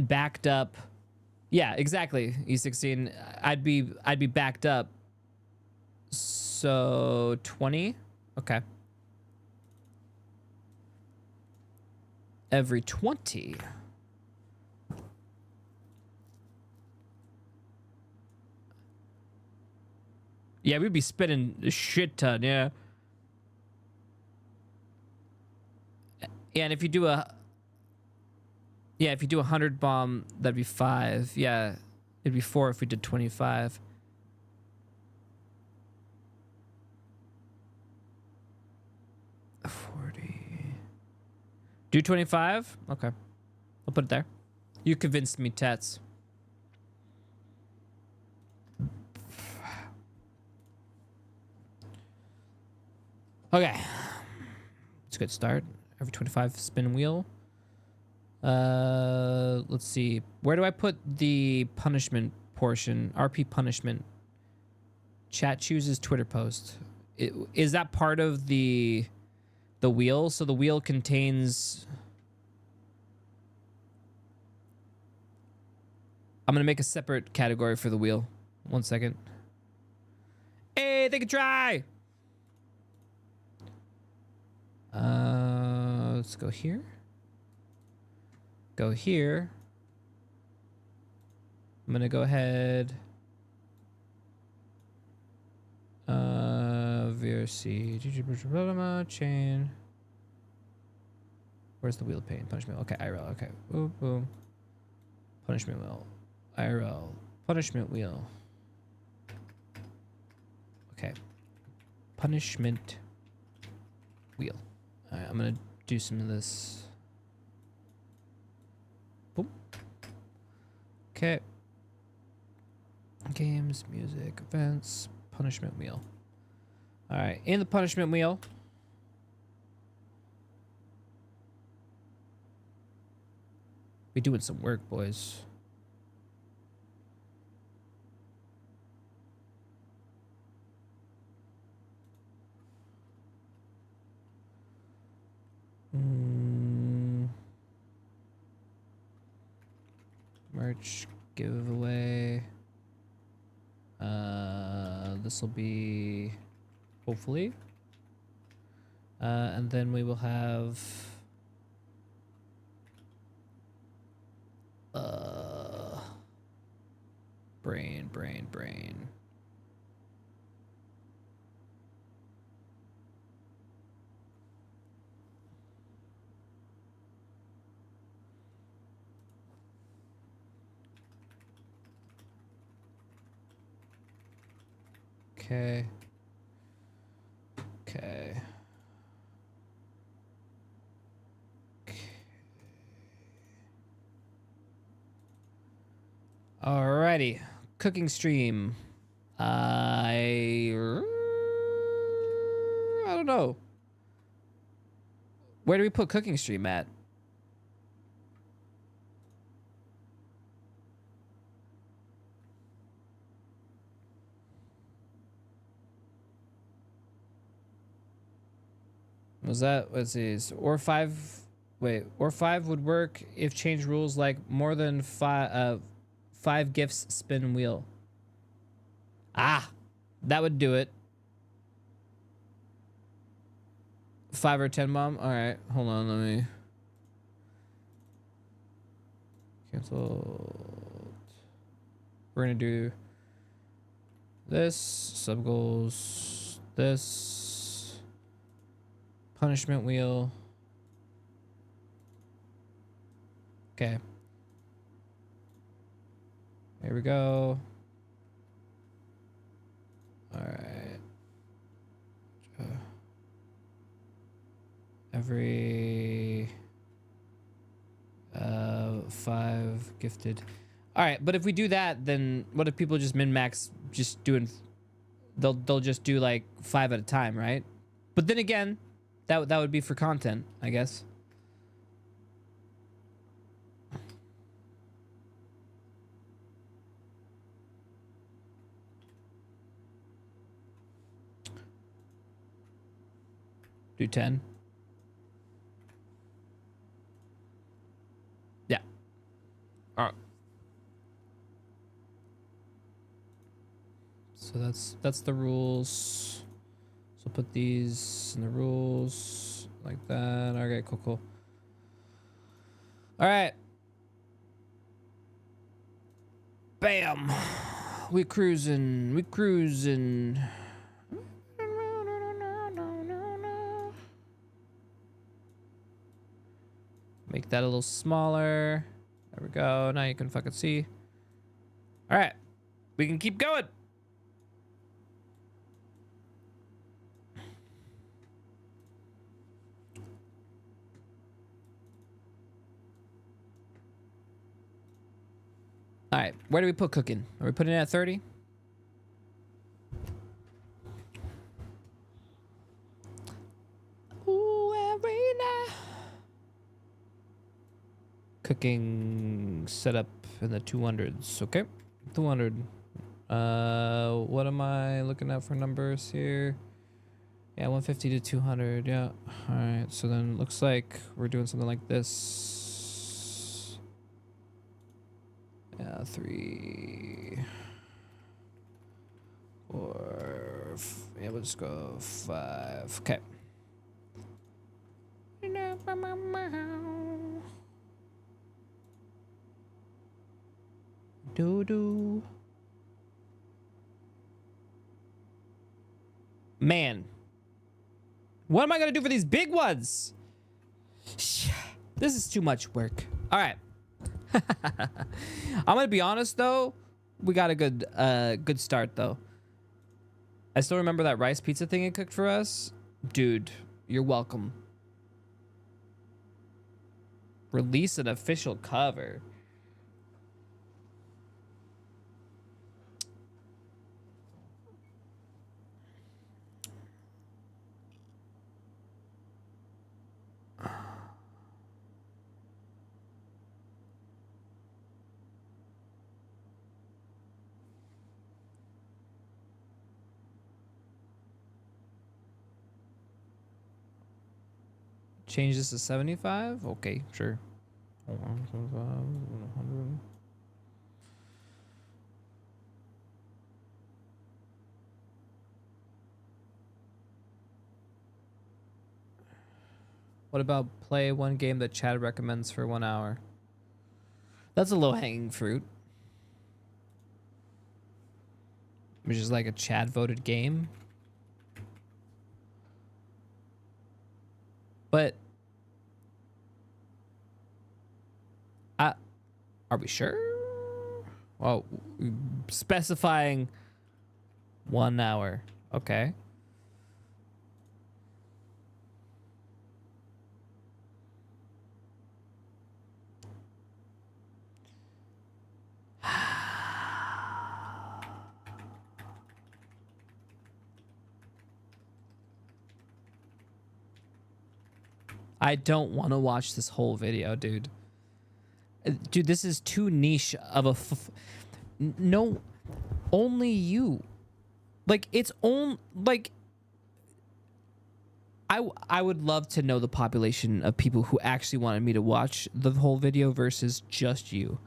backed up. Yeah, exactly. E16. I'd be backed up. So 20. Okay. Every 20. Yeah, we'd be spending a shit ton, yeah. Yeah, and if you do a 100 bomb, that'd be 5. Yeah, it'd be 4 if we did 25. Do 25? Okay. I'll put it there. You convinced me, Tats. Okay. It's a good start. Every 25 spin wheel. Let's see. Where do I put the punishment portion? RP punishment. Chat chooses Twitter post. Is that part of the wheel? So the wheel contains... I'm gonna make a separate category for the wheel. 1 second. Hey, they can try! Let's go here. Go here. I'm gonna go ahead. VRC chain. Where's the wheel of pain? Punishment. Okay, IRL. Okay. Boom, boom. Punishment wheel. IRL. Punishment wheel. Okay. Punishment wheel. Alright, I'm gonna do some of this. Boom. Okay. Games, music, events, punishment wheel. Alright, in the punishment wheel. We doing some work, boys. Merch giveaway. This will be hopefully. And then we will have brain. Okay. Alrighty. Cooking stream. I don't know. Where do we put cooking stream at? Was that, let's see, or 5, wait, or 5 would work if change rules like more than 5 gifts spin wheel. Ah, that would do it. 5 or 10 bomb. All right, hold on, let me cancel. We're gonna do this sub goals, this punishment wheel. Okay. Here we go. All right. Every 5 gifted. All right, but if we do that, then what if people just min-max just doing? They'll just do like 5 at a time, right? But then again, that would be for content, I guess. Do 10. Yeah. All right. So that's the rules. So put these in the rules like that. Okay, cool. All right. Bam. We cruising. Make that a little smaller. There we go. Now you can fucking see. All right. We can keep going. All right. Where do we put cooking? Are we putting it at 30? Ooh, every night. Cooking setup in the 200s. Okay. 200. What am I looking at for numbers here? Yeah, 150 to 200. Yeah. All right. So then it looks like we're doing something like this. Yeah, 3, 4. Yeah, we'll just go 5. Okay. Doo-doo. Man. What am I going to do for these big ones? This is too much work. All right. I'm going to be honest, though. We got a good start, though. I still remember that rice pizza thing it cooked for us. Dude, you're welcome. Release an official cover. Change this to 75? Okay, sure. Hold on, 75, 100. What about play one game that Chad recommends for 1 hour? That's a low-hanging fruit. Which is like a Chad voted game. But are we sure? Well, specifying 1 hour. Okay. I don't want to watch this whole video, dude. Dude, this is too niche of a no, only you. Like, it's on, like, I would love to know the population of people who actually wanted me to watch the whole video versus just you.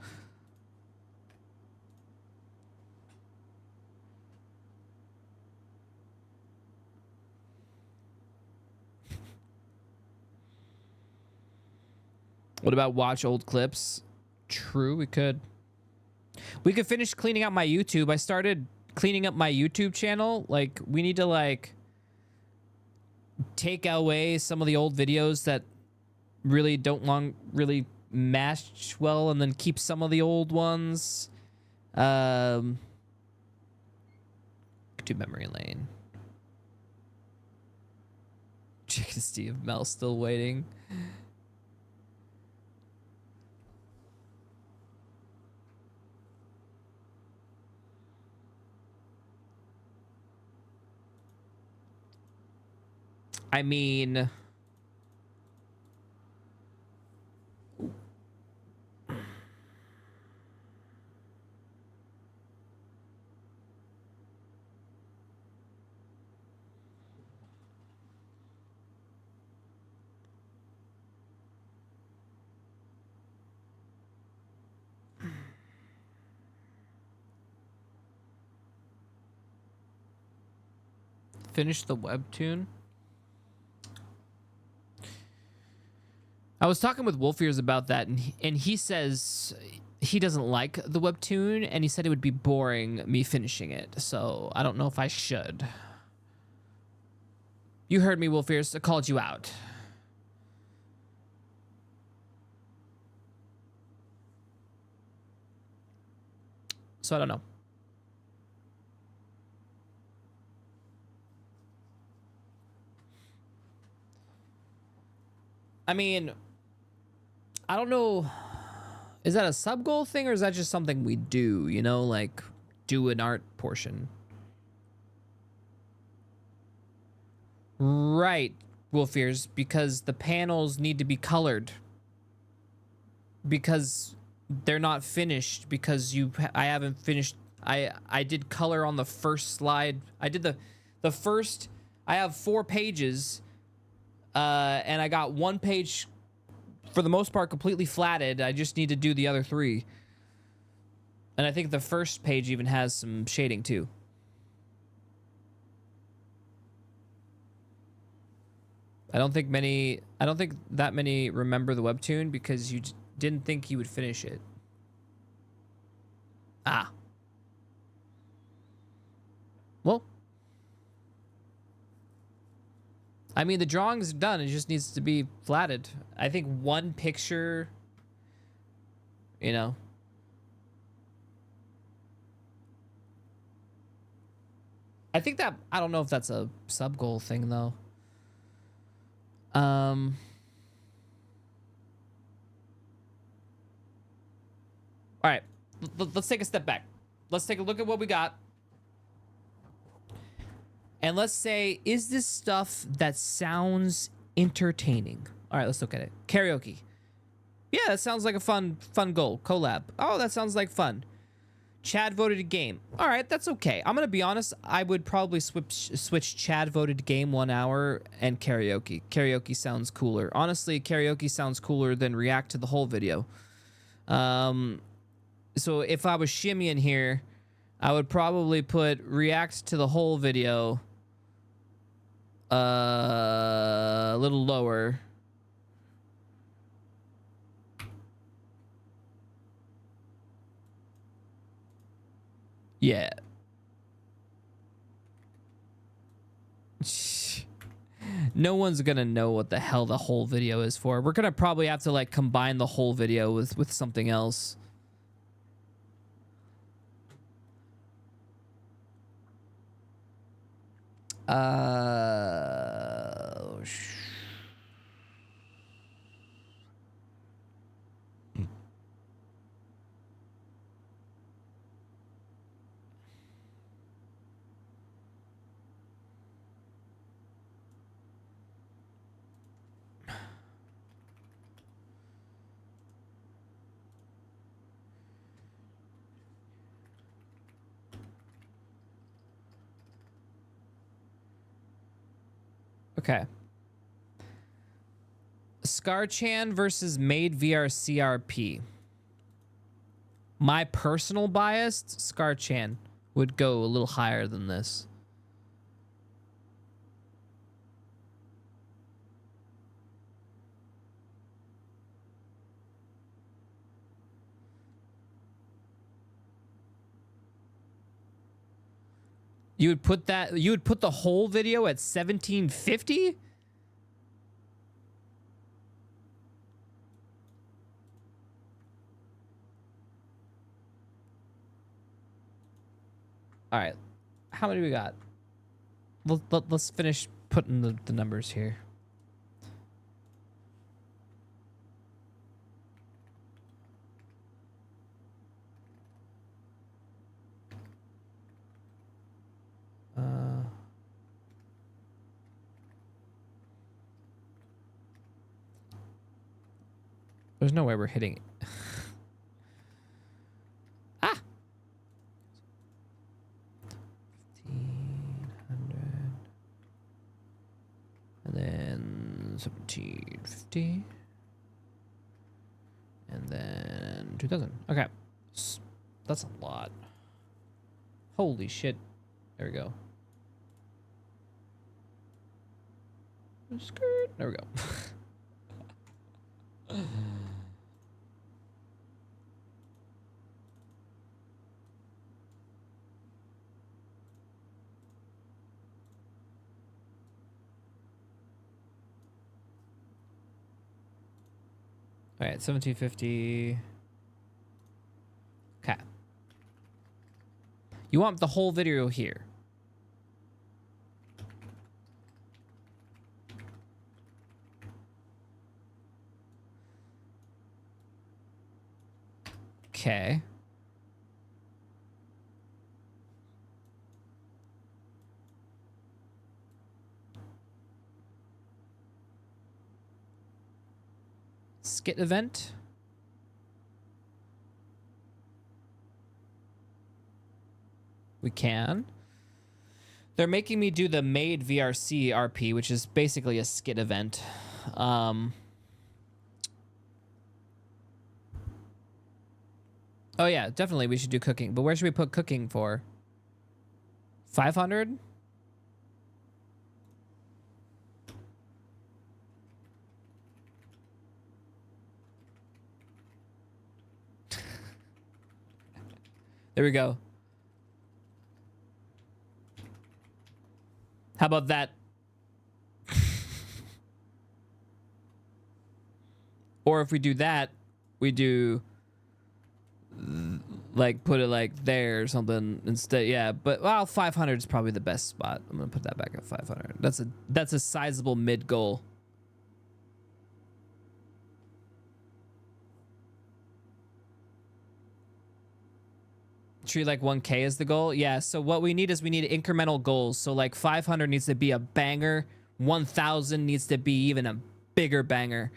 What about watch old clips? True, we could. We could finish cleaning out my YouTube. I started cleaning up my YouTube channel. Like, we need to, like, take away some of the old videos that really don't really match well, and then keep some of the old ones. To memory lane. Check to see if Mel's still waiting. I mean, finish the webtoon. I was talking with Wolf Ears about that, and he says he doesn't like the webtoon, and he said it would be boring me finishing it. So I don't know if I should. You heard me, Wolf Ears. I called you out. So I don't know. I mean, I don't know. Is that a sub goal thing or is that just something we do, you know, like do an art portion? Right, Wolf Ears, because the panels need to be colored. Because they're not finished, because I haven't finished. I did color on the first slide. I did the first, I have 4 pages, and I got 1 page for the most part completely flatted. I just need to do the other 3. And I think the first page even has some shading too. I don't think that many remember the webtoon because you didn't think you would finish it. Ah. Well, I mean, the drawing's done. It just needs to be flatted. I think 1 picture, you know. I think that, I don't know if that's a sub goal thing though. All right, let's take a step back. Let's take a look at what we got. And let's say, is this stuff that sounds entertaining? All right, let's look at it. Karaoke. Yeah, that sounds like a fun goal. Collab. Oh, that sounds like fun. Chad voted game. All right, that's okay. I'm gonna be honest. I would probably switch Chad voted game 1 hour and karaoke. Karaoke sounds cooler. Honestly, karaoke sounds cooler than react to the whole video. So if I was shimmying here, I would probably put react to the whole video a little lower. Yeah. No one's gonna know what the hell the whole video is for. We're gonna probably have to like combine the whole video with something else. Okay. Scarchan versus Made VR CRP. My personal bias, Scarchan would go a little higher than this. You would put the whole video at 1750? All right. How many we got? Let's finish putting the numbers here. There's no way we're hitting it. Ah! 1500. And then 1750. And then 2000. Okay. That's a lot. Holy shit. There we go. Skirt. There we go. All right, 1750. Okay. You want the whole video here. Okay. Skit event. We can. They're making me do the made VRC RP, which is basically a skit event. Oh yeah, definitely we should do cooking. But where should we put cooking for? 500? There we go. How about that? Or if we do that, we do like put it like there or something instead. Yeah, but well, 500 is probably the best spot. I'm gonna put that back at 500. That's a sizable mid goal. Treat like 1K is the goal. Yeah. So what we need is we need incremental goals. So like 500 needs to be a banger. 1,000 needs to be even a bigger banger.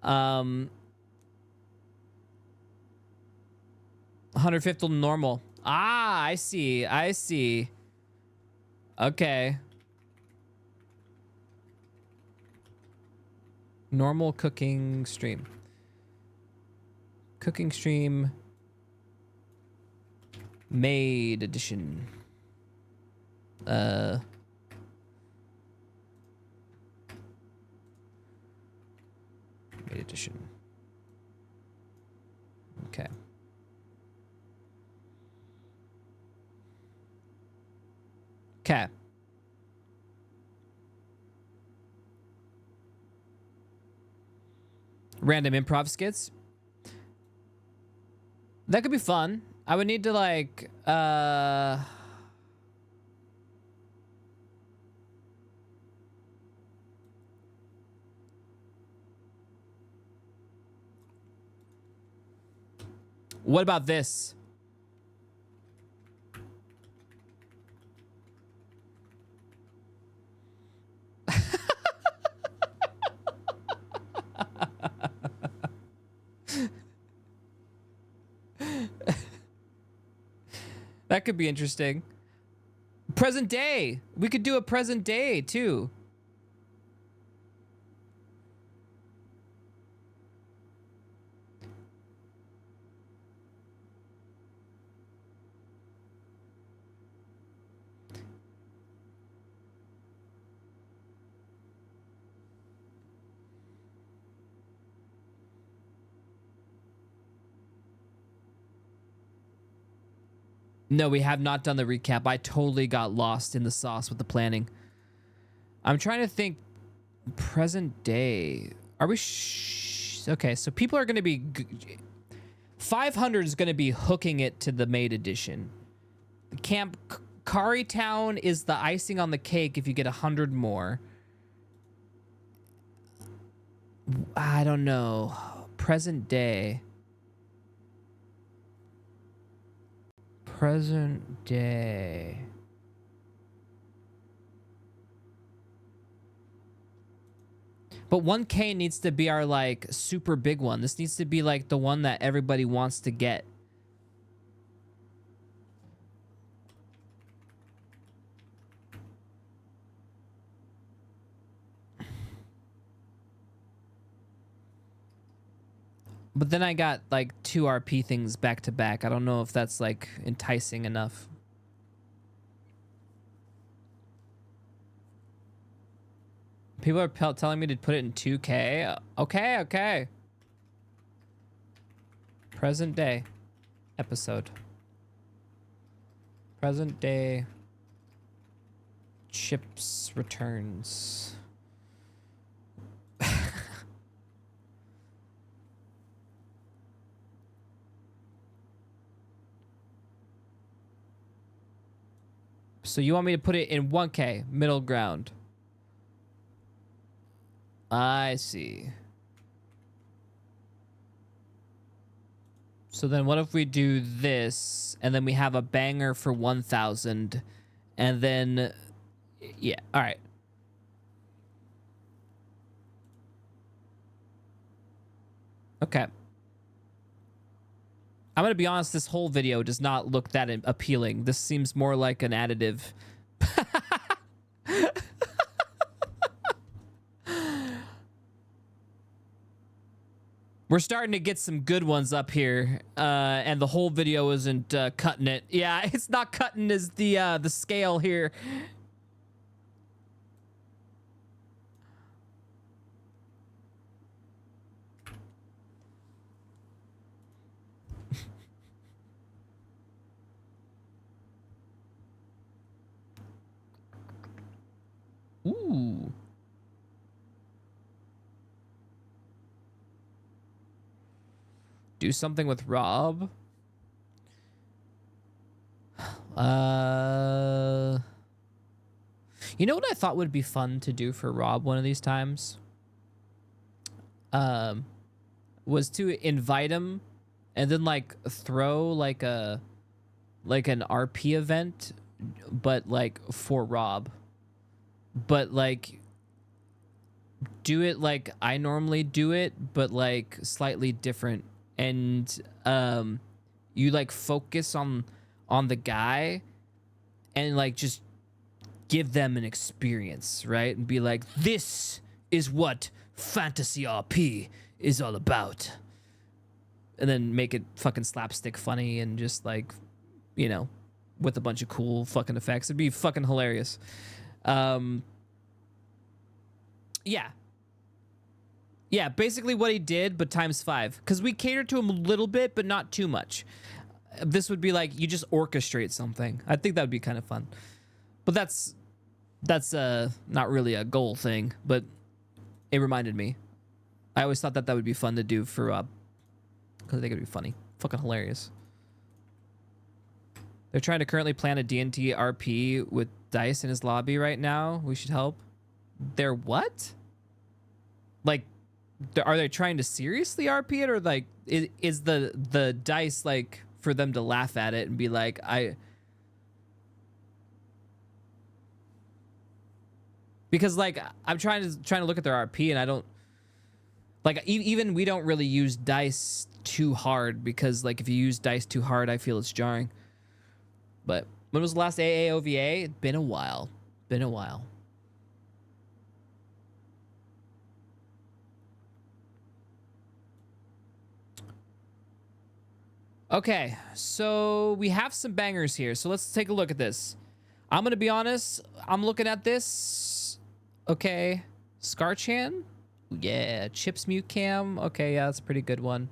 150 normal. Ah, I see. I see. Okay. Normal cooking stream. Cooking stream. Made edition. Made edition. Okay. Okay. Random improv skits. That could be fun. I would need to like what about this? That could be interesting. Present day. We could do a present day too. No, we have not done the recap. I totally got lost in the sauce with the planning. I'm trying to think. Present day. Are we? Okay, so people are going to be. 500 is going to be hooking it to the made edition. The Camp Kari Town is the icing on the cake if you get 100 more. I don't know. Present day. Present day. But 1K needs to be our like super big one. This needs to be like the one that everybody wants to get. But then I got like 2 RP things back to back. I don't know if that's like enticing enough. People are telling me to put it in 2K. Okay, okay. Present day episode. Present day Chips returns. So you want me to put it in 1K, middle ground. I see. So then what if we do this and then we have a banger for 1,000 and then, yeah, all right. Okay. I'm going to be honest, this whole video does not look that appealing. This seems more like an additive. We're starting to get some good ones up here, and the whole video isn't cutting it. Yeah, it's not cutting as the scale here. Ooh. Do something with Rob. You know what I thought would be fun to do for Rob one of these times? Was to invite him and then like throw like an RP event, but like for Rob. But like do it like I normally do it, but like slightly different. And you like focus on the guy and like just give them an experience, right? And be like, this is what fantasy RP is all about. And then make it fucking slapstick funny and just like, you know, with a bunch of cool fucking effects. It'd be fucking hilarious. Yeah. Yeah, basically what he did, but times 5. Because we catered to him a little bit, but not too much. This would be like, you just orchestrate something. I think that would be kind of fun. But that's not really a goal thing, but it reminded me. I always thought that would be fun to do for Rob. Because I think it'd be funny. Fucking hilarious. They're trying to currently plan a D&T RP with Dice in his lobby right now. We should help. They're what? Like, are they trying to seriously RP it, or like is the Dice like for them to laugh at it and be like, because like I'm trying to look at their RP and I don't like even we don't really use Dice too hard, because like if you use Dice too hard, I feel it's jarring. But when was the last AAOVA? It's been a while. Been a while. Okay, so we have some bangers here. So let's take a look at this. I'm going to be honest. I'm looking at this. Okay. Scarchan? Yeah. Chips Mute Cam. Okay, yeah, that's a pretty good one.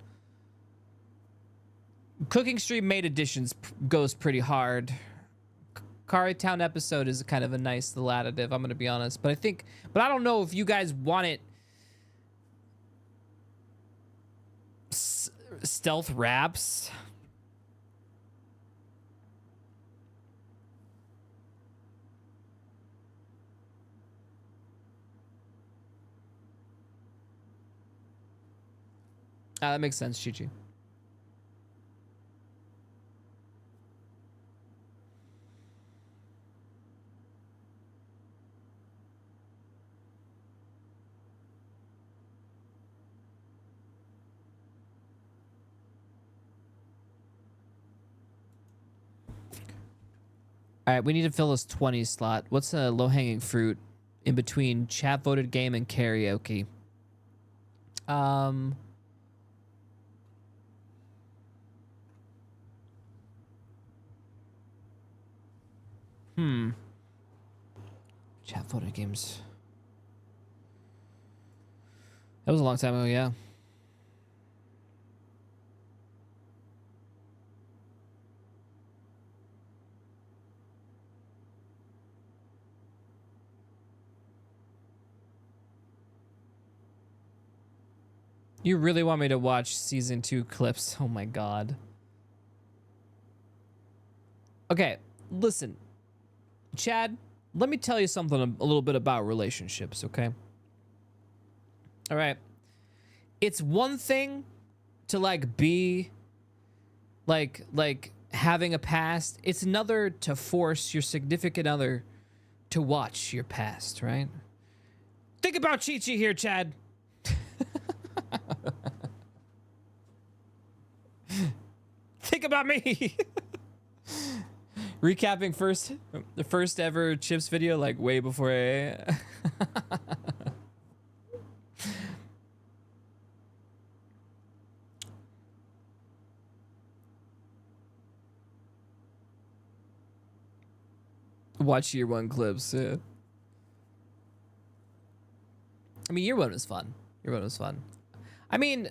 Cooking Stream Made Editions goes pretty hard. Kari Town episode is kind of a nice little additive, I'm going to be honest. But I don't know if you guys want it. Stealth Raps. That makes sense, Chi-Chi. All right, we need to fill this 20 slot. What's a low-hanging fruit in between chat voted game and karaoke? Chat voted games. That was a long time ago, yeah. You really want me to watch season 2 clips? Oh my god. Okay, listen. Chad, let me tell you something a little bit about relationships, okay? All right. It's one thing to like be like having a past. It's another to force your significant other to watch your past, right? Think about Chi-Chi here, Chad. Think about me. Recapping the first ever Chips video, like way before AA. Watch year 1 clips. Yeah. I mean, year 1 was fun. Year 1 was fun. I mean,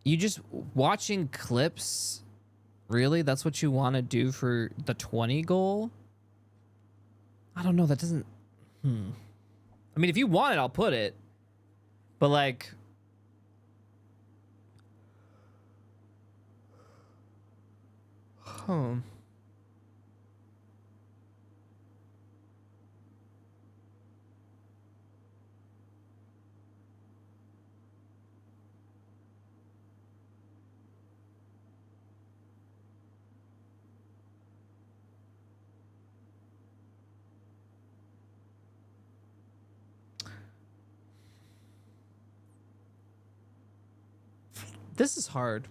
you just watching clips, really? That's what you want to do for the 20 goal? I don't know. That doesn't. I mean, if you want it, I'll put it. But like, this is hard.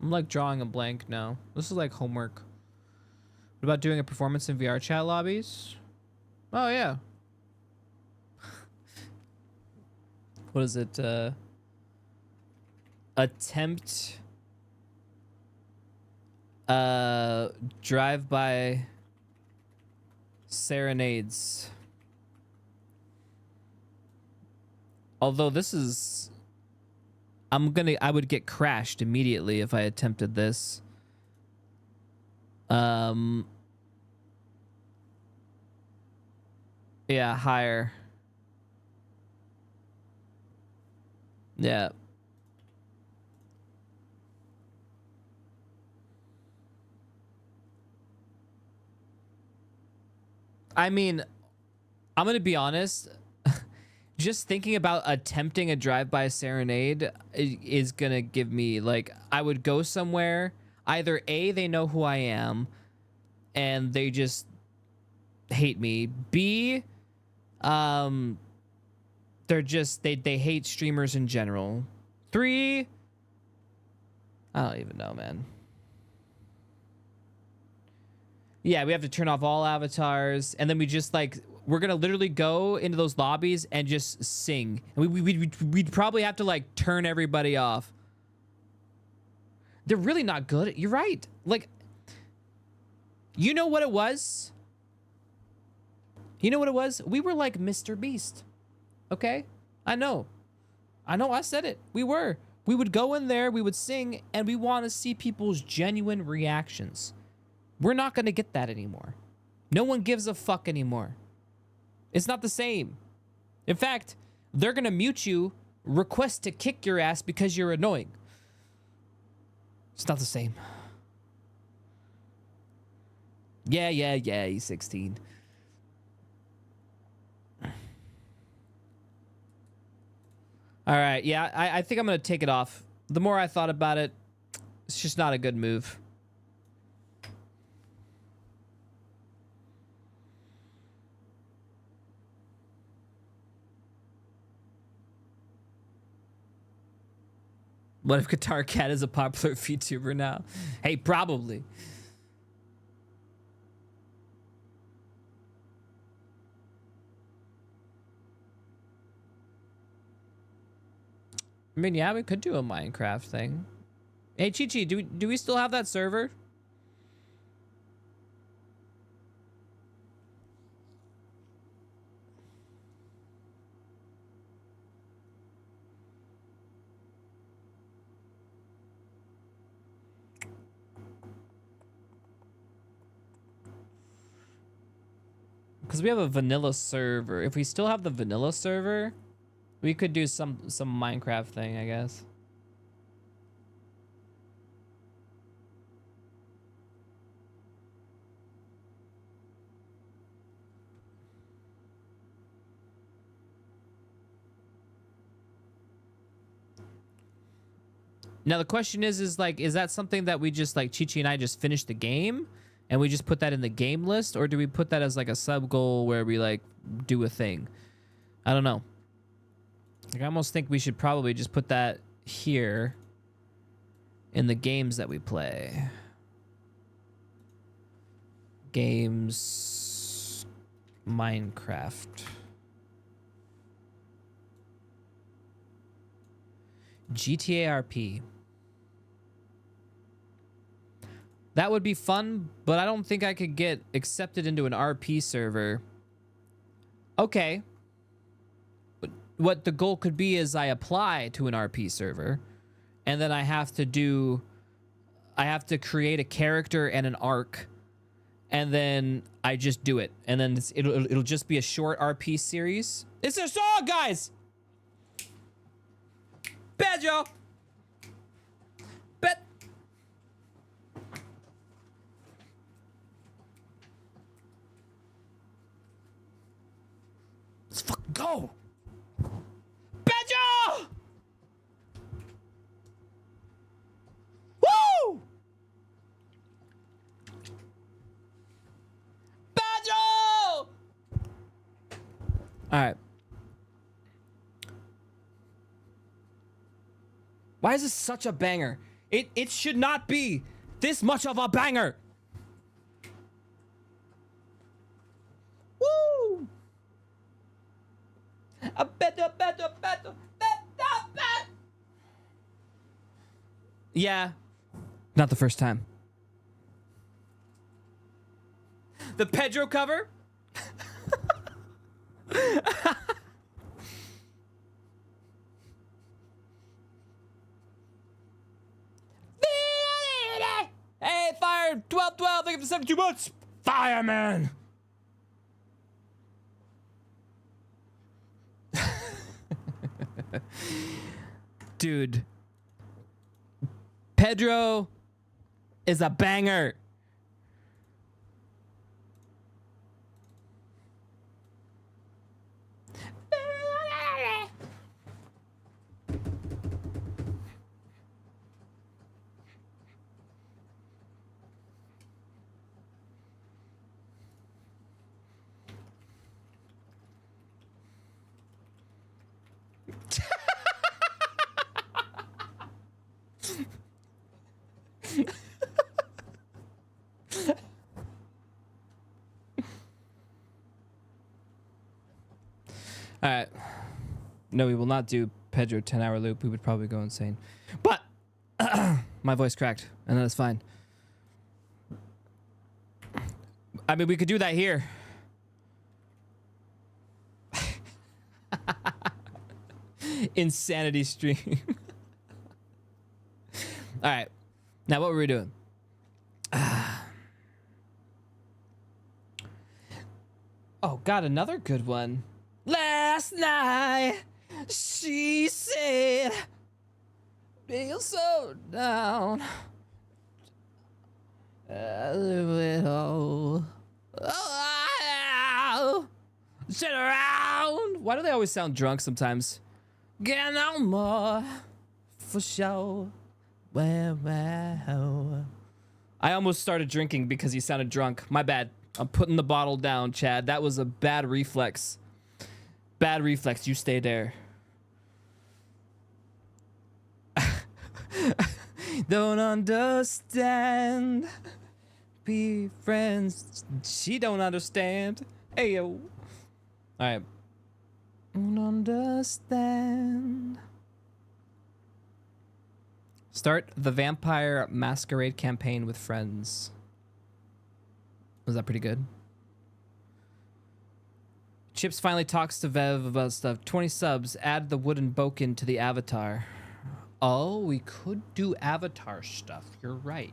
I'm like drawing a blank now. This is like homework. What about doing a performance in VR chat lobbies? Oh yeah. What is it? Attempt drive-by serenades. Although this is, I would get crashed immediately if I attempted this. Yeah, higher. Yeah. I mean, I'm gonna be honest. Just thinking about attempting a drive-by serenade is gonna give me, like, I would go somewhere. Either A, they know who I am, and they just hate me. B, they're just, they hate streamers in general. 3, I don't even know, man. Yeah, we have to turn off all avatars, and then we just like, we're gonna literally go into those lobbies and just sing. And we'd probably have to like turn everybody off. They're really not good. You're right. Like, you know what it was? You know what it was? We were like Mr. Beast. Okay? I know. I said it. We were. We would go in there, we would sing, and we want to see people's genuine reactions. We're not going to get that anymore. No one gives a fuck anymore. It's not the same. In fact, they're going to mute you, request to kick your ass because you're annoying. It's not the same. Yeah, he's 16. All right, yeah, I think I'm going to take it off. The more I thought about it, it's just not a good move. What if Guitar Cat is a popular VTuber now? Hey, probably. I mean, yeah, we could do a Minecraft thing. Hey, Chi-Chi, do we still have that server? because we have a vanilla server. If we still have the vanilla server, we could do some Minecraft thing, I guess. Now the question is like, is that something that we just like Chichi and I just finish the game and we just put that in the game list, or do we put that as like a sub goal where we like do a thing? I don't know. Like, I almost think we should probably just put that here in the games that we play. Games, Minecraft. GTA RP. That would be fun, but I don't think I could get accepted into an RP server. Okay. But what the goal could be is I apply to an RP server, and then I have to create a character and an arc, and then I just do it. And then it'll just be a short RP series. It's a song, guys! Pedro! Let's fucking go! Pedro! Woo! Pedro! Alright. Why is this such a banger? It should not be this much of a banger. Woo! A better. Yeah. Not the first time. The Pedro cover? Hey, fire 1212, thank you for 72 months. Fireman. Dude, Pedro is a banger. All right. No, we will not do Pedro 10-hour loop. We would probably go insane. But my voice cracked, and that's fine. I mean, we could do that here. Insanity stream. All right. Now, what were we doing? Oh, God, another good one. Last night, she said, feel so down. Sit around. Why do they always sound drunk sometimes? Get no more for sure. Well. I almost started drinking because he sounded drunk. My bad. I'm putting the bottle down, Chad. That was a bad reflex. Bad reflex. You stay there. Don't understand. Be friends. She don't understand. Hey, yo. All right. Don't understand. Start the Vampire Masquerade campaign with friends. Was that pretty good? Chips finally talks to Vev about stuff. 20 subs. Add the wooden boken to the avatar. Oh, we could do avatar stuff. You're right.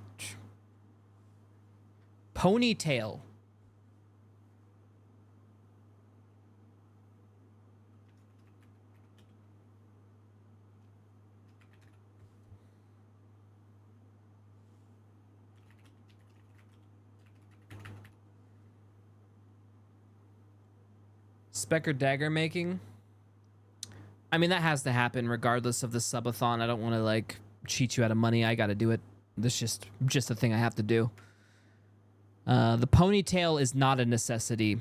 Ponytail. Specker Dagger making. I mean, that has to happen regardless of the subathon. I don't want to like cheat you out of money. I got to do it. This just a thing I have to do. The ponytail is not a necessity,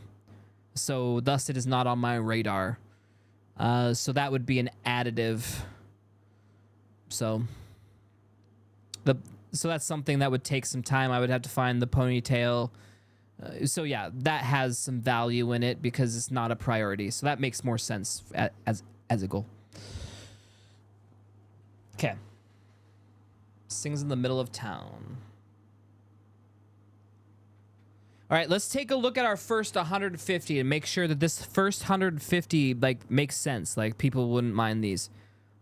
so thus it is not on my radar. So that would be an additive. So that's something that would take some time. I would have to find the ponytail. So yeah, that has some value in it because it's not a priority. So that makes more sense as a goal. Okay. Sings in the middle of town. All right, let's take a look at our first 150 and make sure that this first 150 like makes sense. Like people wouldn't mind these.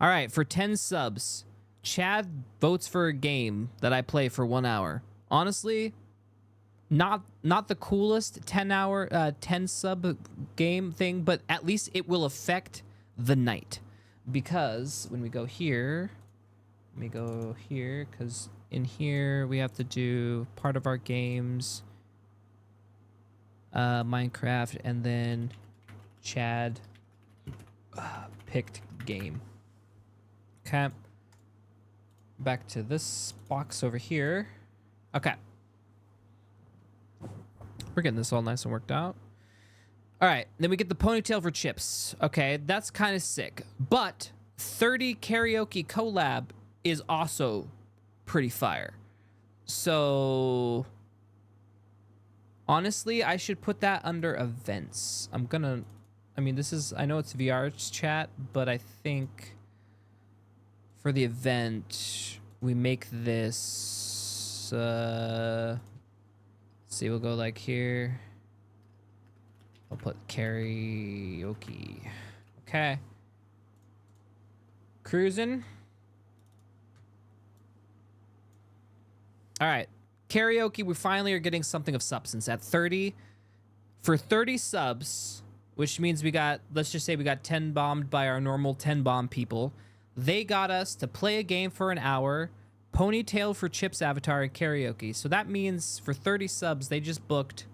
All right, for 10 subs, Chad votes for a game that I play for 1 hour. Honestly, not the coolest 10 sub game thing, but at least it will affect the night. Because when we go here, let me go here, because in here we have to do part of our games, Minecraft, and then Chad picked game. Okay. Back to this box over here. Okay. We're getting this all nice and worked out. All right, then we get the ponytail for chips. Okay, that's kind of sick. But 30 karaoke collab is also pretty fire. So honestly, I should put that under events. I mean, I know it's VR's chat, but I think for the event, we make this, let's see, we'll go like here. I'll put karaoke. Okay. Cruising. All right. Karaoke, we finally are getting something of substance at 30. For 30 subs, which means let's just say we got 10 bombed by our normal 10 bomb people. They got us to play a game for an hour, ponytail for Chip's avatar, and karaoke. So that means for 30 subs, they just booked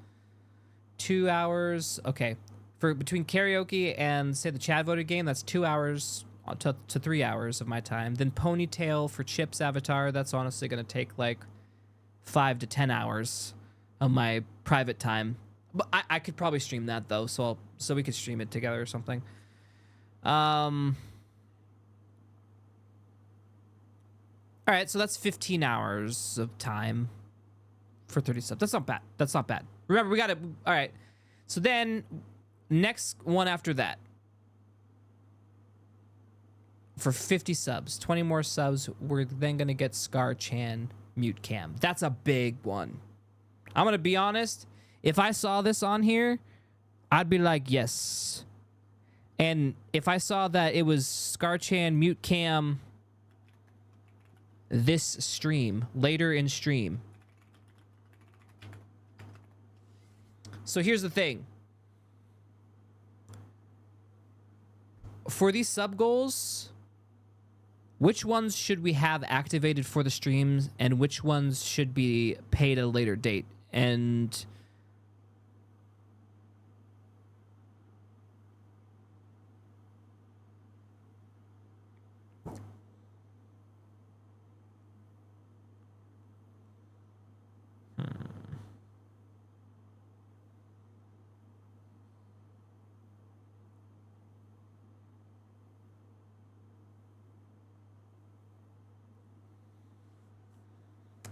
2 hours. Okay. For between karaoke and say the Chad voted game, that's 2 hours to 3 hours of my time. Then ponytail for Chip's avatar, that's honestly going to take like 5 to 10 hours of my private time. But I could probably stream that though, so we could stream it together or something. All right, so that's 15 hours of time for 30 subs. That's not bad. That's not bad. Remember, we got to... All right. So then, next one after that. For 50 subs, 20 more subs, we're then going to get Scar Chan Mute Cam. That's a big one. I'm going to be honest. If I saw this on here, I'd be like, yes. And if I saw that it was Scar Chan Mute Cam this stream, later in stream. So here's the thing. For these sub goals, which ones should we have activated for the streams and which ones should be paid at a later date? And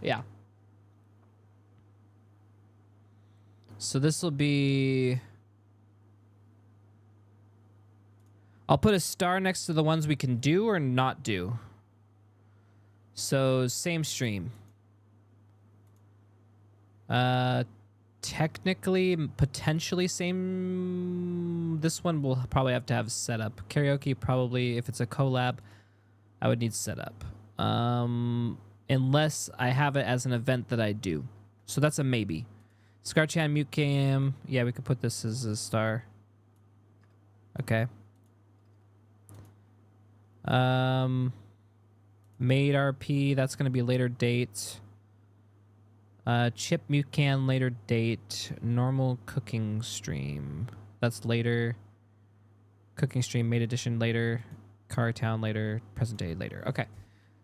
yeah. So this will be... I'll put a star next to the ones we can do or not do. So same stream. Technically, potentially same... This one will probably have to have setup. Karaoke probably, if it's a collab, I would need setup. Unless I have it as an event that I do. So that's a maybe. Scarchan Mute Cam. Yeah, we could put this as a star. Okay. Made RP, that's going to be a later date. Chip Mute Cam, later date. Normal cooking stream. That's later. Cooking stream, maid edition later. Car town later. Present day later. Okay.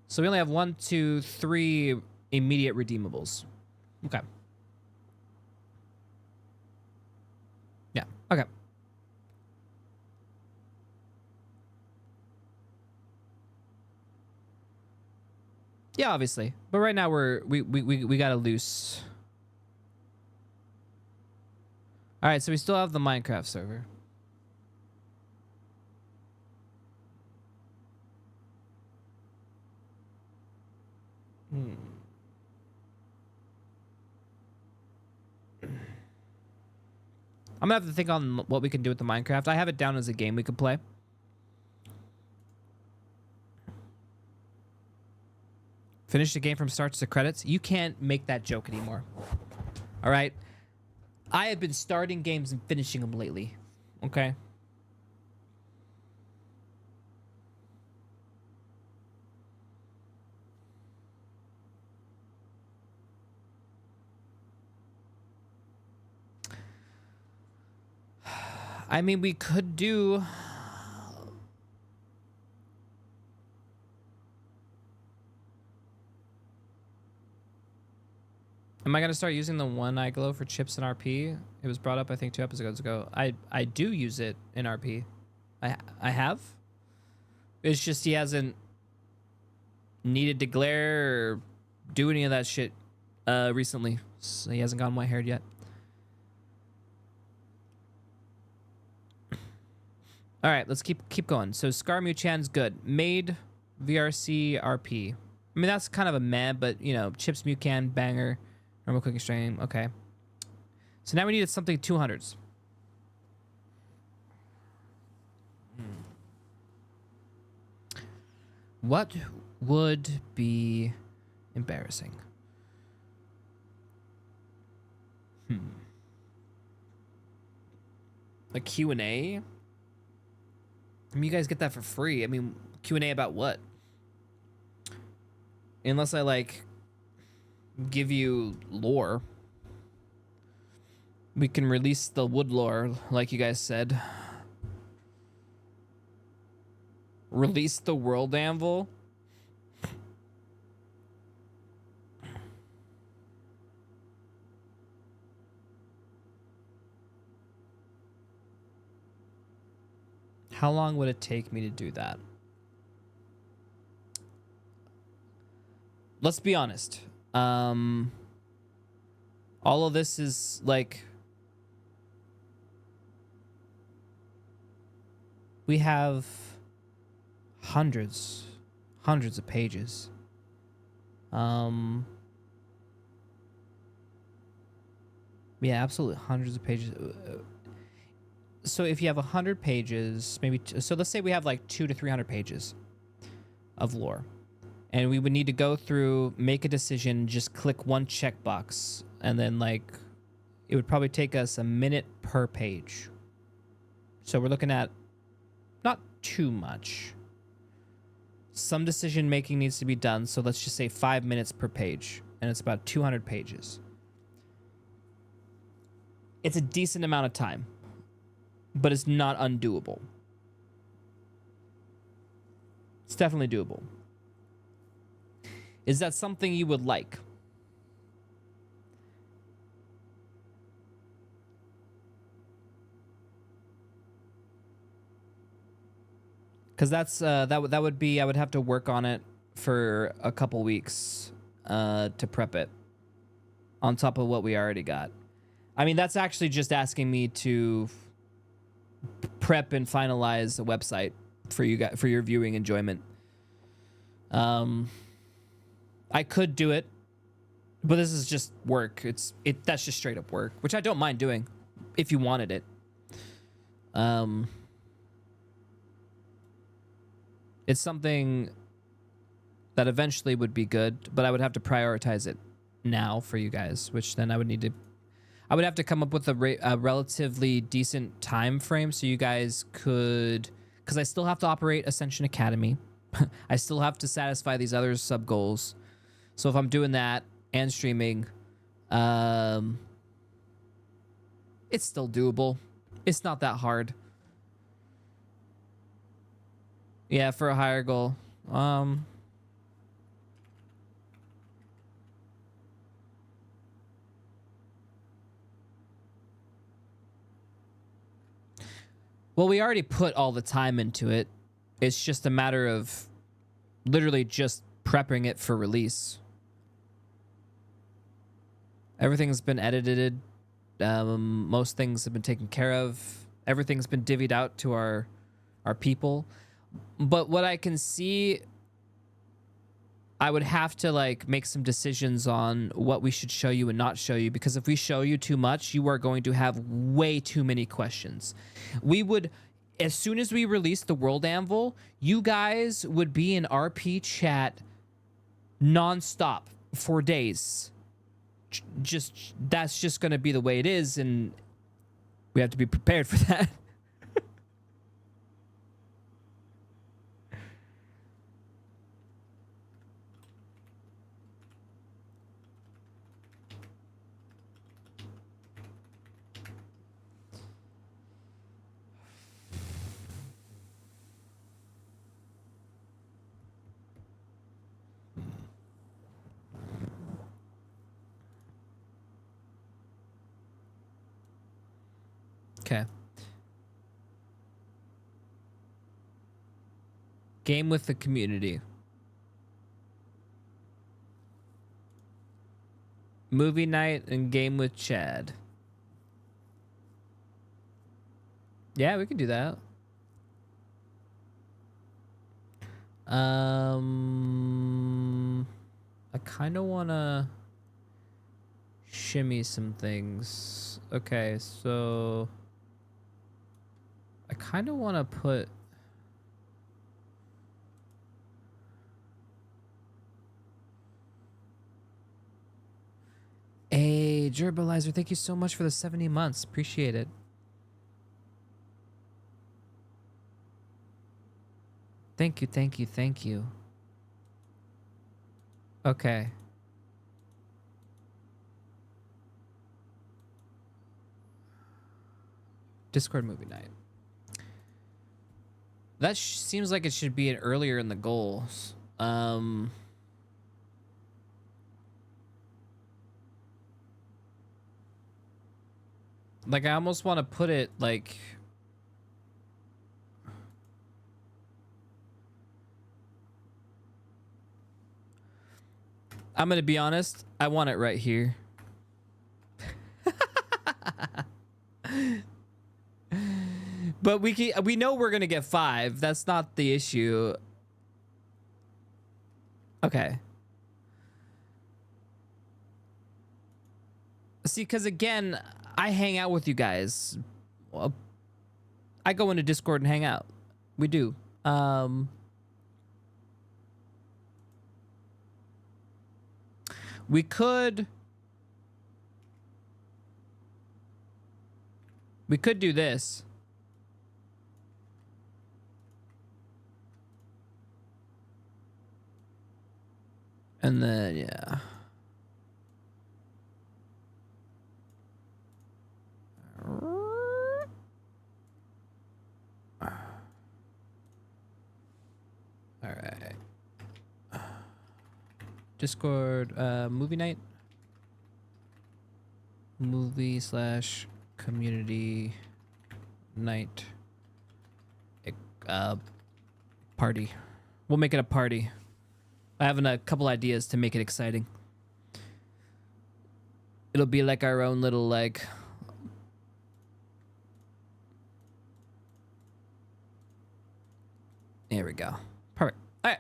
So we only have 1, 2, 3 immediate redeemables. Okay. Yeah. Okay. Yeah, obviously. But right now we got a loose. All right, so we still have the Minecraft server. I'm gonna have to think on what we can do with the Minecraft. I have it down as a game we could play. Finish the game from start to credits. You can't make that joke anymore. All right. I have been starting games and finishing them lately. Okay. I mean, we could do... Am I going to start using the one eye glow for chips in RP? It was brought up, I think, 2 episodes ago. I do use it in RP. I have. It's just he hasn't needed to glare or do any of that shit recently. So he hasn't gone white-haired yet. All right, let's keep going. So Scar Muchan's good. Made VRC RP. I mean, that's kind of a meh, but, you know, Chips Mucan, banger. Normal cooking stream. Okay. So now we needed something 200s. What would be embarrassing? A Q&A? I mean, you guys get that for free. I mean, Q&A about what? Unless I, like, give you lore. We can release the wood lore, like you guys said. Release the world anvil? How long would it take me to do that? Let's be honest. All of this is like... We have hundreds of pages. Yeah, absolutely hundreds of pages. So if you have 100 pages, maybe so let's say we have like 200 to 300 pages of lore, and we would need to go through, make a decision, just click one checkbox, and then like it would probably take us a minute per page. So we're looking at not too much. Some decision making needs to be done, so let's just say 5 minutes per page, and it's about 200 pages. It's a decent amount of time, but it's not undoable. It's definitely doable. Is that something you would like? Because that's that would be, I would have to work on it for a couple weeks to prep it on top of what we already got. I mean, that's actually just asking me to prep and finalize a website for you guys, for your viewing enjoyment. I could do it, but this is just work. That's just straight up work, which I don't mind doing if you wanted it. It's something that eventually would be good, but I would have to prioritize it now for you guys, which then I would have to come up with a relatively decent time frame so you guys could, because I still have to operate Ascension Academy. I still have to satisfy these other sub goals. So if I'm doing that and streaming, it's still doable. It's not that hard. Yeah, for a higher goal. Well, we already put all the time into it. It's just a matter of literally just prepping it for release. Everything's been edited. Most things have been taken care of. Everything's been divvied out to our people. But what I can see, I would have to like make some decisions on what we should show you and not show you, because if we show you too much, you are going to have way too many questions. We would, as soon as we release the World Anvil, you guys would be in RP chat nonstop for days. Just that's just going to be the way it is, and we have to be prepared for that. Okay. Game with the community. Movie night and game with Chad. Yeah, we can do that. I kind of want to shimmy some things. Okay, so I kind of want to put a Gerbalizer. Thank you so much for the 70 months. Appreciate it. Thank you, thank you, thank you. Okay. Discord movie night. That seems like it should be earlier in the goals. Like I almost want to put it like I'm going to be honest, I want it right here. But we know we're going to get 5. That's not the issue. Okay. See, cuz again, I hang out with you guys. Well, I go into Discord and hang out. We do. We could do this. And then, yeah. All right. Discord, movie night. Movie/community night. Party. We'll make it a party. I have a couple ideas to make it exciting. It'll be like our own little like there we go. Perfect. All right.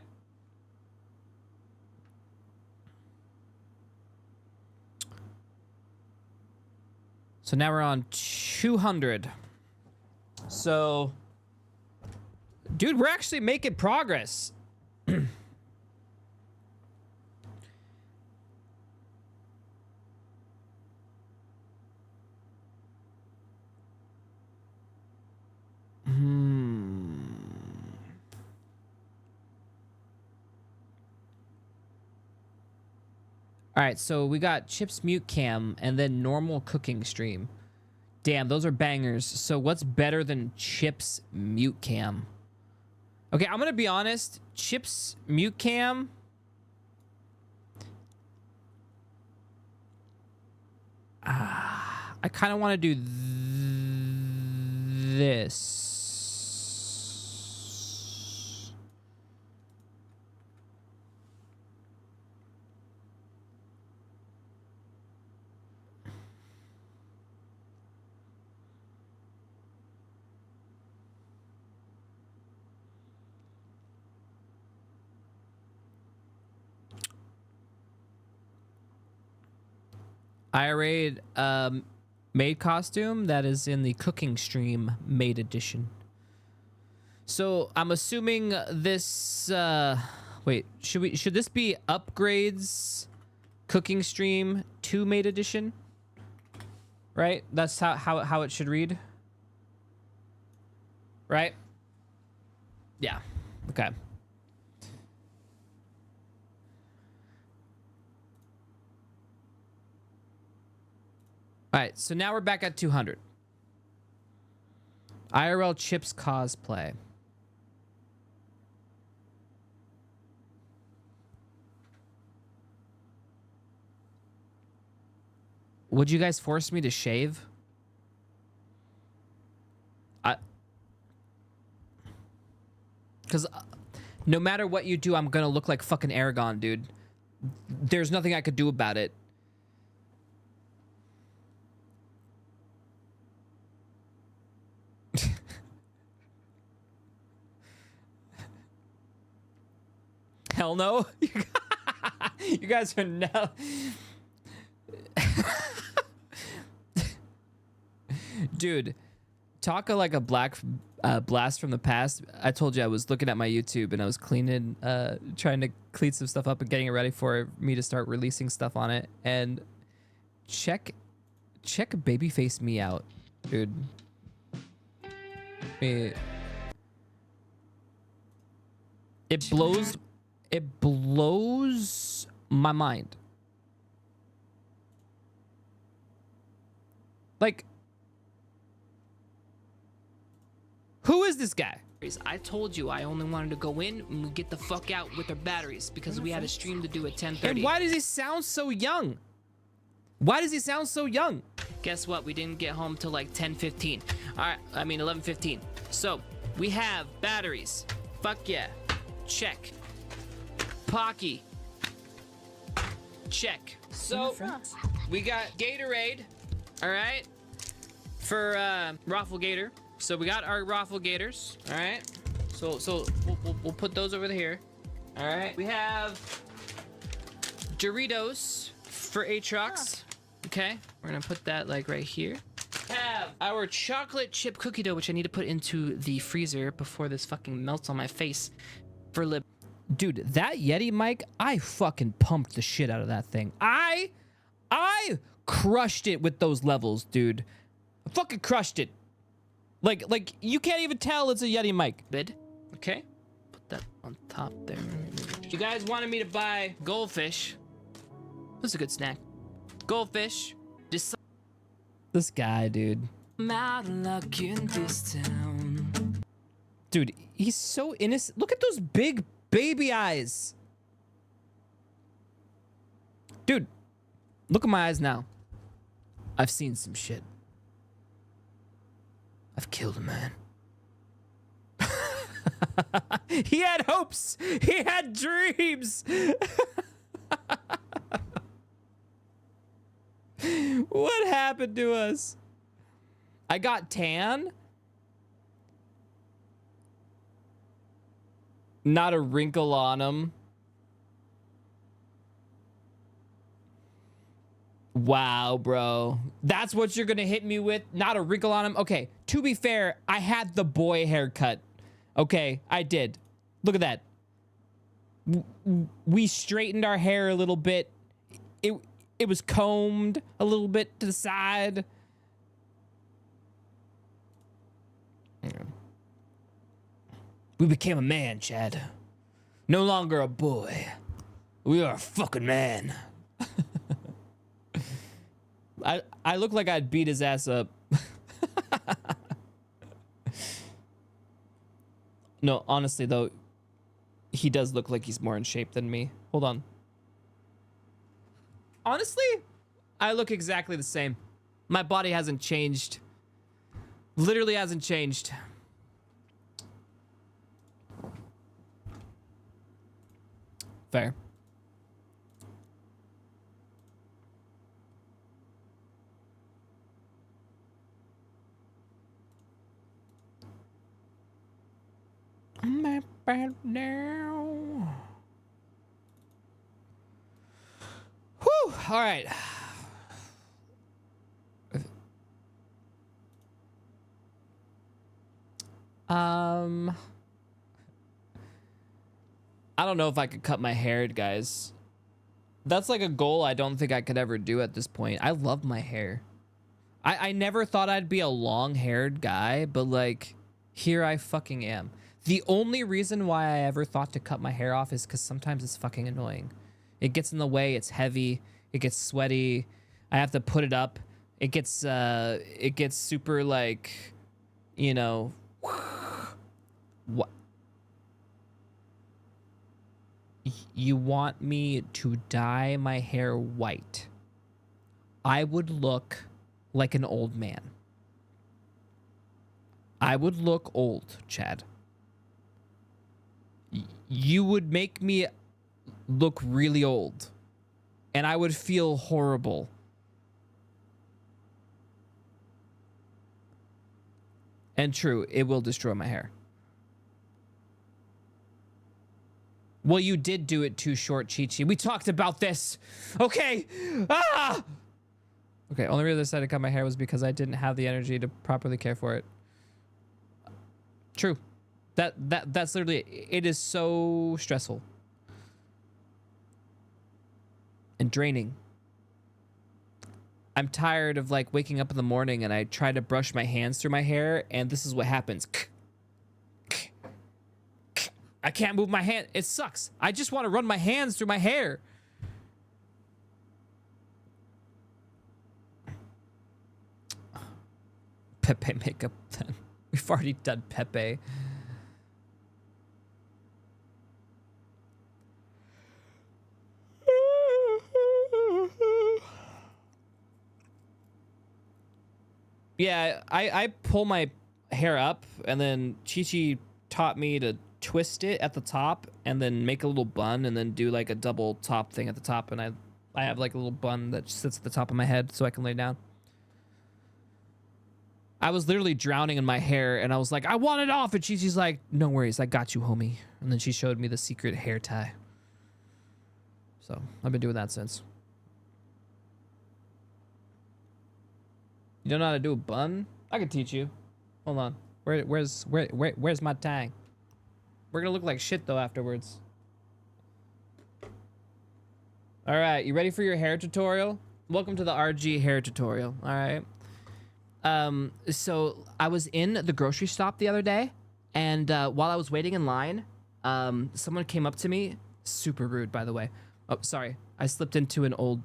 So now we're on 200. So, dude, we're actually making progress. All right, so we got Chip's mute cam and then normal cooking stream. Damn, those are bangers. So what's better than Chip's mute cam? Okay, I'm gonna be honest. Chip's mute cam. I kind of want to do this. IRA maid costume that is in the cooking stream maid edition. So I'm assuming this wait, should this be upgrades cooking stream to maid edition? Right? That's how it should read. Right? Yeah. Okay. All right, so now we're back at 200. IRL Chips cosplay. Would you guys force me to shave? Because no matter what you do, I'm gonna look like fucking Aragon, dude. There's nothing I could do about it. Hell no. You guys are no. Dude, talk of like a black blast from the past. I told you I was looking at my YouTube and I was cleaning, trying to clean some stuff up and getting it ready for me to start releasing stuff on it. And check babyface me out, dude. It blows my mind. Like, who is this guy? I told you I only wanted to go in and get the fuck out with our batteries because we had a stream to do at 10:30. And why does he sound so young? Why does he sound so young? Guess what? We didn't get home till like 10:15. All right, I mean 11:15. So we have batteries. Fuck yeah. Check. Pocky. Check. So we got Gatorade. All right. For Raffle Gator. So we got our Raffle Gators. All right. So we'll put those over here. All right. We have Doritos for Aatrox. Okay. We're gonna put that like right here. Have our chocolate chip cookie dough, which I need to put into the freezer before this fucking melts on my face for lip. Dude, that Yeti mic, I fucking pumped the shit out of that thing. I crushed it with those levels, dude. I fucking crushed it. Like you can't even tell it's a Yeti mic. Bid. Okay. Put that on top there. You guys wanted me to buy goldfish. This is a good snack. Goldfish. Just this guy, dude. I'm out of luck in this town. Dude, he's so innocent. Look at those big baby eyes. Dude, look at my eyes now. I've seen some shit. I've killed a man. He had hopes. He had dreams. What happened to us? I got tan. Not a wrinkle on him. Wow, bro. That's what you're gonna hit me with? Not a wrinkle on him? Okay, to be fair, I had the boy haircut. Okay, I did. Look at that. We straightened our hair a little bit. It was combed a little bit to the side. We became a man, Chad. No longer a boy. We are a fucking man. I look like I'd beat his ass up. No, honestly though, he does look like he's more in shape than me. Hold on. Honestly, I look exactly the same. My body hasn't changed. Literally hasn't changed. Fair. I'm bad now. Whew. All right. I don't know if I could cut my hair, guys. That's like a goal I don't think I could ever do at this point. I love my hair. I never thought I'd be a long-haired guy, but like, here I fucking am. The only reason why I ever thought to cut my hair off is because sometimes it's fucking annoying. It gets in the way, it's heavy, it gets sweaty, I have to put it up. It gets super like, you know, what? You want me to dye my hair white? I would look like an old man. I would look old, Chad. You would make me look really old, and I would feel horrible. And true, it will destroy my hair. Well, you did do it too short, Chi-Chi. We talked about this. Okay. Ah! Okay, only reason I decided to cut my hair was because I didn't have the energy to properly care for it. True. That's literally, it is so stressful. And draining. I'm tired of like waking up in the morning and I try to brush my hands through my hair and this is what happens. I can't move my hand. It sucks. I just want to run my hands through my hair. Pepe makeup then. We've already done Pepe. Yeah, I pull my hair up and then Chi-Chi taught me to twist it at the top and then make a little bun and then do like a double top thing at the top, and I have like a little bun that sits at the top of my head so I can lay down. I was literally drowning in my hair and I was like, I want it off, and Chi-Chi's like, no worries, I got you, homie. And then she showed me the secret hair tie. So I've been doing that since. You don't know how to do a bun? I could teach you. Hold on. Where's my tang? We're gonna look like shit though afterwards. All right, you ready for your hair tutorial? Welcome to the RG hair tutorial. All right. So I was in the grocery shop the other day, and while I was waiting in line, someone came up to me. Super rude, by the way. Oh, sorry. I slipped into an old,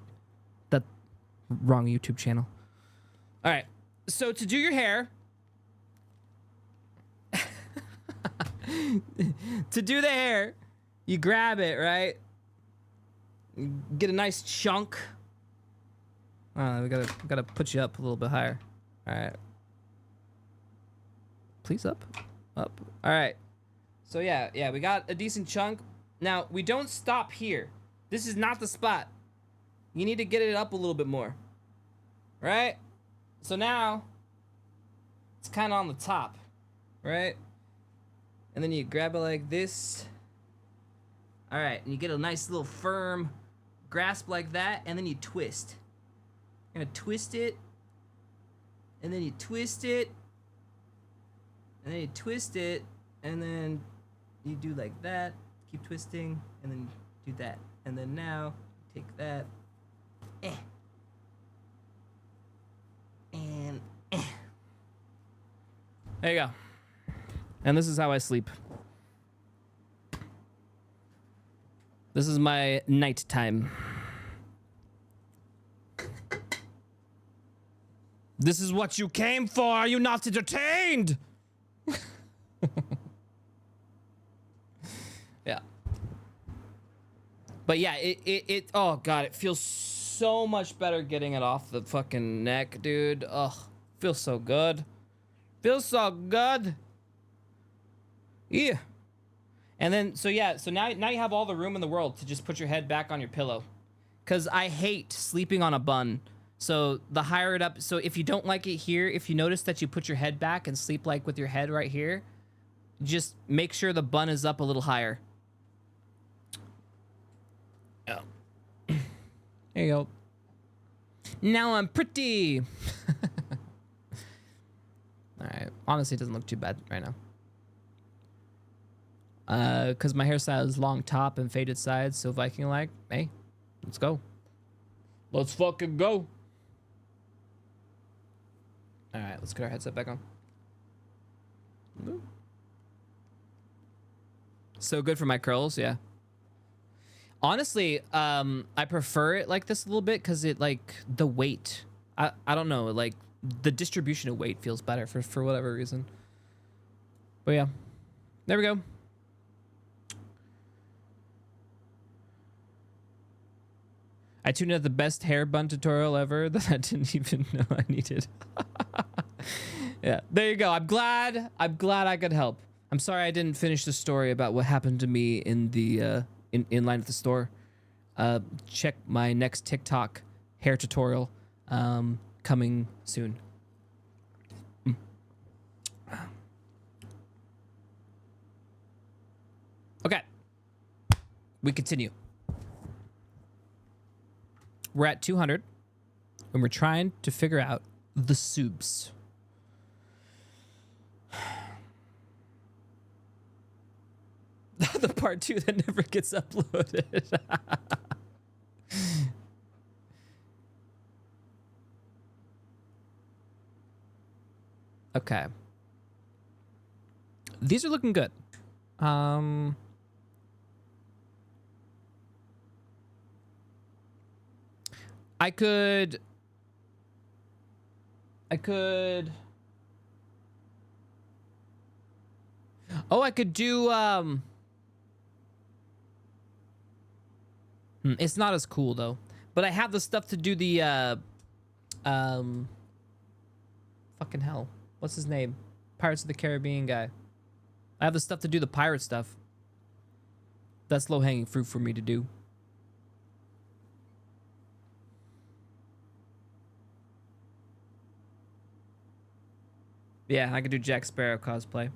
wrong YouTube channel. All right. So to do your hair, to do the hair, you grab it, right? You get a nice chunk. We gotta put you up a little bit higher. All right. Please up. All right. So yeah, we got a decent chunk. Now we don't stop here. This is not the spot. You need to get it up a little bit more. Right? So now it's kind of on the top, right? And then you grab it like this. All right, and you get a nice little firm grasp like that, and then you twist. You're gonna twist it, and then you twist it, and then you twist it, and then you do like that, keep twisting, and then do that. And then now, take that, and there you go. And this is how I sleep. This is my nighttime. This is what you came for. Are you not entertained? Yeah. But yeah, it oh god, it feels so much better getting it off the fucking neck, dude. Ugh, feels so good. Feels so good. Yeah. And then so yeah, so now you have all the room in the world to just put your head back on your pillow. Cause I hate sleeping on a bun. So the higher it up, so if you don't like it here, if you notice that you put your head back and sleep like with your head right here, just make sure the bun is up a little higher. Oh. There you go. Now I'm pretty. All right. Honestly, it doesn't look too bad right now. Cause my hairstyle is long top and faded sides, so Viking like, hey, let's go. Let's fucking go. All right, let's get our headset back on. So good for my curls, yeah. Honestly, I prefer it like this a little bit because it like the weight. I don't know, like the distribution of weight feels better for whatever reason. But yeah, there we go. I tuned out the best hair bun tutorial ever that I didn't even know I needed. Yeah, there you go. I'm glad I could help. I'm sorry I didn't finish the story about what happened to me in the in line at the store. Check my next TikTok hair tutorial coming soon. Okay, we continue. We're at 200, and we're trying to figure out the subs. The part 2 that never gets uploaded. Okay. These are looking good. I could oh, I could do it's not as cool though, but I have the stuff to do the fucking hell, what's his name, Pirates of the Caribbean guy. I have the stuff to do the pirate stuff. That's low-hanging fruit for me to do. Yeah, I could do Jack Sparrow cosplay.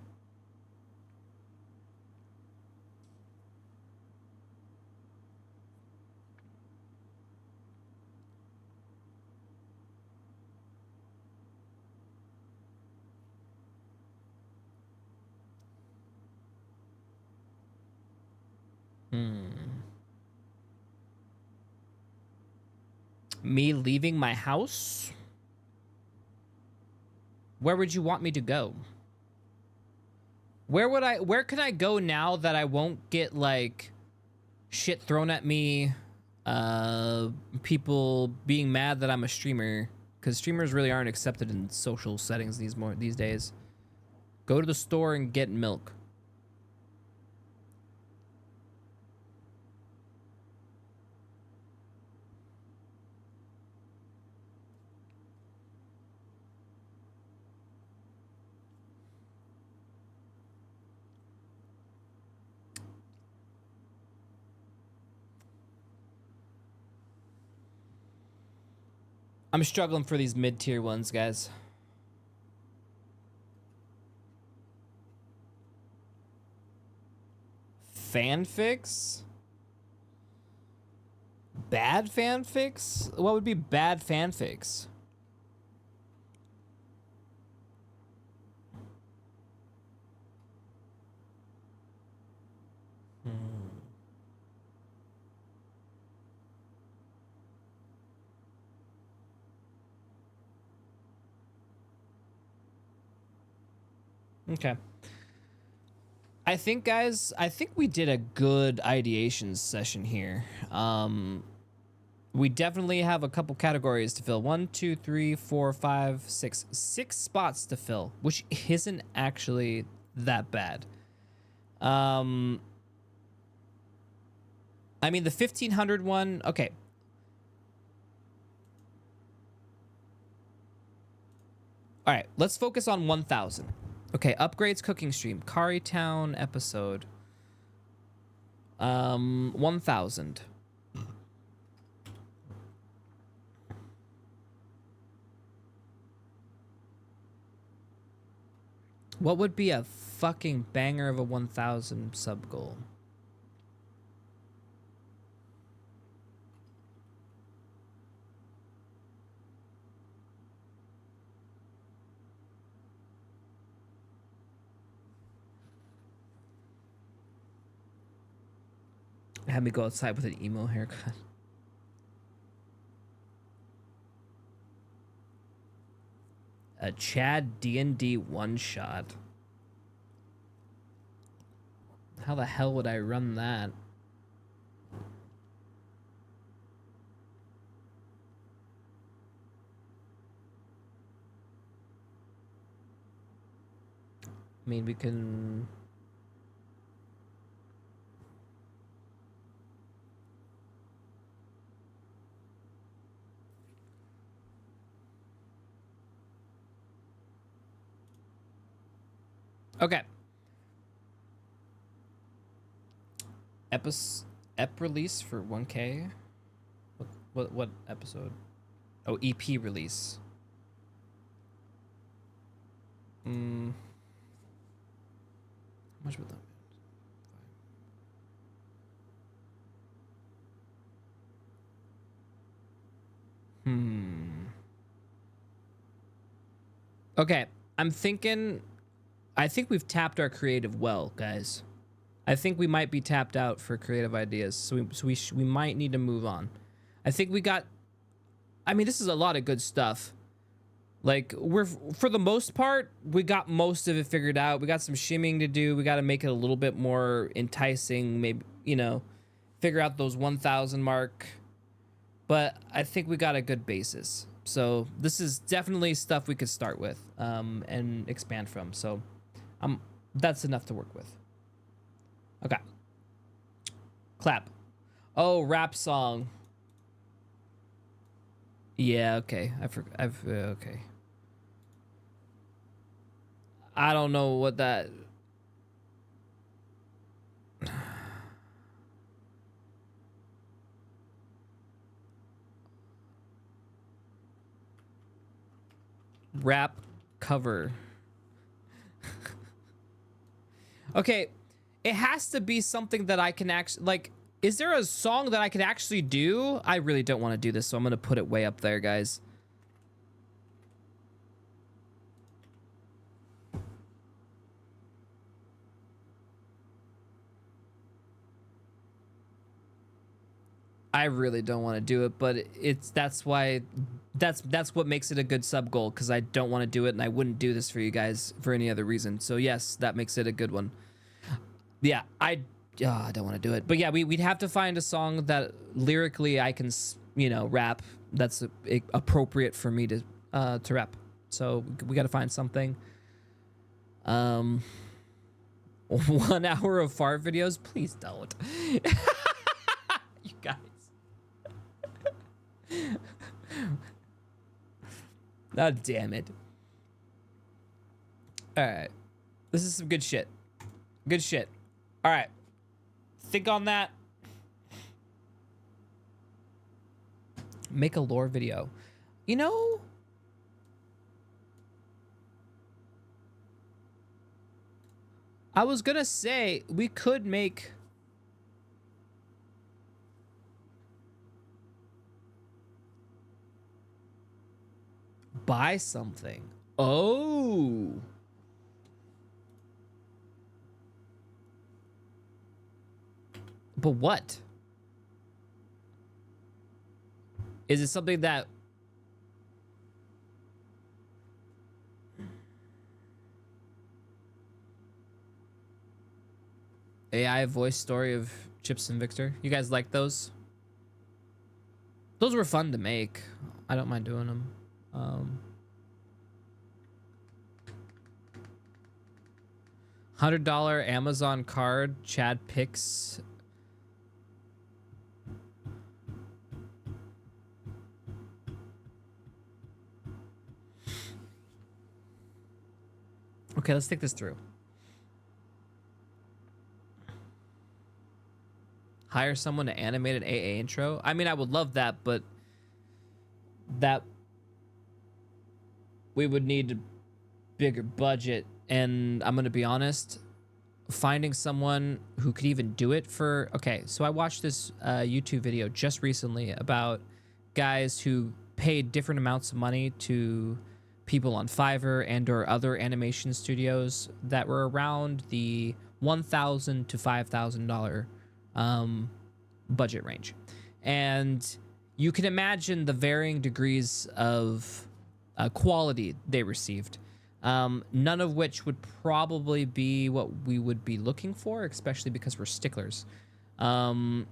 Me leaving my house? Where would you want me to go? Where can I go now that I won't get like shit thrown at me? People being mad that I'm a streamer, because streamers really aren't accepted in social settings these days. Go to the store and get milk. I'm struggling for these mid-tier ones, guys. Fanfics? Bad fanfics? What would be bad fanfics? Okay. I think, guys, we did a good ideation session here. We definitely have a couple categories to fill. 1, 2, 3, 4, 5, 6. 6 spots to fill, which isn't actually that bad. I mean, the 1500 one, okay. All right, let's focus on 1000. Okay, upgrades cooking stream, Kari Town episode. 1000. What would be a fucking banger of a 1000 sub goal? Had me go outside with an emo haircut. A Chad D&D one shot. How the hell would I run that? I mean, we can... Okay. Ep release for 1K. What episode? Oh, EP release. How much would that be? Okay, I'm thinking. I think we've tapped our creative well, guys. I think we might be tapped out for creative ideas, so we might need to move on. I think we got. I mean, this is a lot of good stuff. Like, we're, for the most part, we got most of it figured out. We got some shimming to do. We got to make it a little bit more enticing. Maybe, you know, figure out those 1000 mark. But I think we got a good basis. So this is definitely stuff we could start with and expand from. So that's enough to work with. Okay. Clap. Oh, rap song. Yeah, okay. Okay. I don't know what that... Rap cover. Okay, it has to be something that I can actually, like, is there a song that I could actually do? I really don't want to do this, so I'm going to put it way up there, guys. I really don't want to do it, but that's why that's what makes it a good sub goal, because I don't want to do it and I wouldn't do this for you guys for any other reason. So yes, that makes it a good one. Yeah, I don't want to do it, but yeah, we'd have to find a song that lyrically I can, you know, rap that's appropriate for me to rap. So we got to find something. 1 hour of fart videos, please don't. You guys. Oh, damn it. All right. This is some good shit. Good shit. All right. Think on that. Make a lore video. You know, I was gonna say we could make... buy something. Oh. But what? Is it something that... AI voice story of Chips and Victor? You guys like those? Those were fun to make. I don't mind doing them. $100 Amazon card. Chad picks Okay, let's think this through. Hire someone to animate an AA intro. I mean, I would love that, but that we would need a bigger budget. And I'm gonna be honest, finding someone who could even do it for. Okay, so I watched this YouTube video just recently about guys who paid different amounts of money to people on Fiverr and or other animation studios that were around the $1,000 to $5,000 budget range. And you can imagine the varying degrees of quality they received, none of which would probably be what we would be looking for, especially because we're sticklers. But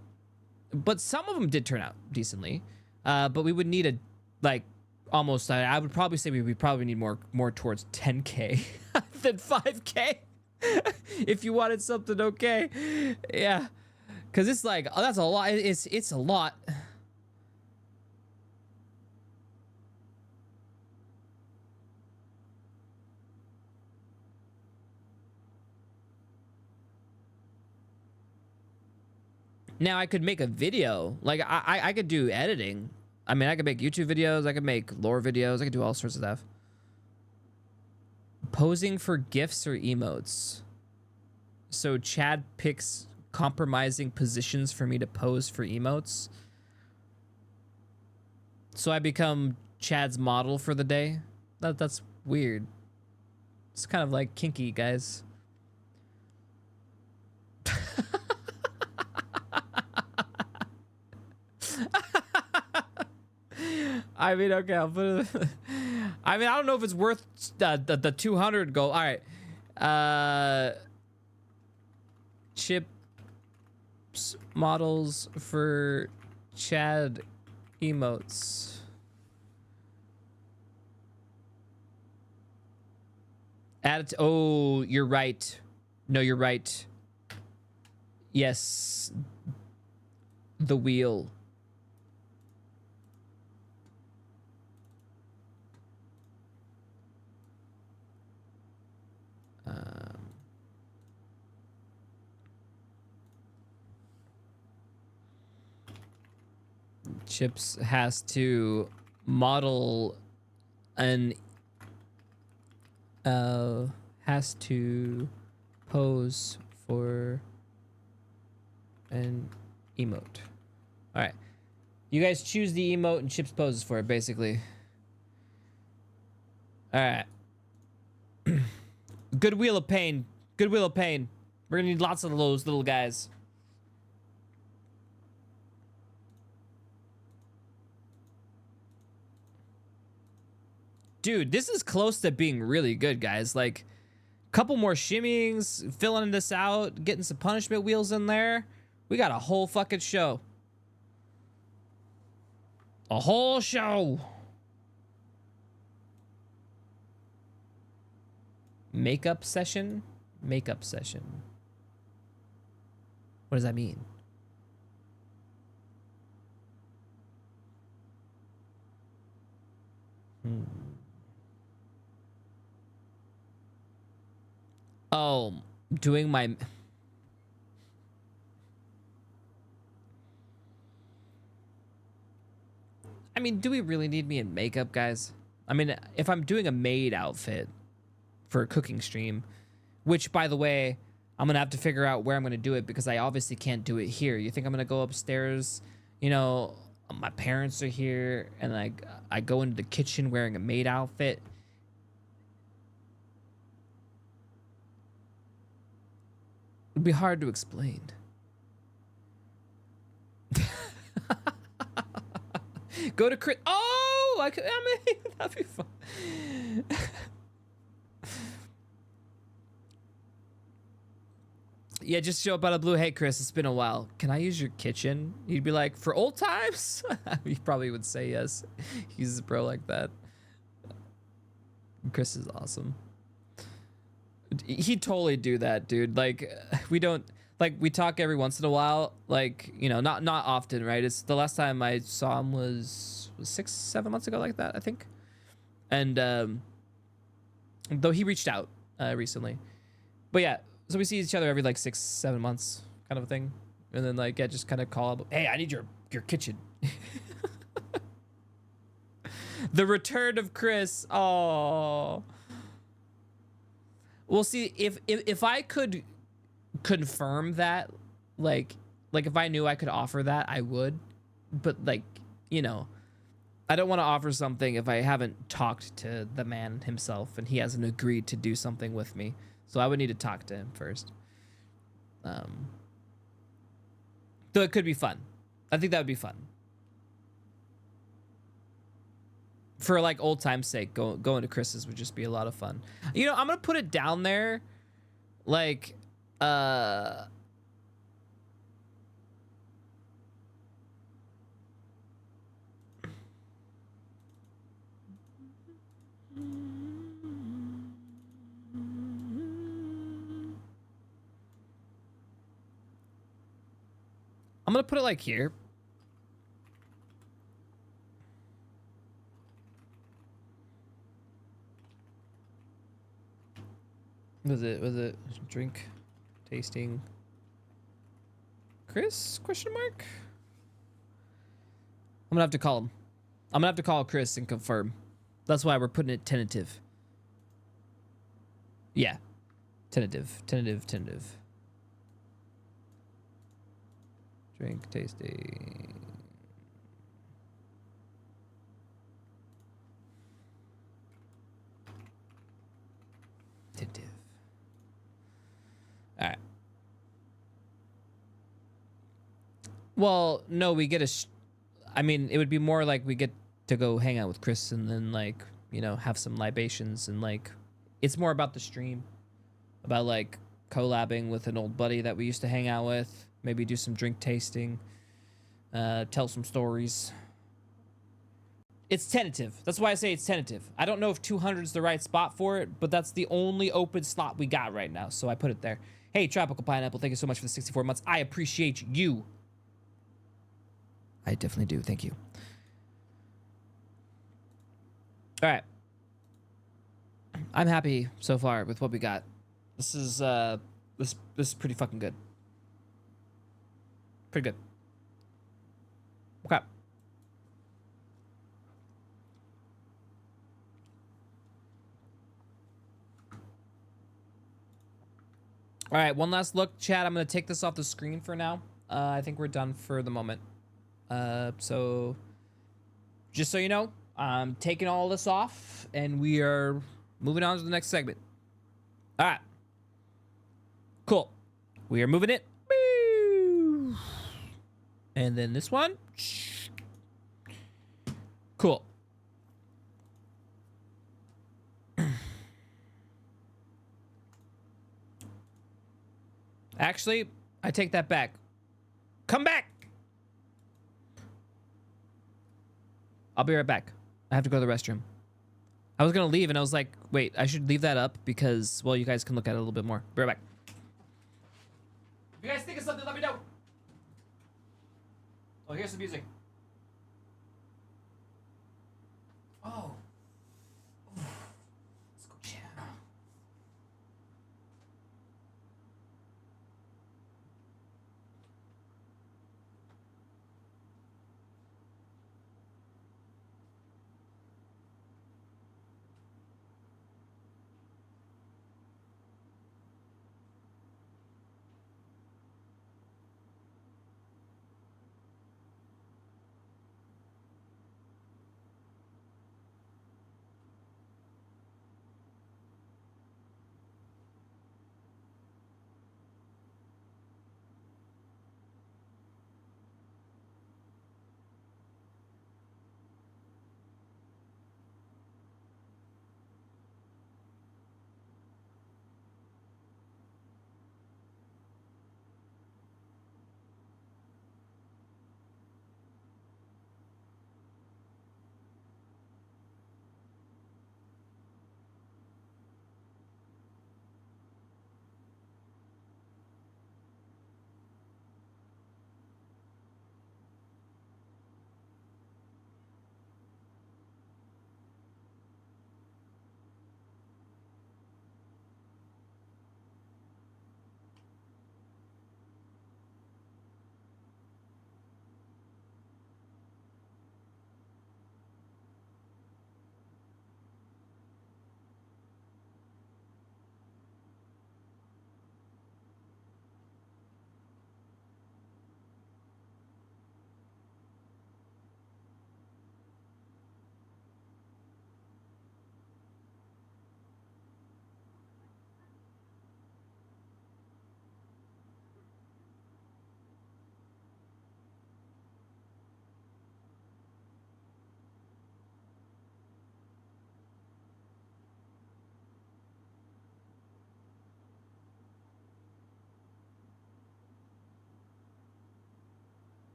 some of them did turn out decently, but we would need a, like, almost, I would probably say we probably need more towards 10K than 5K if you wanted something okay. Yeah, because it's like, oh, that's a lot. It's a lot. Now I could make a video, like I could do editing. I mean, I could make YouTube videos, I could make lore videos, I could do all sorts of stuff. Posing for GIFs or emotes. So Chad picks compromising positions for me to pose for emotes. So I become Chad's model for the day. That's weird. It's kind of like kinky, guys. I mean, okay, I'll put it. I mean, I don't know if it's worth the 200 gold. All right, chips models for Chad emotes. Add it. Oh, you're right. No, you're right. Yes, the wheel. Chips has to model an has to pose for an emote. All right, you guys choose the emote and Chips poses for it, basically. All right. Good Wheel of Pain. Good Wheel of Pain. We're gonna need lots of those little guys. Dude, this is close to being really good, guys. Like, couple more shimmyings, filling this out, getting some punishment wheels in there. We got a whole fucking show. A whole show. Makeup session? Makeup session. What does that mean? Oh, doing my... I mean, do we really need me in makeup, guys? I mean, if I'm doing a maid outfit for a cooking stream, which, by the way, I'm gonna have to figure out where I'm gonna do it because I obviously can't do it here. You think I'm gonna go upstairs? You know, my parents are here, and I go into the kitchen wearing a maid outfit. It'd be hard to explain. Go to Chris. Oh, I mean, that'd be fun. Yeah, just show up out of blue. Hey, Chris, it's been a while. Can I use your kitchen? He'd be like, for old times? He probably would say yes. He's a bro like that. Chris is awesome. He'd totally do that, dude. Like, we don't, like, we talk every once in a while. Like, you know, not often, right? It's the last time I saw him was 6-7 months ago, like that, I think. And though he reached out, recently. But yeah, so we see each other every like 6-7 months, kind of a thing, and then like yeah, just kind of call up. Hey, I need your kitchen. The return of Chris. Oh. We'll see if I could confirm that, like if I knew I could offer that, I would. But like, you know, I don't want to offer something if I haven't talked to the man himself and he hasn't agreed to do something with me. So I would need to talk to him first. Though it could be fun. I think that would be fun. For like old time's sake, going to Chris's would just be a lot of fun. You know, I'm gonna put it down there, like, I'm gonna put it like here. Was it drink tasting Chris question mark? I'm gonna have to call him. I'm gonna have to call Chris and confirm. That's why we're putting it tentative. Yeah. Tentative. Drink tasting. Tentative. All right. Well, no, we get I mean, it would be more like we get to go hang out with Chris and then like, you know, have some libations and like, it's more about the stream, about like collabing with an old buddy that we used to hang out with, maybe do some drink tasting, tell some stories. It's tentative. That's why I say it's tentative. I don't know if 200 is the right spot for it, but that's the only open slot we got right now, so I put it there. Hey, Tropical Pineapple, thank you so much for the 64 months. I appreciate you. I definitely do. Thank you. All right. I'm happy so far with what we got. This is this is pretty fucking good. Pretty good. Okay. All right, one last look, chat. I'm gonna take this off the screen for now. I think we're done for the moment. So just so you know, I'm taking all this off and we are moving on to the next segment. All right. Cool. We are moving it. And then this one. Cool. Actually, I take that back. Come back. I'll be right back. I have to go to the restroom. I was going to leave and I was like, wait, I should leave that up because, well, you guys can look at it a little bit more. Be right back. If you guys think of something, let me know. Oh, here's some music. Oh.